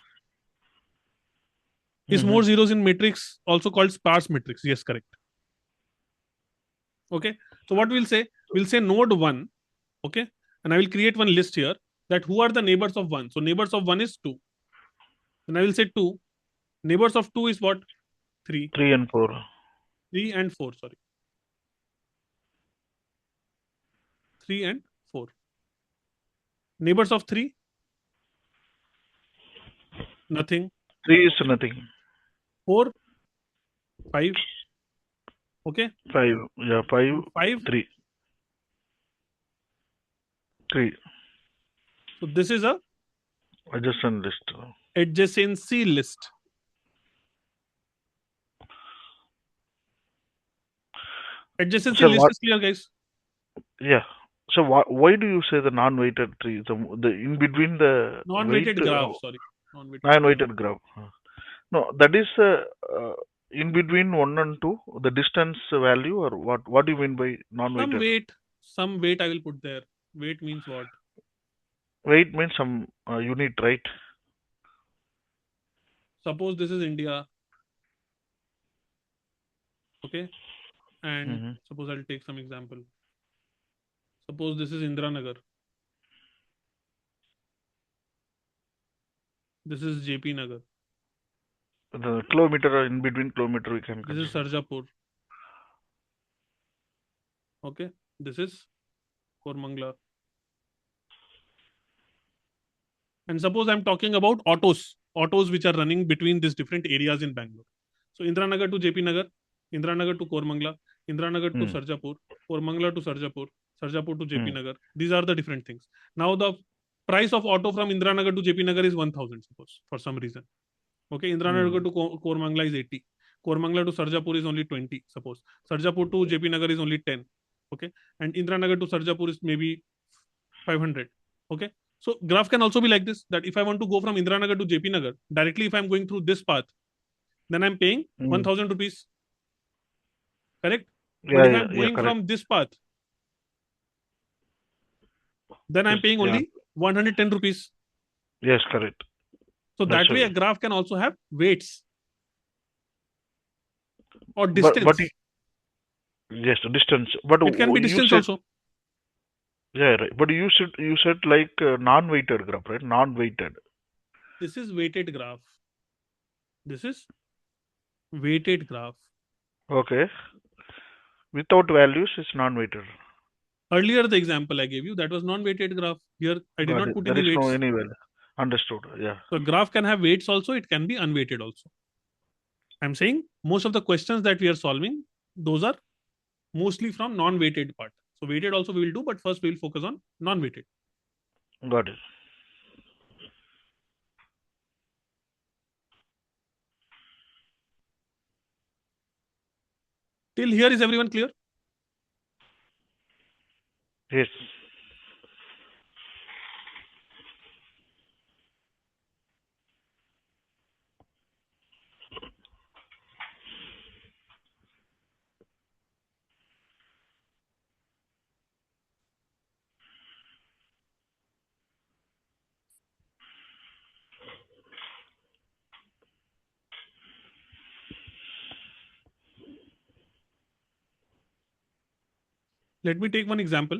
Is more zeros in matrix also called sparse matrix? Yes, correct. Okay. So what we'll say node 1. Okay. And I will create one list here that who are the neighbors of 1. So neighbors of 1 is 2. And I will say 2. Neighbors of 2 is what? 3. 3 and 4. 3 and 4, sorry. 3 and 4. Neighbors of 3? Nothing. 3 is nothing. 4? 5. Okay. 5. Yeah, 5. 5. 3. 3. So this is a adjacent list. Adjacency list. Adjacency list is clear, guys? Yeah. So why do you say the non-weighted tree? The in between the Non-weighted weight, graph, sorry. Non-weighted graph. non-weighted graph. No, that is in between 1 and 2, the distance value, or what? What do you mean by non-weighted? Some weight I will put there. Weight means what? Weight means some unit, right? Suppose this is India, okay? And suppose I'll take some example. Suppose this is Indranagar. This is JP Nagar. The kilometer in between kilometer we can This is consider. Sarjapur. Okay. This is Kormangla. And suppose I'm talking about autos which are running between these different areas in Bangalore. So Indranagar to JP Nagar, Indranagar to Kormangla, Indranagar to Sarjapur, Kormangla to Sarjapur, Sarjapur to JP Nagar. These are the different things. Now the price of auto from Indranagar to JP Nagar is 1000, suppose, for some reason. Okay, Indranagar to Kormangla is 80. Kormangla to Sarjapur is only 20, suppose. Sarjapur to JP Nagar is only 10. Okay, and Indranagar to Sarjapur is maybe 500. Okay, so graph can also be like this, that if I want to go from Indranagar to JP Nagar, directly if I'm going through this path, then I'm paying 1000 rupees. Correct? But if I'm going from this path, then I'm paying only 110 rupees. Yes, correct. So that way a graph can also have weights or distance. Yes, distance. But it can be distance also. Yeah, right. But you said like non-weighted graph, right? Non-weighted. This is weighted graph. This is weighted graph. Okay. Without values, it's non-weighted. Earlier, the example I gave you, that was non-weighted graph. Here, I did not put any weights. There is no any value. Understood. Yeah. So graph can have weights also. It can be unweighted also. I'm saying most of the questions that we are solving, those are mostly from non-weighted part. So weighted also we will do, but first we will focus on non-weighted. Got it. Till here, is everyone clear? Yes. Let me take one example.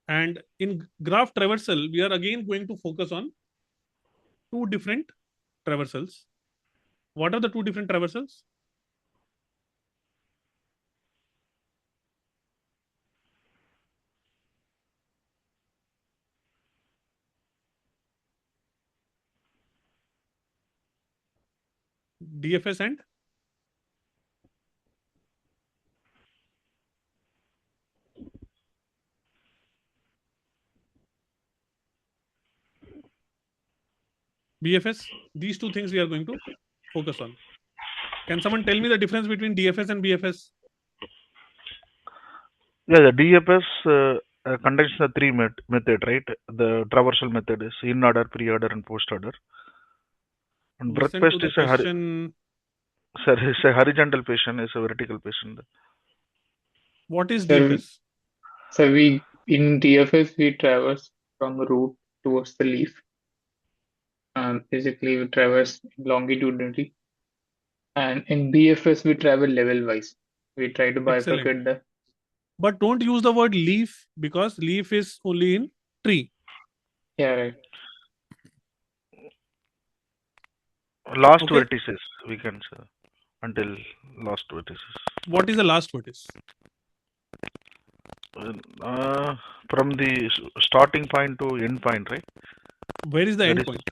And in graph traversal, we are again going to focus on two different traversals. What are the two different traversals? DFS and BFS. These two things we are going to focus on. Can someone tell me the difference between DFS and BFS? Yeah, the DFS contains the three method, right? The traversal method is in order, pre-order, and post-order. And breadth paste is a horizontal patient, is a vertical patient. What is DFS? So in DFS we traverse from the root towards the leaf. Basically we traverse longitudinally. And in BFS we travel level wise. We try to bifurcate the. But don't use the word leaf, because leaf is only in tree. Yeah, right. Last vertices, we can say, until last vertices. What is the last vertex? From the starting point to end point, right? Where is the end point?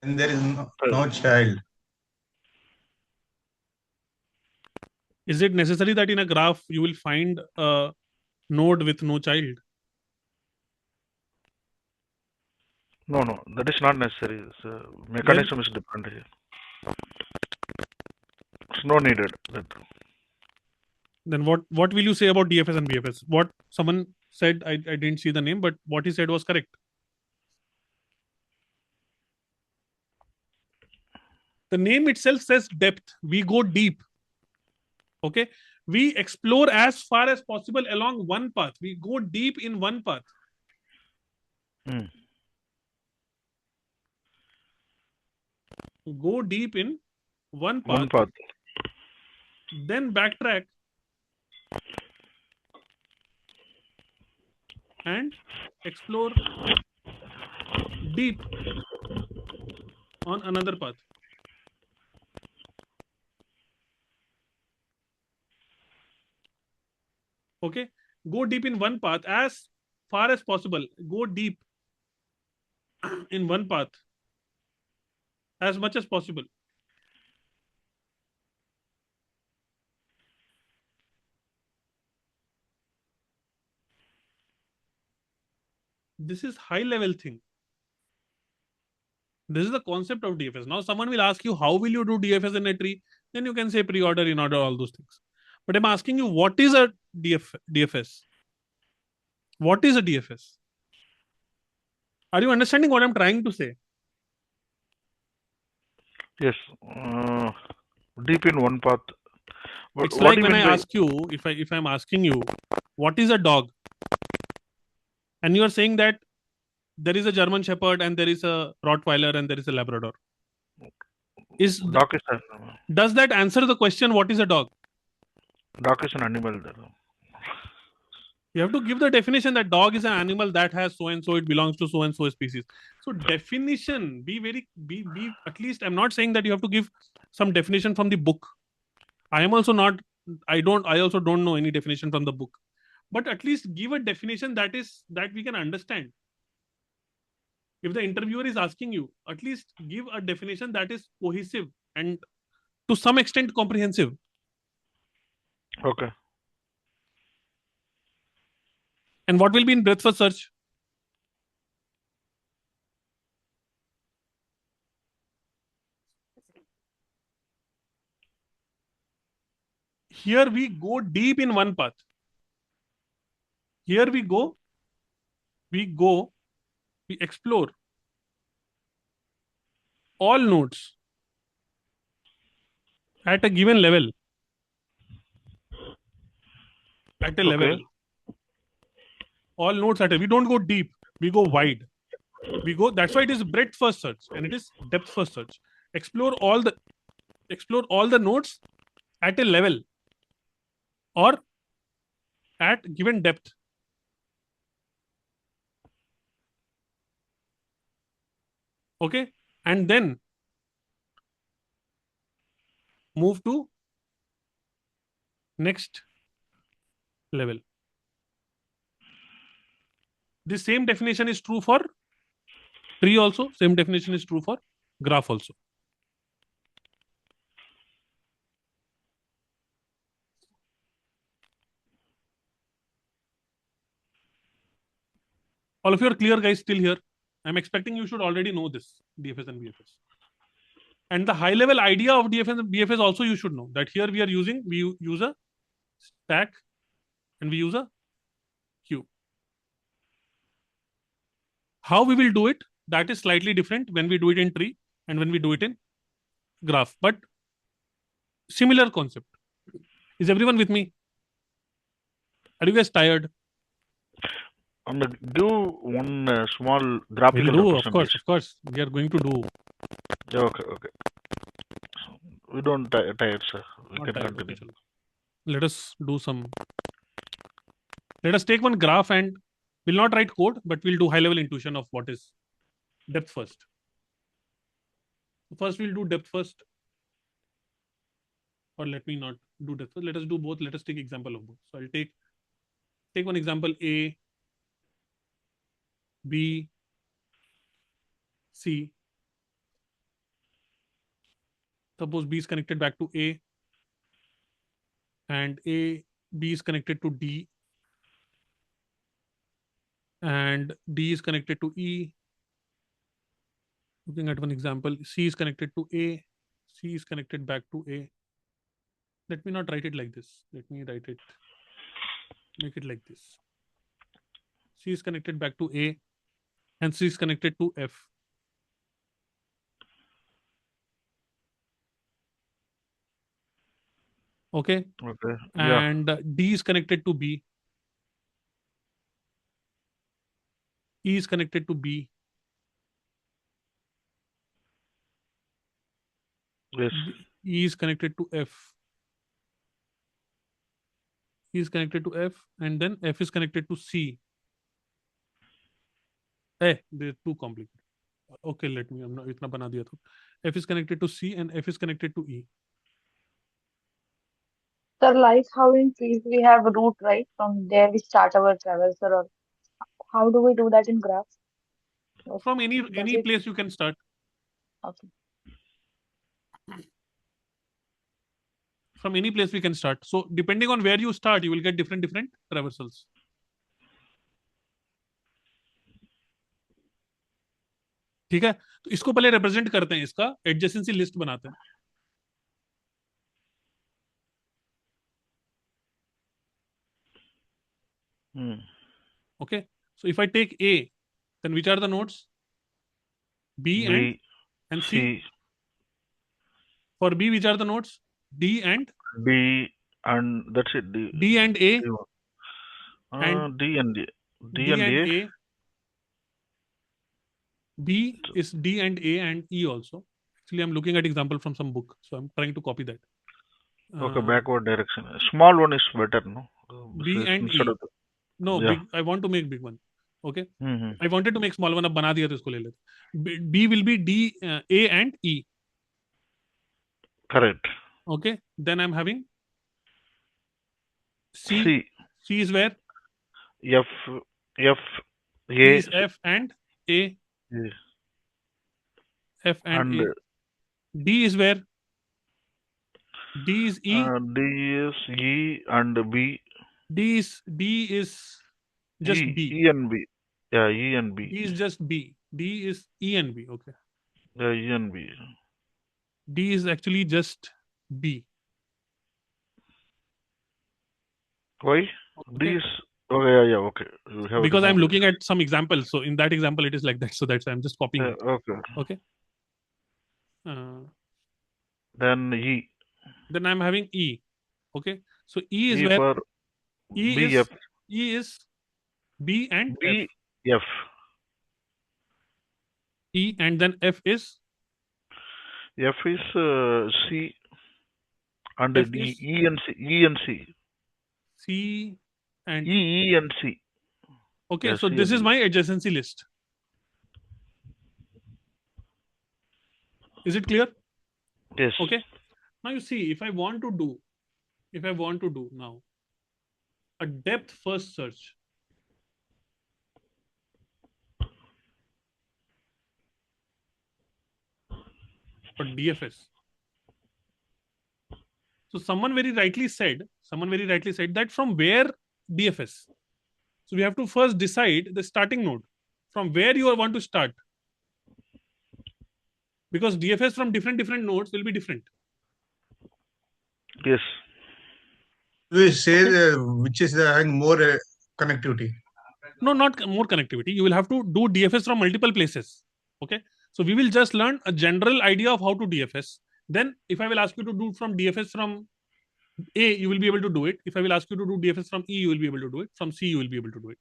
And there is no child. Is it necessary that in a graph you will find a node with no child? No, that is not necessary. The mechanism is different here. It's no needed. Then what will you say about DFS and BFS? What someone said, I didn't see the name, but what he said was correct. The name itself says depth. We go deep. Okay. We explore as far as possible along one path. We go deep in one path. Go deep in one path. Then backtrack and explore deep on another path. Okay. Go deep in one path as far as possible. Go deep in one path as much as possible. This is high level thing. This is the concept of DFS. Now someone will ask you, how will you do DFS in a tree? Then you can say pre-order, in order, all those things. But I'm asking you, what is a DFS? What is a DFS? Are you understanding what I'm trying to say? Yes. Deep in one path. It's like when I ask you, if I'm asking you, what is a dog? And you are saying that there is a German Shepherd and there is a Rottweiler and there is a Labrador. Dog is does that answer the question, what is a dog? Dog is an animal. You have to give the definition that dog is an animal that has so and so, it belongs to so and so species. So definition, be at least, I'm not saying that you have to give some definition from the book. I also don't know any definition from the book. But at least give a definition that we can understand. If the interviewer is asking you, at least give a definition that is cohesive and to some extent comprehensive. Okay. And what will be in breadth first search? Here we go deep in one path. Here we explore all nodes at a given level. At a level. All nodes we don't go deep, we go wide. That's why it is breadth first search and it is depth first search. Explore all the nodes at a level or at given depth. Okay, and then move to next level. The same definition is true for tree also. Same definition is true for graph also. All of you are clear, guys, still here? I'm expecting you should already know this, DFS and BFS. And the high level idea of DFS and BFS also you should know that here we use a stack and we use a queue. How we will do it, that is slightly different when we do it in tree and when we do it in graph, but similar concept. Is everyone with me? Are you guys tired? I'm going to do one small graphical representation. Of course. We are going to do. Okay. We don't tire, sir. We Not can tired, continue. okay. Let us take one graph and we'll not write code, but we'll do high-level intuition of what is depth first. First, we'll do depth first. Or let me not do depth first. Let us do both. Let us take example of both. So I'll take one example A, B, C. Suppose B is connected back to A and B is connected to D and D is connected to E. Looking at one example, C is connected to A, C is connected back to A. Let me not write it like this. Let me make it like this. C is connected back to A and C is connected to F. Okay. Okay. Yeah. And D is connected to B. E is connected to B. Yes. E is connected to F. E is connected to F, and then F is connected to C. They're too complicated. Okay, let me. I'm not इतना बना दिया था. F is connected to C and F is connected to E. Sir, like how in trees we have root, right? From there we start our travel, sir. Or how do we do that in graph? Like, From any does it? place you can start. Okay. From any place we can start. So depending on where you start, you will get different traversals. ठीक है, तो इसको पहले represent करते हैं, इसका adjacency list बनाते हैं. Okay, so if I take A, then which are the nodes? B and C. For B, which are the nodes? D and that's it. D and A. And D and A. D and A. B is D and A and E also. Actually, I'm looking at example from some book, so I'm trying to copy that. Okay, backward direction. Small one is better, no? B and E. No, yeah. big. I want to make big one. Okay. I wanted to make small one. अब बना दिया तो इसको ले लेते. B will be D, A and E. Correct. Okay. Then I'm having C. C is where? F, A. C is F and A. F and A. D is where? D is E. D is E and B. D is just B. E and B. Yeah, E and B. D is just B. D is E and B. Okay. Yeah, E and B. D is actually just B. Why? Okay. D is okay. Yeah, okay. Because I'm looking at some examples. So in that example, it is like that. So that's why I'm just copying it. Okay. Okay. Then E. Then I'm having E. Okay. So E is E where? for E B, is F. E is B and B, F. F. E and then F is? F is C and F D. is E and C. E and C. C and E and C. Okay, Yeah, so C this and is D. my adjacency list. Is it clear? Yes. Okay. Now you see, if I want to do now a depth first search, for DFS. So someone very rightly said that from where DFS. So we have to first decide the starting node, from where you want to start, because DFS from different nodes will be different. Yes. We say which is having more connectivity. No, not more connectivity. You will have to do DFS from multiple places. Okay. So we will just learn a general idea of how to DFS. Then if I will ask you to do from DFS from A, you will be able to do it. If I will ask you to do DFS from E, you will be able to do it. From C, you will be able to do it.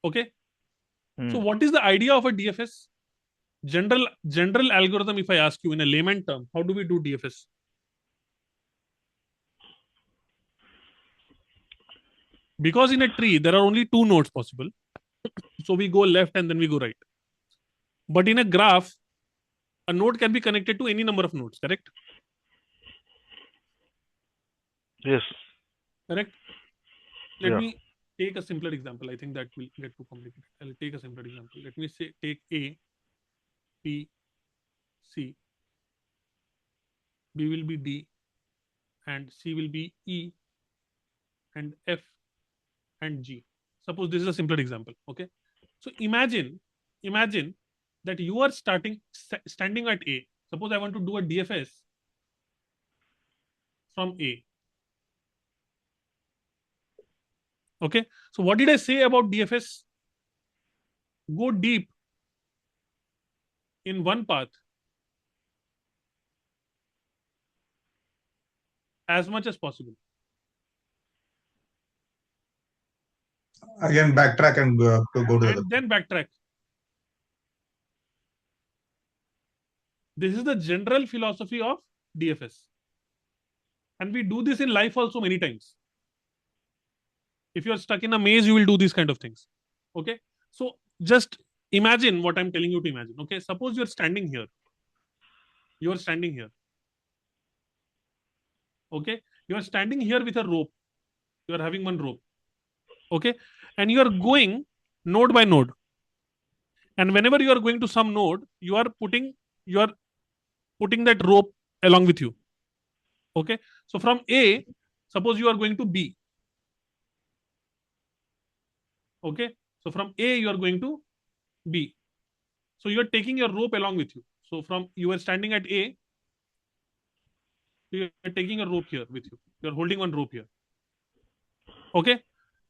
Okay. So what is the idea of a DFS? General algorithm, if I ask you in a layman term, how do we do DFS? Because in a tree, there are only two nodes possible. So we go left and then we go right. But in a graph, a node can be connected to any number of nodes, correct? Yes. Correct? Let me take a simpler example. I think that will get too complicated. I'll take a simpler example. Let me say take A, B, C. B will be D, and C will be E, and F and G. Suppose this is a simpler example. Okay. So imagine that you are standing at A. Suppose I want to do a DFS from A. Okay. So what did I say about DFS? Go deep in one path as much as possible. Again, backtrack and go to the other. And then backtrack. This is the general philosophy of DFS. And we do this in life also many times. If you're stuck in a maze, you will do these kind of things. Okay. So just imagine what I'm telling you to imagine. Okay. Suppose you're standing here. You are standing here. Okay. You are standing here with a rope. You are having one rope. Okay. And you are going node by node. And whenever you are going to some node, you are putting that rope along with you. Okay. So from A, suppose you are going to B. Okay. So from A, you are going to B. So you are taking your rope along with you. So from you are standing at A, you are taking a rope here with you. You are holding one rope here. Okay.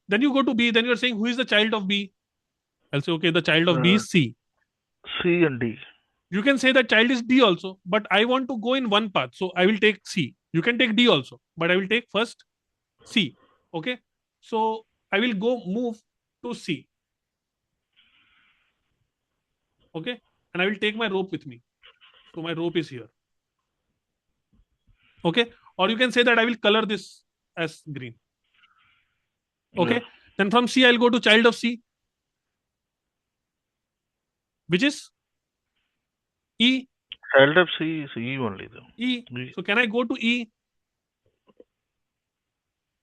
Then you go to B. Then you are saying, who is the child of B? I'll say, okay, the child of B is C. C and D. You can say that child is D also, but I want to go in one path. So I will take C. You can take D also, but I will take first C. Okay. So I will move to C. Okay. And I will take my rope with me. So my rope is here. Okay. Or you can say that I will color this as green. Okay. Then from C, I'll go to child of C, which is E. Child of C is E only though. E. So can I go to E?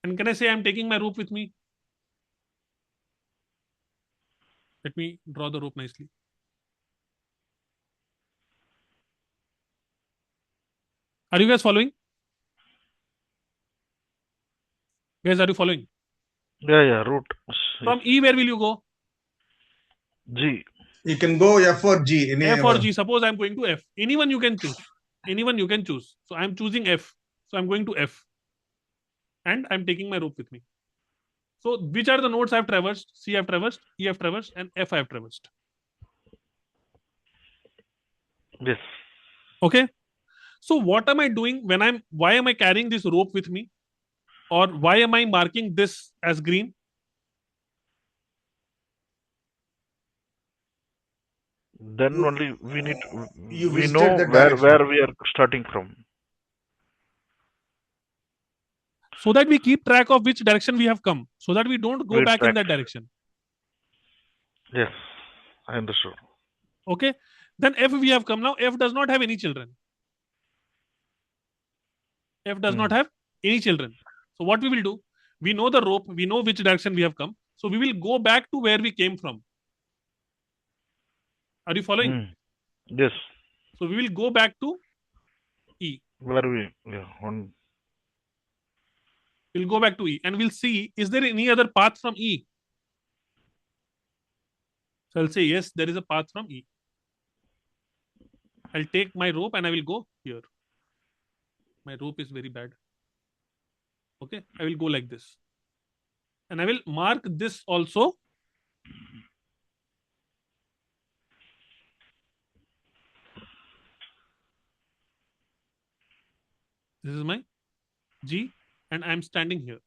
And can I say I'm taking my rope with me? Let me draw the rope nicely. Are you guys following? Guys, are you following? Yeah, root. From E, where will you go? G. You can go F or G. F or G. Suppose I'm going to F. Anyone you can choose. Anyone you can choose. So I'm choosing F. So I'm going to F. And I'm taking my rope with me. So which are the nodes I've traversed? C I've traversed, E I've traversed, and F I've traversed. Yes. Okay. So what am I doing why am I carrying this rope with me? Or why am I marking this as green? Then only we know where we are starting from. So that we keep track of which direction we have come. So that we don't go back in that direction. Yes, I understood. Okay. Then F we have come. Now F does not have any children. F does not have any children. So what we will do? We know the rope. We know which direction we have come. So we will go back to where we came from. Are you following? Yes. So we will go back to E. Where we? We'll go back to E and we'll see, is there any other path from E? So I'll say, yes, there is a path from E. I'll take my rope and I will go here. My rope is very bad. Okay, I will go like this. And I will mark this also. This is my G and I'm standing here.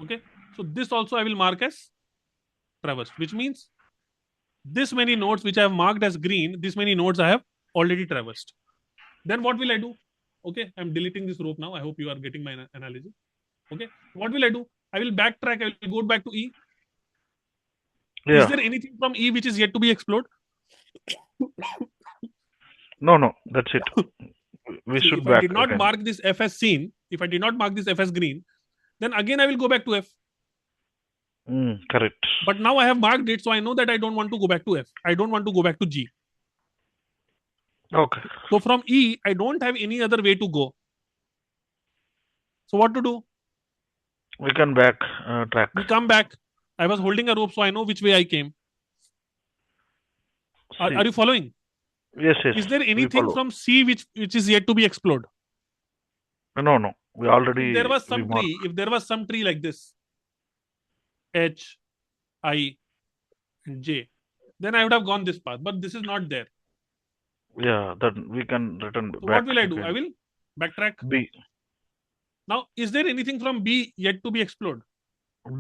Okay, so this also I will mark as traversed, which means this many nodes which I have marked as green, this many nodes I have already traversed. Then what will I do? Okay, I'm deleting this rope now. I hope you are getting my analogy. Okay, what will I do? I will backtrack. I will go back to E. Yeah. Is there anything from E which is yet to be explored? No, that's it. We should if back I did not again. mark this F as seen, if I did not mark this F as green, then again I will go back to F. Correct. But now I have marked it, so I know that I don't want to go back to F. I don't want to go back to G. Okay. So from E, I don't have any other way to go. So what to do? We can track. We come back. I was holding a rope, so I know which way I came. Are C. you following? Yes, yes. Is there We anything follow. from C which is yet to be explored? No, no. We If already there was we some mark. tree, if there was some tree like this, H, I, and J, then I would have gone this path. But this is not there. Yeah, then we can return So back. what will I do? I will backtrack. B. Now, is there anything from B yet to be explored?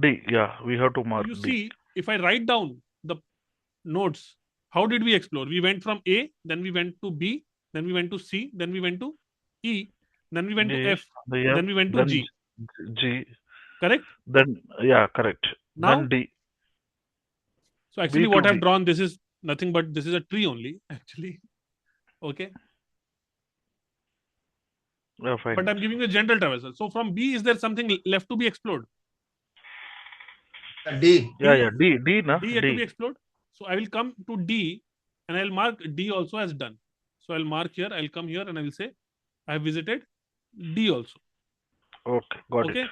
D. Yeah, we have to mark You D. see, if I write down the nodes, how did we explore? We went from A, then we went to B, then we went to C, then we went to E, then we went to D, F, the F, then we went to then G. G. Correct? Then yeah, correct. Now, Then D. so actually B what to I've D. drawn, this is nothing but this is a tree only, actually. Okay. Yeah, fine. But I'm giving you a general traversal. So from B, is there something left to be explored? D. Yeah, yeah. D, na? D yet to be D. explored. So I will come to D and I'll mark D also as done. So I'll mark here, I'll come here and I will say I have visited D also. Okay, got Okay. it.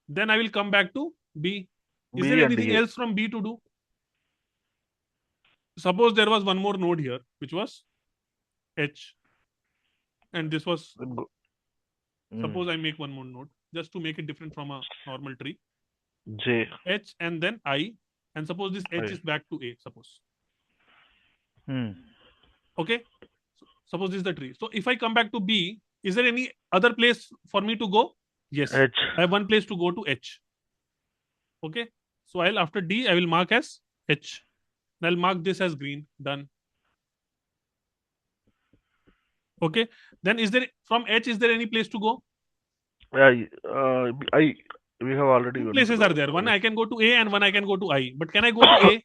Then I will come back to B. Is B there and anything A. else from B to do? Suppose there was one more node here, which was H. And this was, Then go. suppose I make one more node, just to make it different from a normal tree. J. H and then I. And suppose this H I. is back to A, suppose. Hmm. Okay. So, suppose this is the tree. So if I come back to B, is there any other place for me to go? Yes. H. I have one place to go to H. Okay. So I'll after D, I will mark as H. And I'll mark this as green. Done. Okay. Then is there from H, is there any place to go? I. We have already Two went places to are there. One I can go to A and one I can go to I. But can I go to A?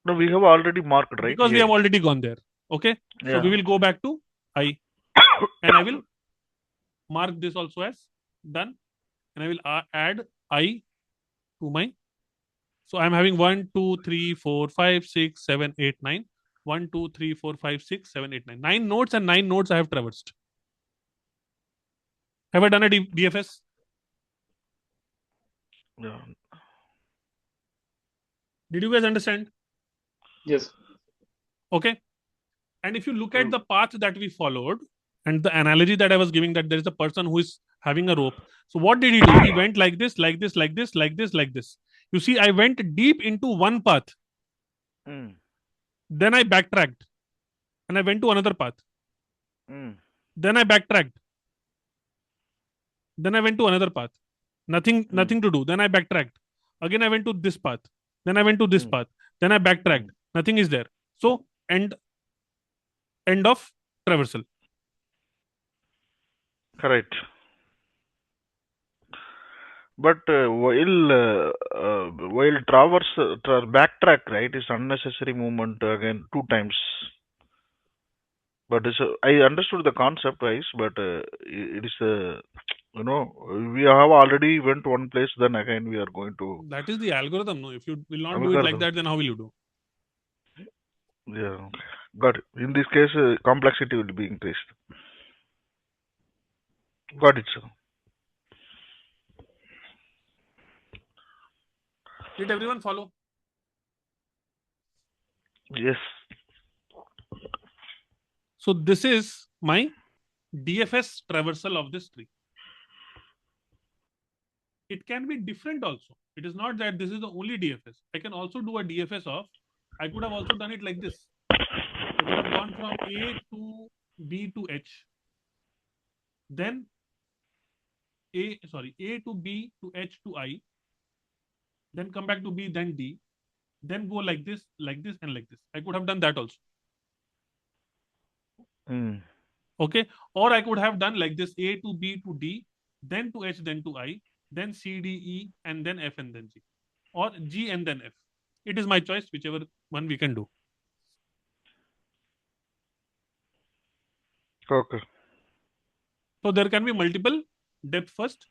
No, we have already marked, right? Because we A. have already gone there. Okay. So Yeah. we will go back to I. And I will mark this also as done. And I will add I to my. So I'm having 1, 2, 3, 4, 5, 6, 7, 8, 9. 1, 2, 3, 4, 5, 6, 7, 8, 9. 9 nodes and 9 nodes I have traversed. Have I done a DFS? Yeah. Did you guys understand? Yes. Okay. And if you look at the path that we followed and the analogy that I was giving, that there is a person who is having a rope. So what did he do? He went like this, like this, like this, like this, like this. You see, I went deep into one path. Then I backtracked and I went to another path. Then I backtracked. Then I went to another path. Nothing to do. Then I backtracked. Again, I went to this path. Then I went to this path. Then I backtracked. Nothing is there. So end of traversal. Correct. But while backtrack, right, is unnecessary movement again 2 times. But I understood the concept wise, but it is we have already went one place, then again we are going to. That is the algorithm. No, if you will not do it like that, then how will you do? Yeah, got it. In this case, complexity will be increased. Got it, sir. Did everyone follow? Yes. So this is my DFS traversal of this tree. It can be different also. It is not that this is the only DFS. I can also do a DFS of, I could have also done it like this. I could have gone from A to B to H. Then A to B to H to I. Then come back to B, then D. Then go like this, and like this. I could have done that also. Okay. Or I could have done like this, A to B to D, then to H, then to I, then C, D, E, and then F, and then G. Or G and then F. It is my choice, whichever one we can do. Okay. So there can be multiple depth first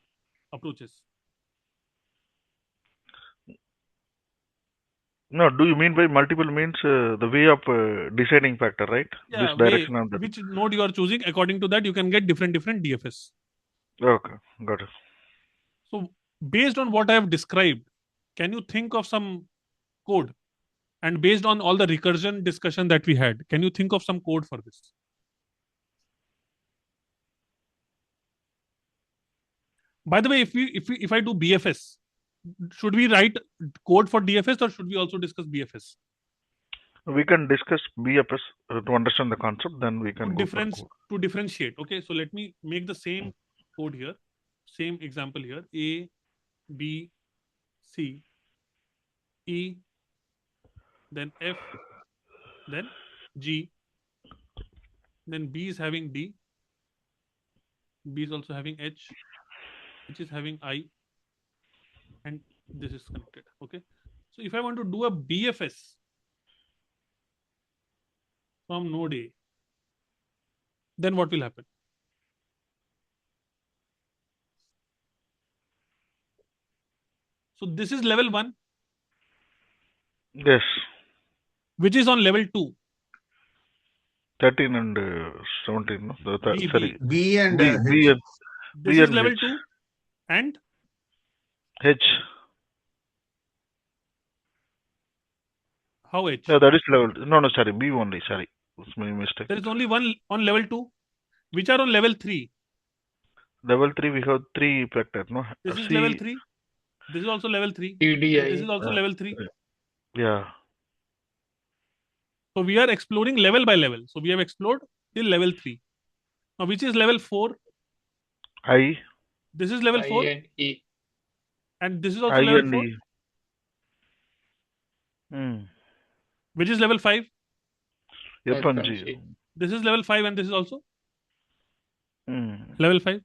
approaches. No, do you mean by multiple means the way of deciding factor, right? Yeah, this direction and that. Which node you are choosing, according to that, you can get different DFS. Okay, got it. So based on what I have described, Can you think of some code? And based on all the recursion discussion that we had, can you think of some code for this? By the way, if I do BFS, should we write code for DFS or should we also discuss BFS? We can discuss BFS to understand the concept, then we can go for code. To differentiate. Okay, so let me make the same code here, same example here. A, B, C, E, then F, then G, then B is having D, B is also having H is having I, and this is connected. Okay, so if I want to do a BFS from node A, then what will happen? So this is level 1. Yes. Which is on level 2? 13 and 17. No? Sorry. B and B, H. B and This B is and level H. 2 and H. How H? Yeah, that is level. No, sorry. B only. Sorry. It's my mistake. There is only one on level 2. Which are on level 3? Level 3, we have 3 vector. No? This is level 3. This is also level 3. TDI. This is also level 3. Yeah. So we are exploring level by level. So we have explored till level 3. Now which is level 4? I. This is level 4. And E. And this is also I level and 4. E. Which is level 5? F and G. This is level 5 and this is also level 5.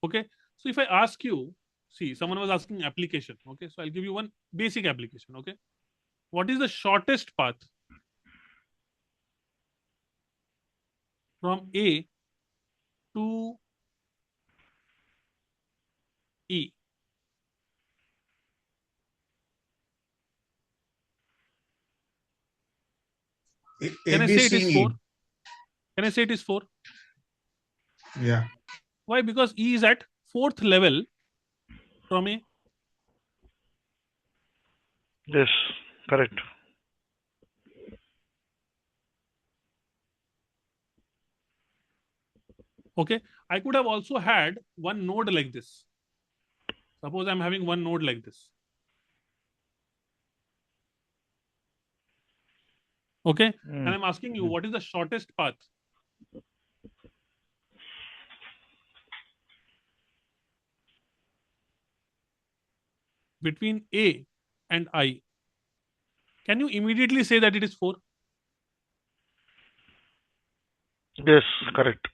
Okay. So if I ask you, see, someone was asking application. Okay. So I'll give you one basic application. Okay. What is the shortest path from A to E? Can I say it is 4? Can I say it is 4? Yeah. Why? Because E is at 4th level from A. Yes, correct. Okay. I could have also had one node like this. Suppose I'm having one node like this. Okay. And I'm asking you, what is the shortest path? Between A and I. Can you immediately say that it is 4? Yes, correct.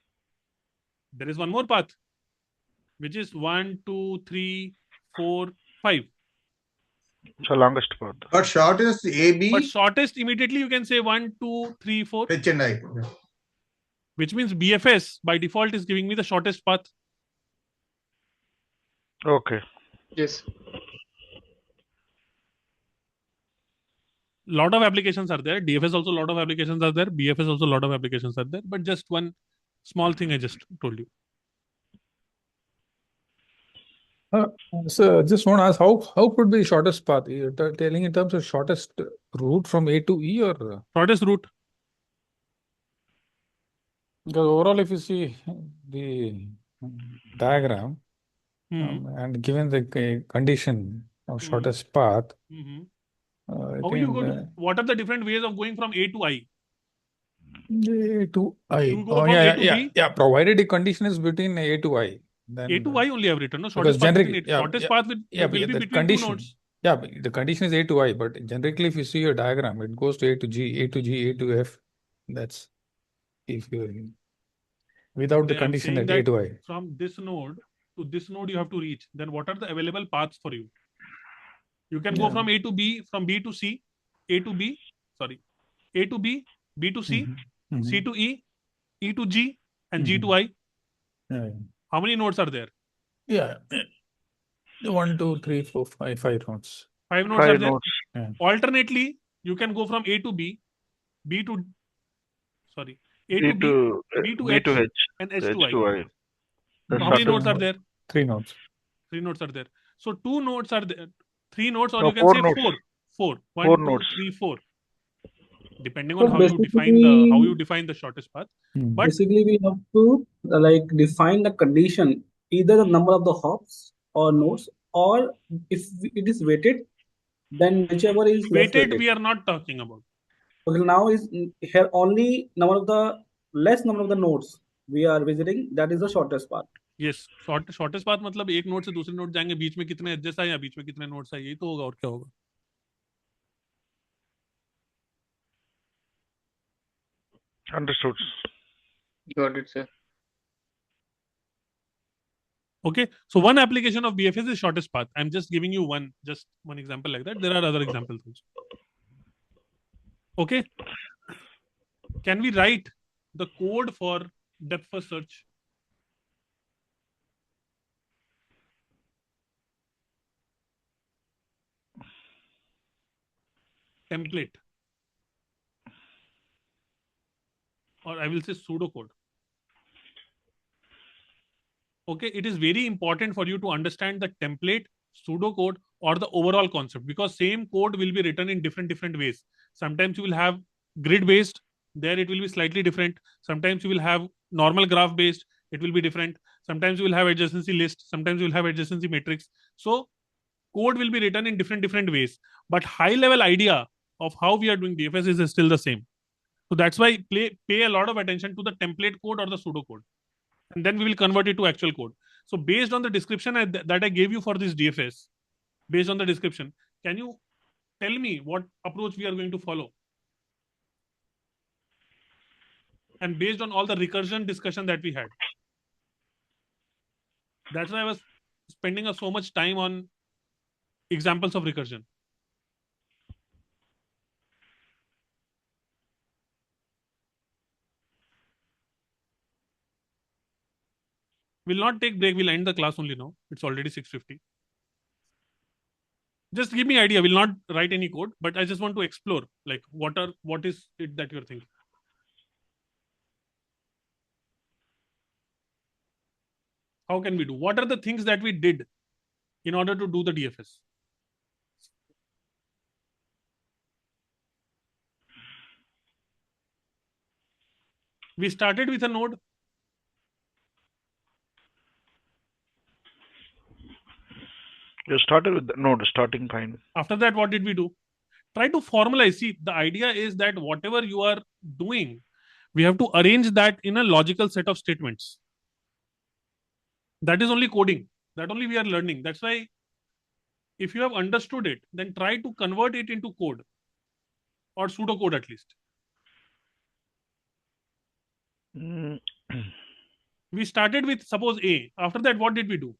There is one more path, which is 1, 2, 3, 4, 5. It's the longest path. But shortest AB. But shortest immediately you can say 1, 2, 3, 4. H and I. Which means BFS by default is giving me the shortest path. Okay. Yes. Lot of applications are there. DFS also a lot of applications are there. BFS also a lot of applications are there. But just one small thing I just told you. So just want to ask, how could be shortest path? You're telling in terms of shortest route from A to E or shortest route? Because overall, if you see the diagram and given the condition of shortest path, how will you go to, what are the different ways of going from A to I? A to I. You go from A to B? Yeah. Provided the condition is between A to I. Then A to I only have written. No, because shortest path will be between condition, 2 nodes. Yeah, but the condition is A to I, but generically, if you see your diagram, it goes to A to G, A to G, A to F. That's if you without the condition that A to I. From this node to this node you have to reach. Then what are the available paths for you? You can go from A to B, from B to C, A to B, A to B, B to C, C to E, E to G, and G to I. How many nodes are there? Yeah. 1, 2, 3, 4, 5 nodes. 5 nodes are there. Yeah. Alternately, you can go from A to B, A to B, B to H, and H to I. How many nodes are there? 3 nodes. 3 nodes are there. So 2 nodes are there, 3 nodes, or No, you can 4 say nodes. 4. 4. 1, 4 2, nodes. 3, 4. Depending on So how you define the shortest path. But basically we have to like define the condition, either the number of the hops or nodes, or if it is weighted, then whichever is less weighted weighted. we are not talking about. Okay, now is here only number of the less number of the nodes we are visiting, that is the shortest path. Yes, shortest path मतलब एक node से दूसरे node जाएंगे, बीच में कितने adjust आए या बीच में कितने नोड्स आए, यही तो होगा, और क्या होगा. Understood. Got it, sir. Okay, so one application of BFS is shortest path. I'm just giving you one example like that. There are other examples also. Okay, can we write the code for depth first search? Template, or I will say pseudocode. Okay, it is very important for you to understand the template, pseudocode, or the overall concept, because same code will be written in different ways. Sometimes you will have grid based, there it will be slightly different. Sometimes you will have normal graph based, it will be different. Sometimes you will have adjacency list, sometimes you will have adjacency matrix. So code will be written in different ways, but high level idea of how we are doing DFS is still the same. So that's why pay a lot of attention to the template code or the pseudocode, and then we will convert it to actual code. So based on the description that I gave you for this DFS, based on the description, can you tell me what approach we are going to follow? And based on all the recursion discussion that we had, that's why I was spending so much time on examples of recursion. We'll not take break. We'll end the class only now. It's already 6:50. Just give me idea. We'll not write any code, but I just want to explore, like, what is it that you're thinking? How can we do? What are the things that we did in order to do the DFS? We started with a node. You started with the node, starting point. After that, what did we do? Try to formalize. See, the idea is that whatever you are doing, we have to arrange that in a logical set of statements. That is only coding. That only we are learning. That's why if you have understood it, then try to convert it into code or pseudocode at least. We started with, suppose, A. After that, what did we do?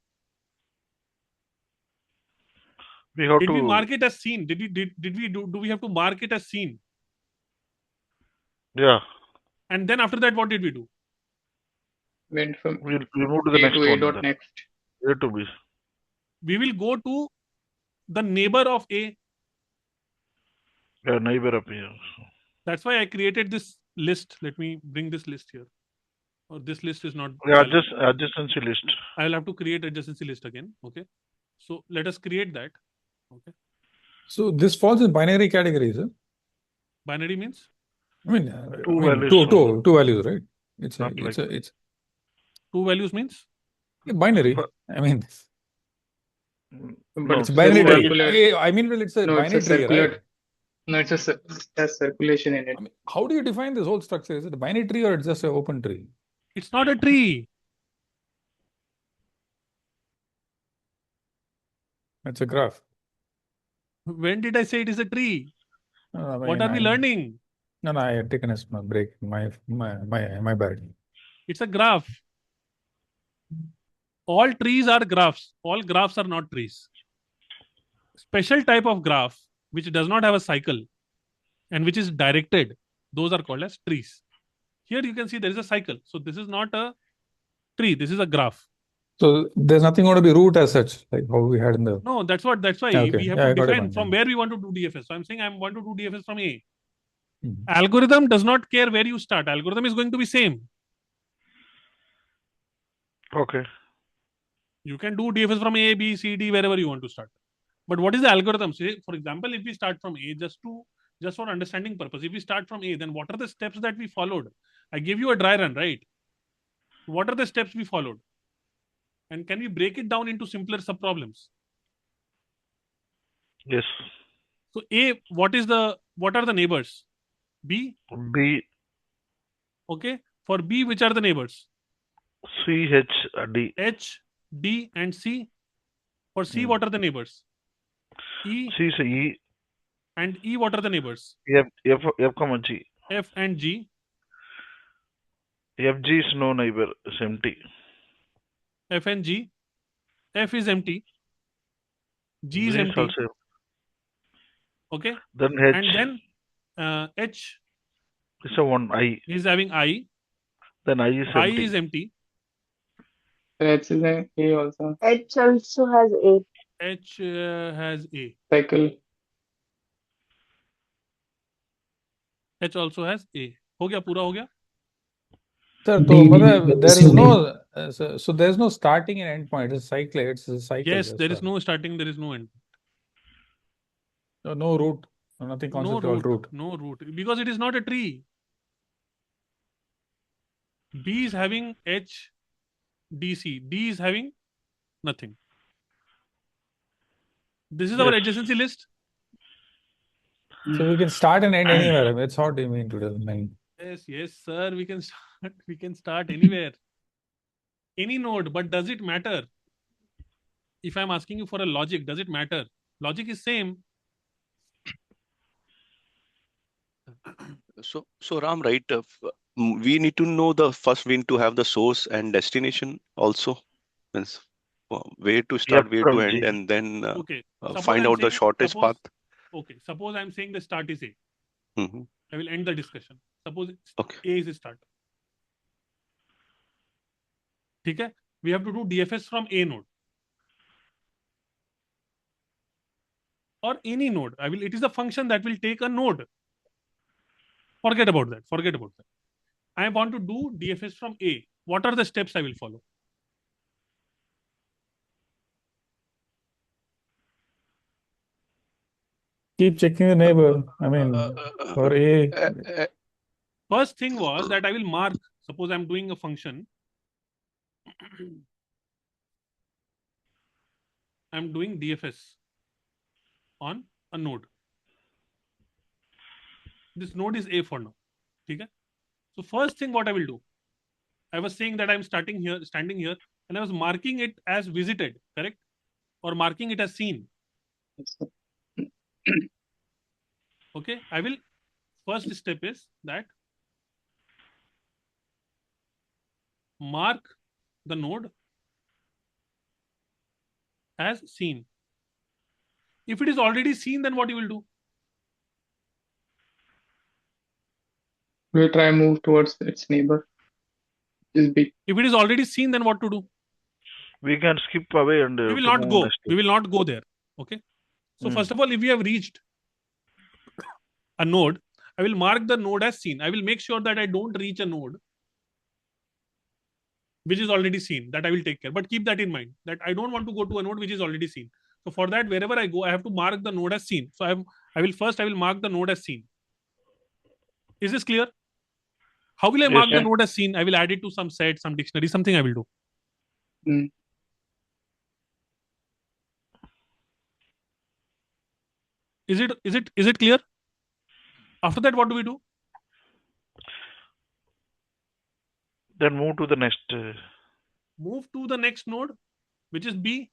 Did we mark it as seen? Do we have to mark it as seen? Yeah. And then after that, what did we do? Went from we move to the A next to A one. dot next. A to B. We will go to the neighbor of A. Yeah, neighbor of A. That's why I created this list. Let me bring this list here. Or this list is not. Yeah, adjacency list. I will have to create adjacency list again. Okay. So let us create that. Okay. So this falls in binary categories, huh? Binary means? I mean, values. Two values, right? It's two values means? Binary. I mean, but it's binary circular. tree. I mean, well, it's a binary tree, right? No, it's a has circulation in it. I mean, how do you define this whole structure? Is it a binary tree or it's just an open tree? It's not a tree. It's a graph. When did I say it is a tree? What are we learning? No, I had taken a small break. My bad. It's a graph. All trees are graphs. All graphs are not trees. Special type of graph which does not have a cycle and which is directed, those are called as trees. Here you can see there is a cycle. So this is not a tree. This is a graph. So there's nothing going to be root as such, like how we had in the. No, that's why Okay. we have to define from where we want to do DFS. So I'm saying I want to do DFS from A. Mhm. Algorithm does not care where you start. Algorithm is going to be same. Okay. You can do DFS from A, B, C, D, wherever you want to start. But what is the algorithm? Say, for example, if we start from A, just for understanding purpose, if we start from A, then what are the steps that we followed? I gave you a dry run, right? What are the steps we followed? And can we break it down into simpler sub-problems? Yes. So A, what are the neighbors? B? B, Okay. For B, which are the neighbors? C, H, D. H, D, and C. For C, what are the neighbors? E. C is E. And E, what are the neighbors? F, comma G. F and G. FG is no neighbor, it's empty. F and G. F is empty. G is G is empty. also. Okay. Then H. And then H is a one, I. is having I. Then I is I empty. is empty. H is an A also. H also has A. H has A. Cycle. H also has A. हो गया पूरा हो गया? Sir, D, तो D, मतलब there is C, no so there is no starting and end point. It's cycle. It's a cycle. Yes, as there is well. no starting, there is no end. No root. Nothing No concept called root. No root. Because it is not a tree. B is having H, DC. D is having nothing. This is our Yes. adjacency list. So we can start and end anywhere. I mean, it's what do you mean to mean? Yes, sir. We can start anywhere. Any node, but does it matter? If I'm asking you for a logic, does it matter? Logic is same. So Ram, right? We need to know we need to have the source and destination also. Means where to start, where to end, and then Okay. find out the shortest path. Okay. Suppose I'm saying the start is A. Mhm. I will end the discussion. Suppose Okay. A is a start. Okay. We have to do DFS from A node. Or any node. It is a function that will take a node. Forget about that. I want to do DFS from A. What are the steps I will follow? Keep checking the neighbor. I mean, for A. First thing was that I will mark. Suppose I'm doing a function. I'm doing DFS on a node. This node is A for now. Okay? So first thing what I will do, I was saying that I'm standing here, and I was marking it as visited, correct? Or marking it as seen. Okay, first step is that mark the node as seen. If it is already seen, then what you will do? We'll try and move towards its neighbor. Is B. If it is already seen, then what to do? We can skip away and We will not go. We will not go there. Okay. So first of all, if we have reached a node, I will mark the node as seen. I will make sure that I don't reach a node which is already seen. That I will take care. But keep that in mind that I don't want to go to a node which is already seen. So for that, wherever I go, I have to mark the node as seen. So I will mark the node as seen. Is this clear? How will I mark the node as seen? I will add it to some set, some dictionary, something I will do. Is it clear? After that, what do we do? Then move to the next. Move to the next node, which is B.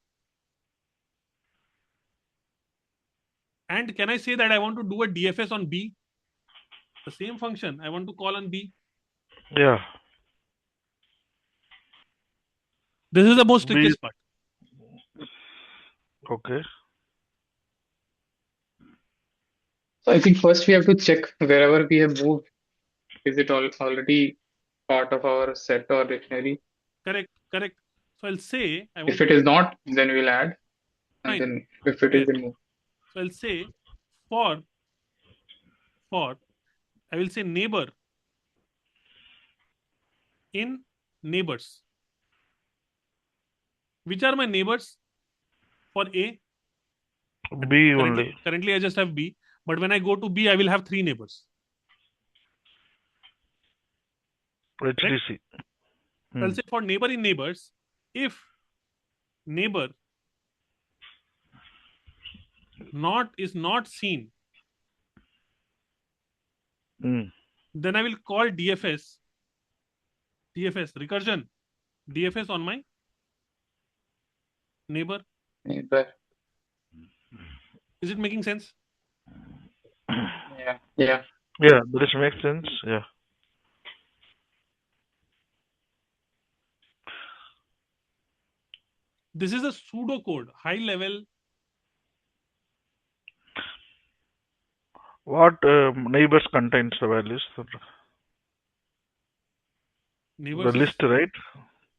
And can I say that I want to do a DFS on B? The same function I want to call on B. Yeah. This is the most trickiest part. Okay. So I think first we have to check wherever we have moved. Is it already part of our set or dictionary? Correct. So I'll say if it is not, then we'll add. And then if it is, then move. So I'll say for I will say neighbor in neighbors, Which are my neighbors for A? B only. Currently, I just have B. But when I go to B, I will have 3 neighbors. HDC. I'll say for neighbor in neighbors, if neighbor is not seen, then I will call DFS recursion, DFS on my neighbor. Is it making sense? Yeah. This makes sense. Yeah. This is a pseudo code, high level. What neighbors contains the values? Neighbors the list, right?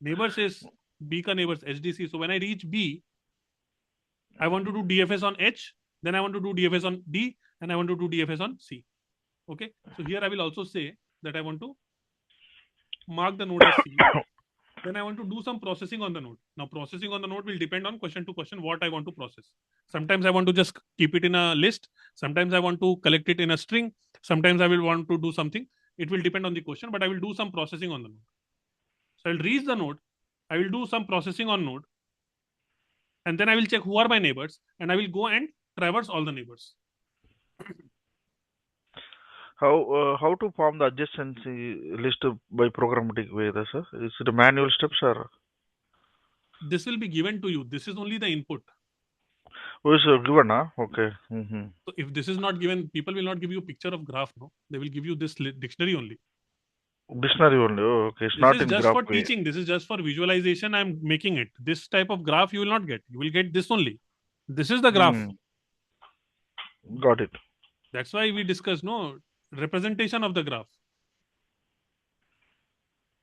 Neighbors is B ka neighbors, HDC. So when I reach B, I want to do DFS on H, then I want to do DFS on D, and I want to do DFS on C. Okay. So here I will also say that I want to mark the node as C. Then I want to do some processing on the node. Now, processing on the node will depend on question to question what I want to process. Sometimes I want to just keep it in a list. Sometimes I want to collect it in a string. Sometimes I will want to do something. It will depend on the question, but I will do some processing on the node. So I'll reach the node. I will do some processing on node. And then I will check who are my neighbors. And I will go and traverse all the neighbors. How to form the adjacency list by programmatic way, sir? Is it a manual steps or? This will be given to you. This is only the input. Oh, is given, huh? Okay. So if this is not given, people will not give you a picture of graph, no? They will give you this dictionary only. Dictionary only. Oh, okay. It's this not is in just graph for way. teaching. This is just for visualization. I'm making it. This type of graph you will not get. You will get this only. This is the graph. Got it. That's why we discuss representation of the graph.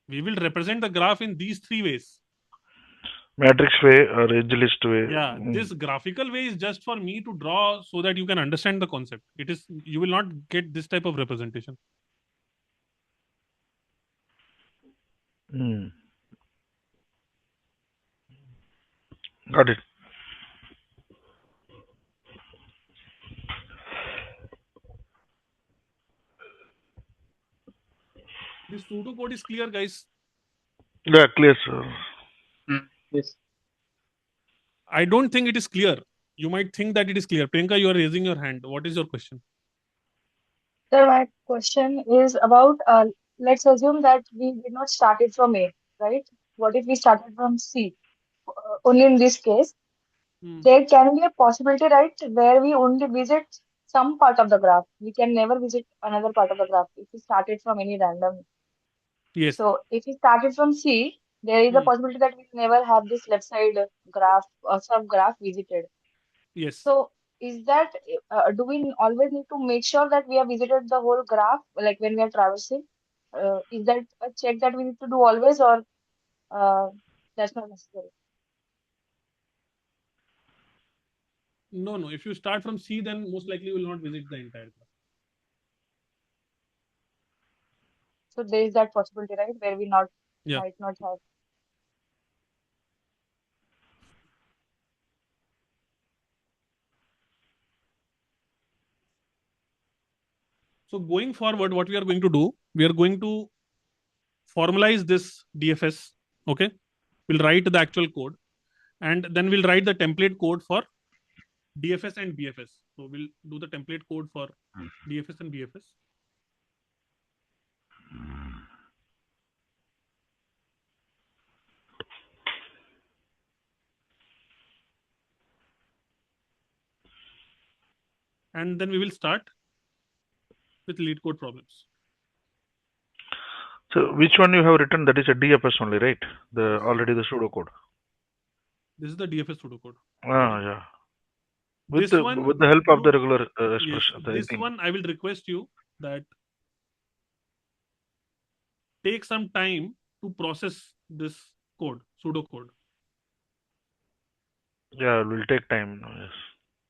We will represent the graph in these 3 ways. Matrix way or edge list way. Yeah, this graphical way is just for me to draw so that you can understand the concept. You will not get this type of representation. Got it. This pseudo code is clear, guys. Yeah, clear, sir. Yes. I don't think it is clear. You might think that it is clear. Priyanka, you are raising your hand. What is your question? Sir, my question is about, let's assume that we did not start it from A, right? What if we started from C? Only in this case, there can be a possibility, right, where we only visit some part of the graph. We can never visit another part of the graph if we started from any random. Yes. So if we started from C, there is a possibility that we never have this left side graph or sub graph visited. Yes. So is that, do we always need to make sure that we have visited the whole graph, like when we are traversing? Is that a check that we need to do always, or that's not necessary? No. If you start from C, then most likely you will not visit the entire graph. So there is that possibility, right, where we might not have. So going forward, what we are going to do, we are going to formalize this DFS. Okay. We'll write the actual code and then we'll write the template code for DFS and BFS. So we'll do the template code for DFS and BFS. And then we will start with LeetCode problems. So which one you have written? That is a DFS only, right? Already the pseudocode. This is the DFS pseudocode. Yeah. With the help of the regular expression. Yes, this one I will request you that take some time to process this code, pseudocode. Yeah, it will take time. Yes.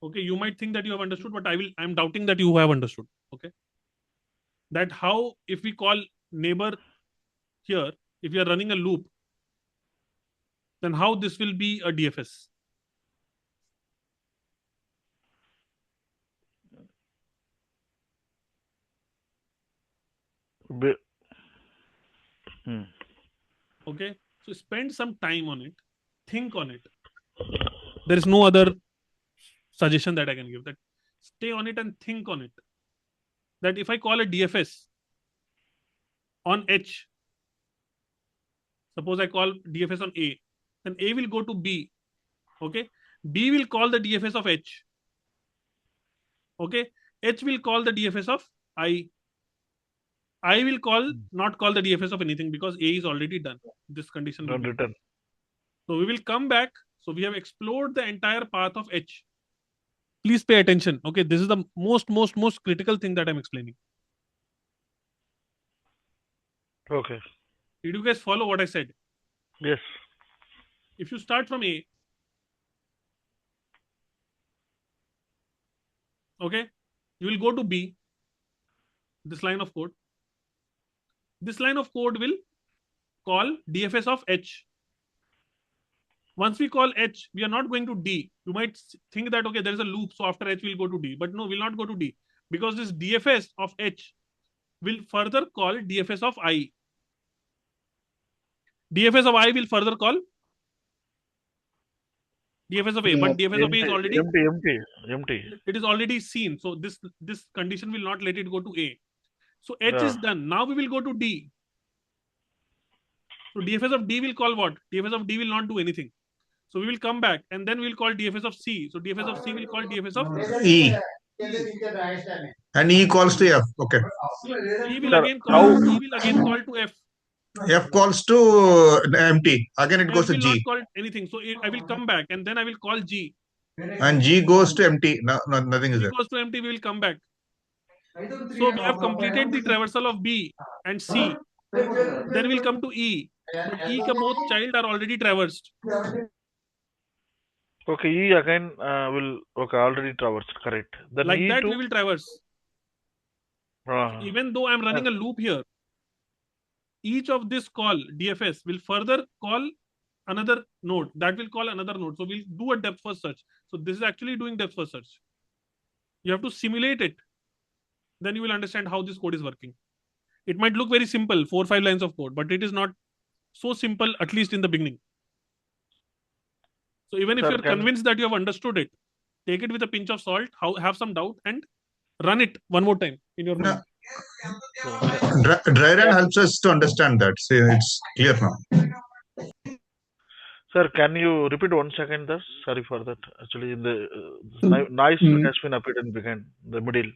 Okay, you might think that you have understood, but I'm doubting that you have understood. Okay. That how, if we call neighbor here, if we are running a loop, then how this will be a DFS? Okay, so spend some time on it, think on it. There is no other suggestion that I can give. That stay on it and think on it. That if I call a DFS on H, suppose I call DFS on A, then A will go to B. Okay, B will call the DFS of H. Okay, H will call the DFS of I. I will not call the DFS of anything because A is already done. This condition will be Written. So we will come back. So we have explored the entire path of H. Please pay attention. Okay, this is the most critical thing that I'm explaining. Okay. Did you guys follow what I said? Yes. If you start from A, okay, you will go to B, this line of code. This line of code will call DFS of H. Once we call H, we are not going to D. You might think that, okay, there is a loop, so after H we'll go to D. But no, we'll not go to D. Because this DFS of H will further call DFS of I. DFS of I will further call DFS of A. But DFS of A is already empty. It is already seen. So this condition will not let it go to A. So H is done. Now we will go to D. So DFS of D will call what? DFS of D will not do anything. So we will come back and then we will call DFS of C. So DFS of C will call DFS of E. And E calls to F. Okay. E will again call to F. F calls to empty. Again it goes F to will G. not call anything. So I will come back and then I will call G. And G goes to empty. No, nothing is G there. goes to empty. We will come back. So we have completed the traversal of B and C. Then we'll come to E. But E ka both child are already traversed. Okay, E again will already traversed, correct. Then Like E that to, we will traverse. Even though I'm running a loop here, each of this call DFS will further call another node that will call another node. So we'll do a depth first search. So this is actually doing depth first search. You have to simulate it. Then you will understand how this code is working. It might look very simple, 4 or 5 lines of code, but it is not so simple, at least in the beginning. So even if you're convinced that you have understood it, take it with a pinch of salt, have some doubt and run it one more time in your mind. Dry run helps us to understand that. See, it's clear now. Sir, can you repeat 1 second there? Sorry for that. Actually, the noise has been appeared in the middle.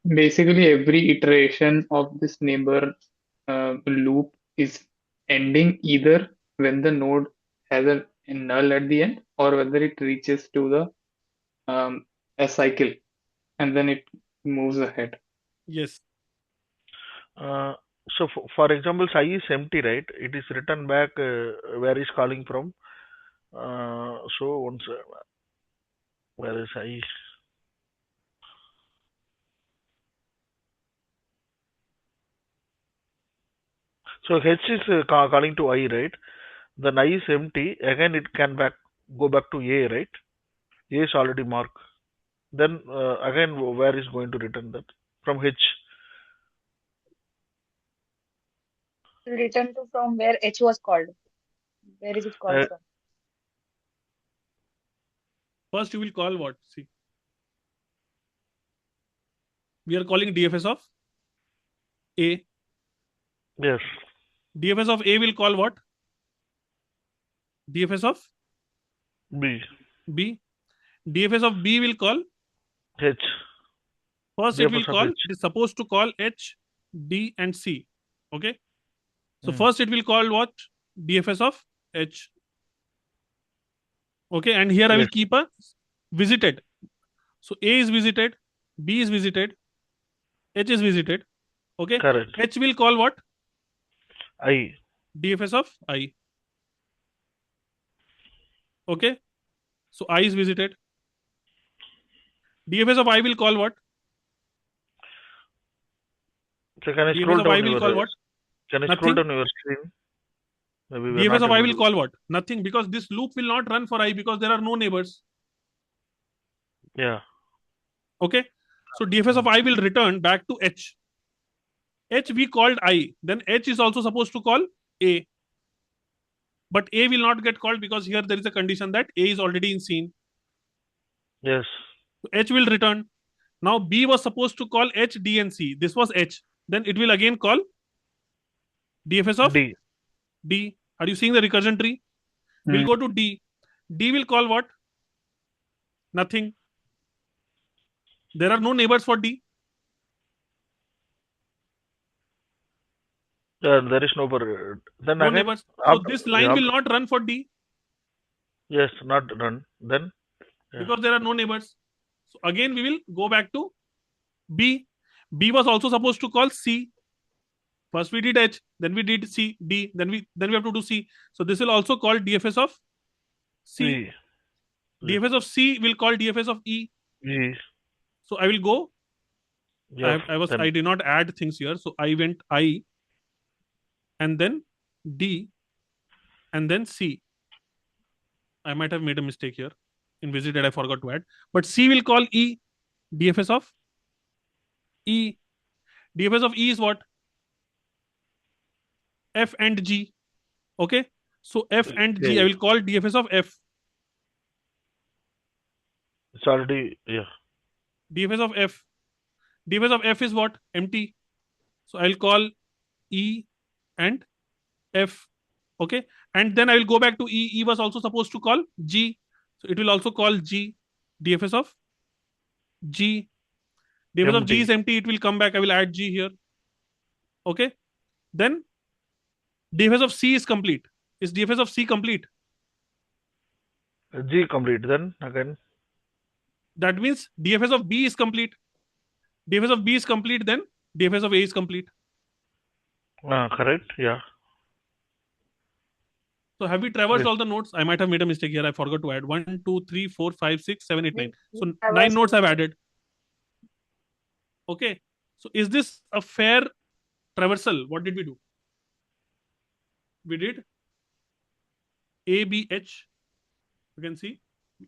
Basically, every iteration of this neighbor loop is ending either when the node has a null at the end or whether it reaches to the a cycle and then it moves ahead. Yes. So for example, I is empty, right? It is written back where is calling from. So once where is I? So H is calling to I, right? Then I is empty. Again, it can go back to A, right? A is already marked. Then again, where is going to return that from H? Return to from where H was called. Where is it called from? First, you will call what? See, we are calling DFS of A. Yes. DFS of A will call what? DFS of B. B. DFS of B will call H. First, it will call. It is supposed to call H, D, and C. Okay. So first, it will call what? DFS of H. Okay, and here I will keep a visited. So A is visited, B is visited, H is visited. Okay. Correct. H will call what? I. DFS of I. Okay. So I is visited. DFS of I will call what? So can I DFS scroll of down I will call what? Can I Nothing. scroll down your screen? Maybe we're DFS not of I able will to. call what? Nothing, because this loop will not run for I because there are no neighbors. Yeah. Okay. So DFS of I will return back to H. H we called I. Then H is also supposed to call A. But A will not get called because here there is a condition that A is already in scene. Yes. So H will return. Now B was supposed to call H, D, and C. This was H. Then it will again call DFS of D. D. Are you seeing the recursion tree? We'll go to D. D will call what? Nothing. There are no neighbors for D. There is no. Then No again. neighbors. So this line will not run for D. Yes, not run. Then. Yeah. Because there are no neighbors. So again we will go back to B. B was also supposed to call C. First we did H, then we did C, D, then we have to do C. So this will also call DFS of C. DFS of C will call DFS of E. So I will go. Yeah, I did not add things here. So I went I and then D and then C. I might have made a mistake here. In visited, I forgot to add. But C will call E. DFS of E. DFS of E is what? F and G. Okay. So F and G, I will call DFS of F. It's already, yeah. DFS of F. DFS of F is what? Empty. So I'll call E and F. Okay. And then I will go back to E. E was also supposed to call G. So it will also call G. DFS of G. DFS of G is empty. It will come back. I will add G here. Okay. Then DFS of C is complete. Is DFS of C complete? G complete. Then again. That means DFS of B is complete. DFS of B is complete. Then DFS of A is complete. Correct. Yeah. So have we traversed all the nodes? I might have made a mistake here. I forgot to add 1, 2, 3, 4, 5, 6, 7, 8, 9. So 9 nodes I've added. Okay. So is this a fair traversal? What did we do? We did A, B, H. You can see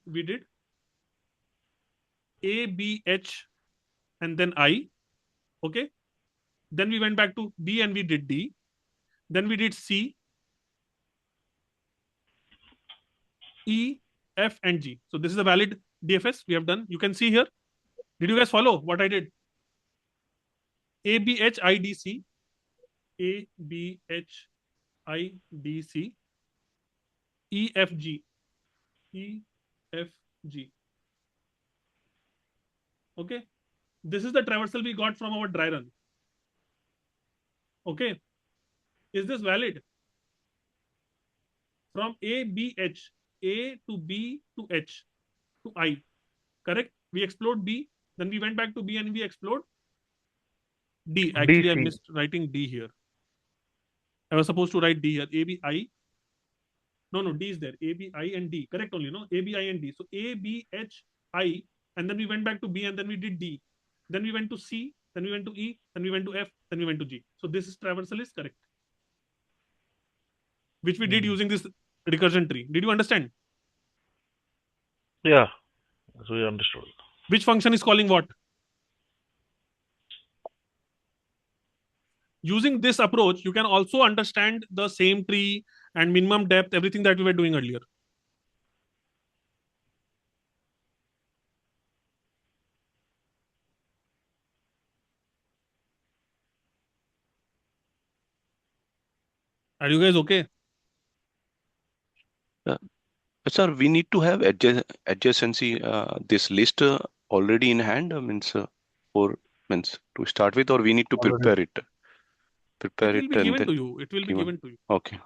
we did A, B, H, and then I. Okay. Then we went back to B and we did D. Then we did C, E, F, and G. So this is a valid DFS we have done. You can see here. Did you guys follow what I did? A, B, H, I, D, C. A, B, H, I, D, C. E, F, G. E, F, G. Okay. This is the traversal we got from our dry run. Okay. Is this valid? From A, B, H. A to B to H to I. Correct? We explored B. Then we went back to B and we explored D. Actually, DC. I missed writing D here. I was supposed to write D here. A, B, I. No, D is there. A, B, I, and D. Correct only, no? A, B, I, and D. So A, B, H, I. And then we went back to B and then we did D. Then we went to C. Then we went to E. Then we went to F. Then we went to G. So this traversal is correct. Which we did using this recursion tree. Did you understand? Yeah. So we understood. Which function is calling what? Using this approach, you can also understand the same tree and minimum depth, everything that we were doing earlier. Are you guys okay? Sir, we need to have adjacency, this list already in hand, means to start with, or we need to prepare it. It will be given to you. It will be given to you. Okay.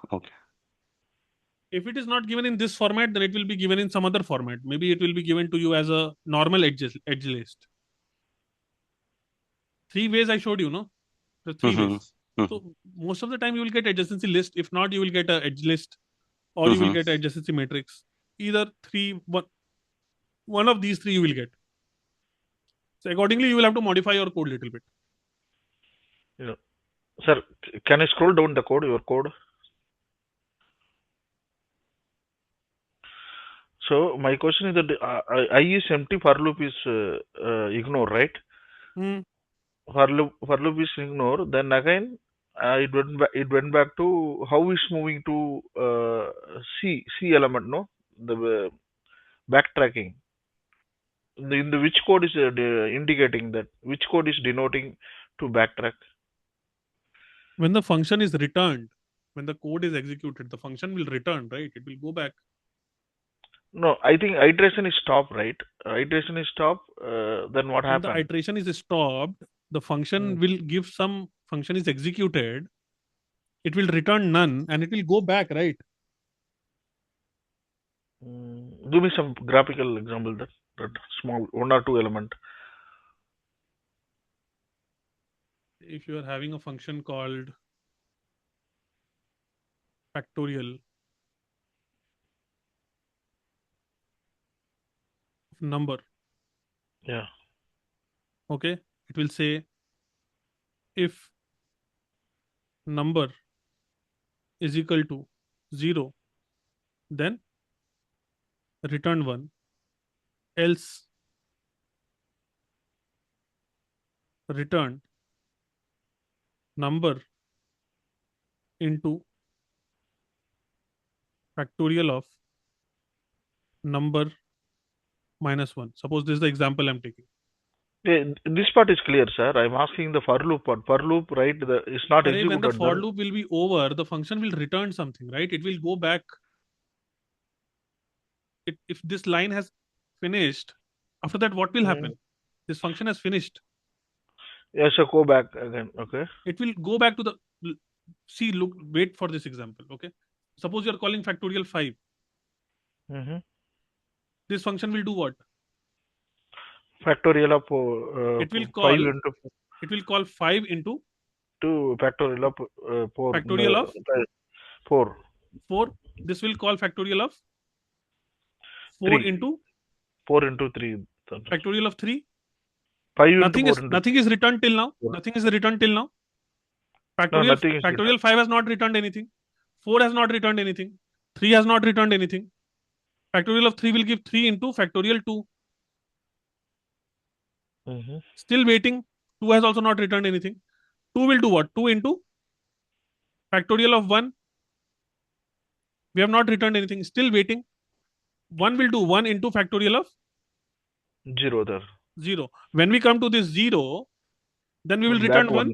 If it is not given in this format, then it will be given in some other format. Maybe it will be given to you as a normal edge list. 3 ways I showed you, no? The 3 ways. So most of the time you will get adjacency list. If not, you will get an edge list, or you will get adjacency matrix. Either one of these 3 you will get. So accordingly, you will have to modify your code a little bit. Yeah. Sir, can I scroll down the code, your code? So my question is that I is empty, for loop is ignore, right? For loop is ignore. Then again, it went back to how is moving to C element, no, the backtracking. In the which code is indicating that, which code is denoting to backtrack? When the function is returned, when the code is executed, the function will return, right? It will go back. No, I think iteration is stop, right? Iteration is stop. Then what When happened? the iteration is stopped, the function will give some function is executed. It will return none and it will go back, right? Give me some graphical example that small 1 or 2 element. If you are having a function called factorial number, Yeah. okay, it will say if number is equal to 0, then return 1, else return number into factorial of number minus 1. Suppose this is the example I'm taking. This part is clear, sir. I'm asking the for loop part. For loop, right? It's not executed. When the for loop will be over, the function will return something, right? It will go back. If this line has finished, after that, what will happen? This function has finished. Yes, so go back again. Okay. It will go back to the. See, look, wait for this example. Okay. Suppose you're calling factorial 5. This function will do what? Factorial of it will call 5 into. It will call 5 into. To factorial of 4. Factorial of 4. 4. This will call factorial of 4 3. into 4 into 3. Factorial of 3. 5 nothing into is nothing is returned till now. 4. Nothing is returned till now. Factorial, no, nothing is factorial 5 has not returned anything. 4 has not returned anything. 3 has not returned anything. Factorial of 3 will give 3 into factorial 2. Still waiting. 2 has also not returned anything. 2 will do what? 2 into factorial of 1. We have not returned anything. Still waiting. 1 will do 1 into factorial of 0 there. 0. When we come to this 0, then we will return 1.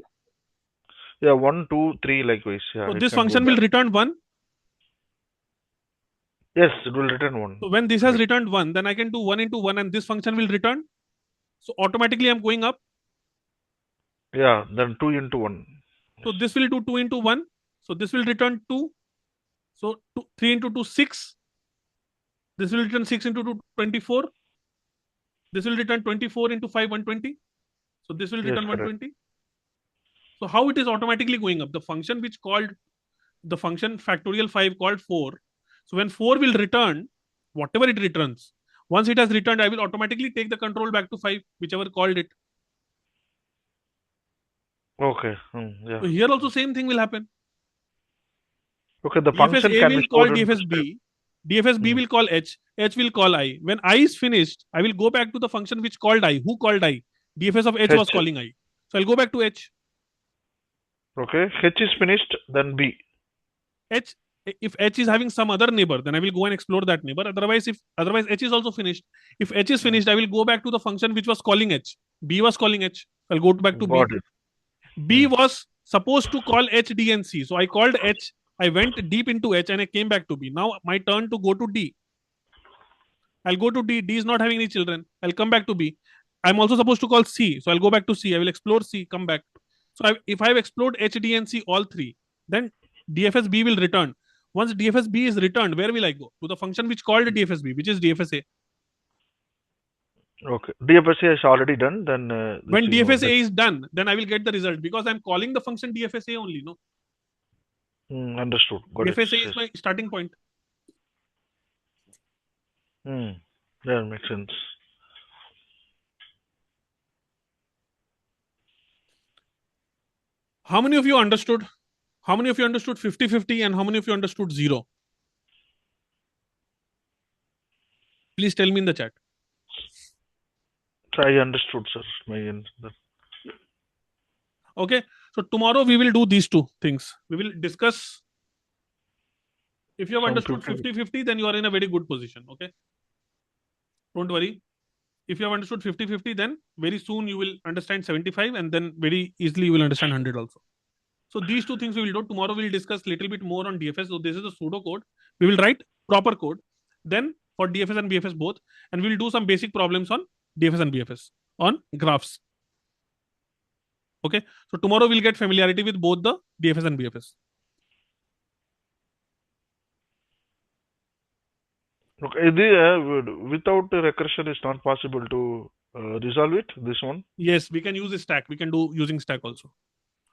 Yeah, 1, 2, 3 likewise. Yeah, so this function will return 1. Yes, it will return 1. So when this has returned 1, then I can do 1 into 1 and this function will return. So automatically I'm going up. Yeah, then 2 into 1. So this will do 2 into 1. So this will return 2. So 3 into 2, 6. This will return 6 into 2, 24. This will return 24 into 5, 120. So this will return 120. So how it is automatically going up? The function which called the function factorial 5 called 4. So when 4 will return, whatever it returns, once it has returned, I will automatically take the control back to 5, whichever called it. Okay. Yeah. So here also same thing will happen. Okay, the function DFS A can will be call stored in DFS B. DFS B will call H. H will call I. When I is finished, I will go back to the function which called I. Who called I? DFS of H was calling I. So I'll go back to H. Okay. H is finished, then B. H. If H is having some other neighbor, then I will go and explore that neighbor. Otherwise H is also finished. If H is finished, I will go back to the function which was calling H. B was calling H. I'll go back to Got B. it. B was supposed to call H, D, and C. So I called H. I went deep into H and I came back to B. Now my turn to go to D. I'll go to D. D is not having any children. I'll come back to B. I'm also supposed to call C. So I'll go back to C. I will explore C, come back. So if I've explored H, D, and C, all three, then DFS B will return. Once DFS B is returned, where will I go? To the function which called DFS B, which is DFS A. Okay. DFS A is already done. Then when DFS A is done, then I will get the result because I'm calling the function DFS A only. No. Understood. Got DFS it. A is my starting point. That makes sense. How many of you understood? How many of you understood 50-50 and how many of you understood 0? Please tell me in the chat. I understood, sir. Okay. So tomorrow we will do these two things. We will discuss. If you have understood 50-50, then you are in a very good position. Okay. Don't worry. If you have understood 50-50, then very soon you will understand 75, and then very easily you will understand 100 also. So these two things we will do. Tomorrow we will discuss a little bit more on DFS. So this is the pseudo code. We will write proper code. Then for DFS and BFS both, and we will do some basic problems on DFS and BFS on graphs. Okay. So tomorrow we'll get familiarity with both the DFS and BFS. Okay. Without recursion, it's not possible to resolve it. This one. Yes, we can use a stack. We can do using stack also.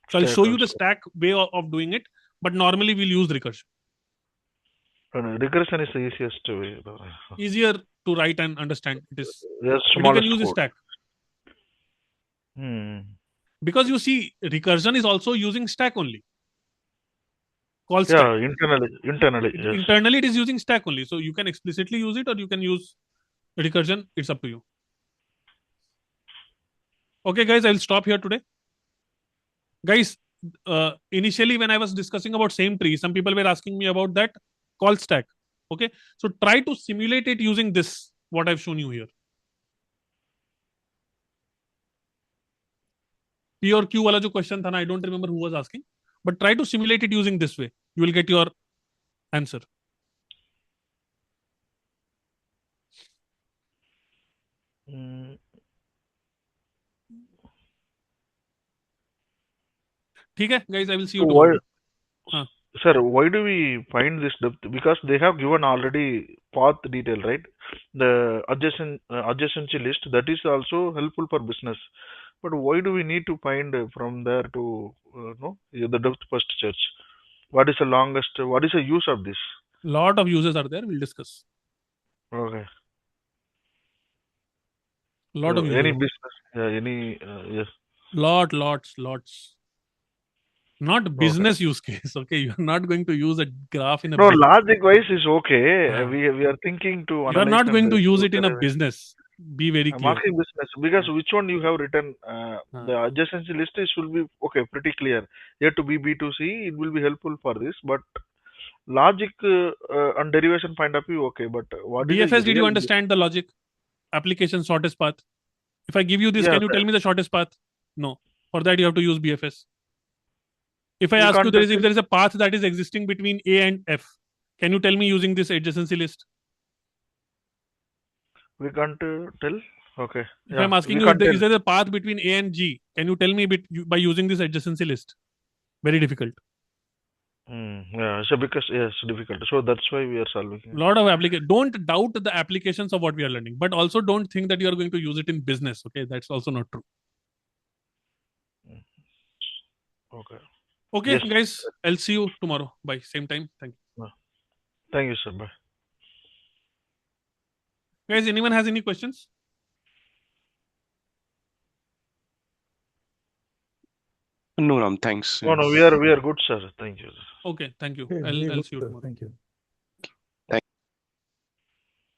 So I'll show you the stack way of doing it, but normally we'll use recursion. Recursion is the easiest way. Easier to write and understand. It is. Yes, but you can use a stack. Because you see, recursion is also using stack only. Call stack. Yeah, internally. Yes. Internally, it is using stack only. So you can explicitly use it, or you can use recursion. It's up to you. Okay, guys, I'll stop here today. Guys, initially when I was discussing about same tree, some people were asking me about that call stack. Okay, so try to simulate it using this, what I've shown you here. P or Q wala jo question tha na, I don't remember who was asking, but try to simulate it using this way. You will get your answer. ठीक है, guys, I will see you tomorrow. Sir, why do we find this depth? Because they have given already path detail, right? The adjacency list, that is also helpful for business. But why do we need to find from there to know the depth first search? What is the longest? What is the use of this? Lot of uses are there. We'll discuss. Okay. Lot of uses. Any business? Yes. Lots. Not business use case. Okay, you're not going to use a graph in a. No, logic wise is okay. We are thinking to. You are not going to use it in a business. Be very clear. Marketing business, because which one you have written, the adjacency list is will be okay, pretty clear. Here to be B2C, it will be helpful for this, but logic and derivation point of view, okay. But what DFS, did you understand the logic? Application shortest path. If I give you this, can you tell me the shortest path? No. For that, you have to use BFS. If I ask you, if there is a path that is existing between A and F, can you tell me using this adjacency list? We can't tell. Okay. If I'm asking you, is there a path between A and G? Can you tell me by using this adjacency list? Very difficult. Yeah. So because it's difficult. So that's why we are solving. A lot of applications. Don't doubt the applications of what we are learning, but also don't think that you are going to use it in business. Okay, that's also not true. Okay. Okay, yes. Guys, I'll see you tomorrow. Bye. Same time. Thank you. Thank you, sir. Bye. Guys, anyone has any questions? No, Ram, thanks. No, we are good, sir. Thank you. Okay, thank you. I'll see you tomorrow. Thank you.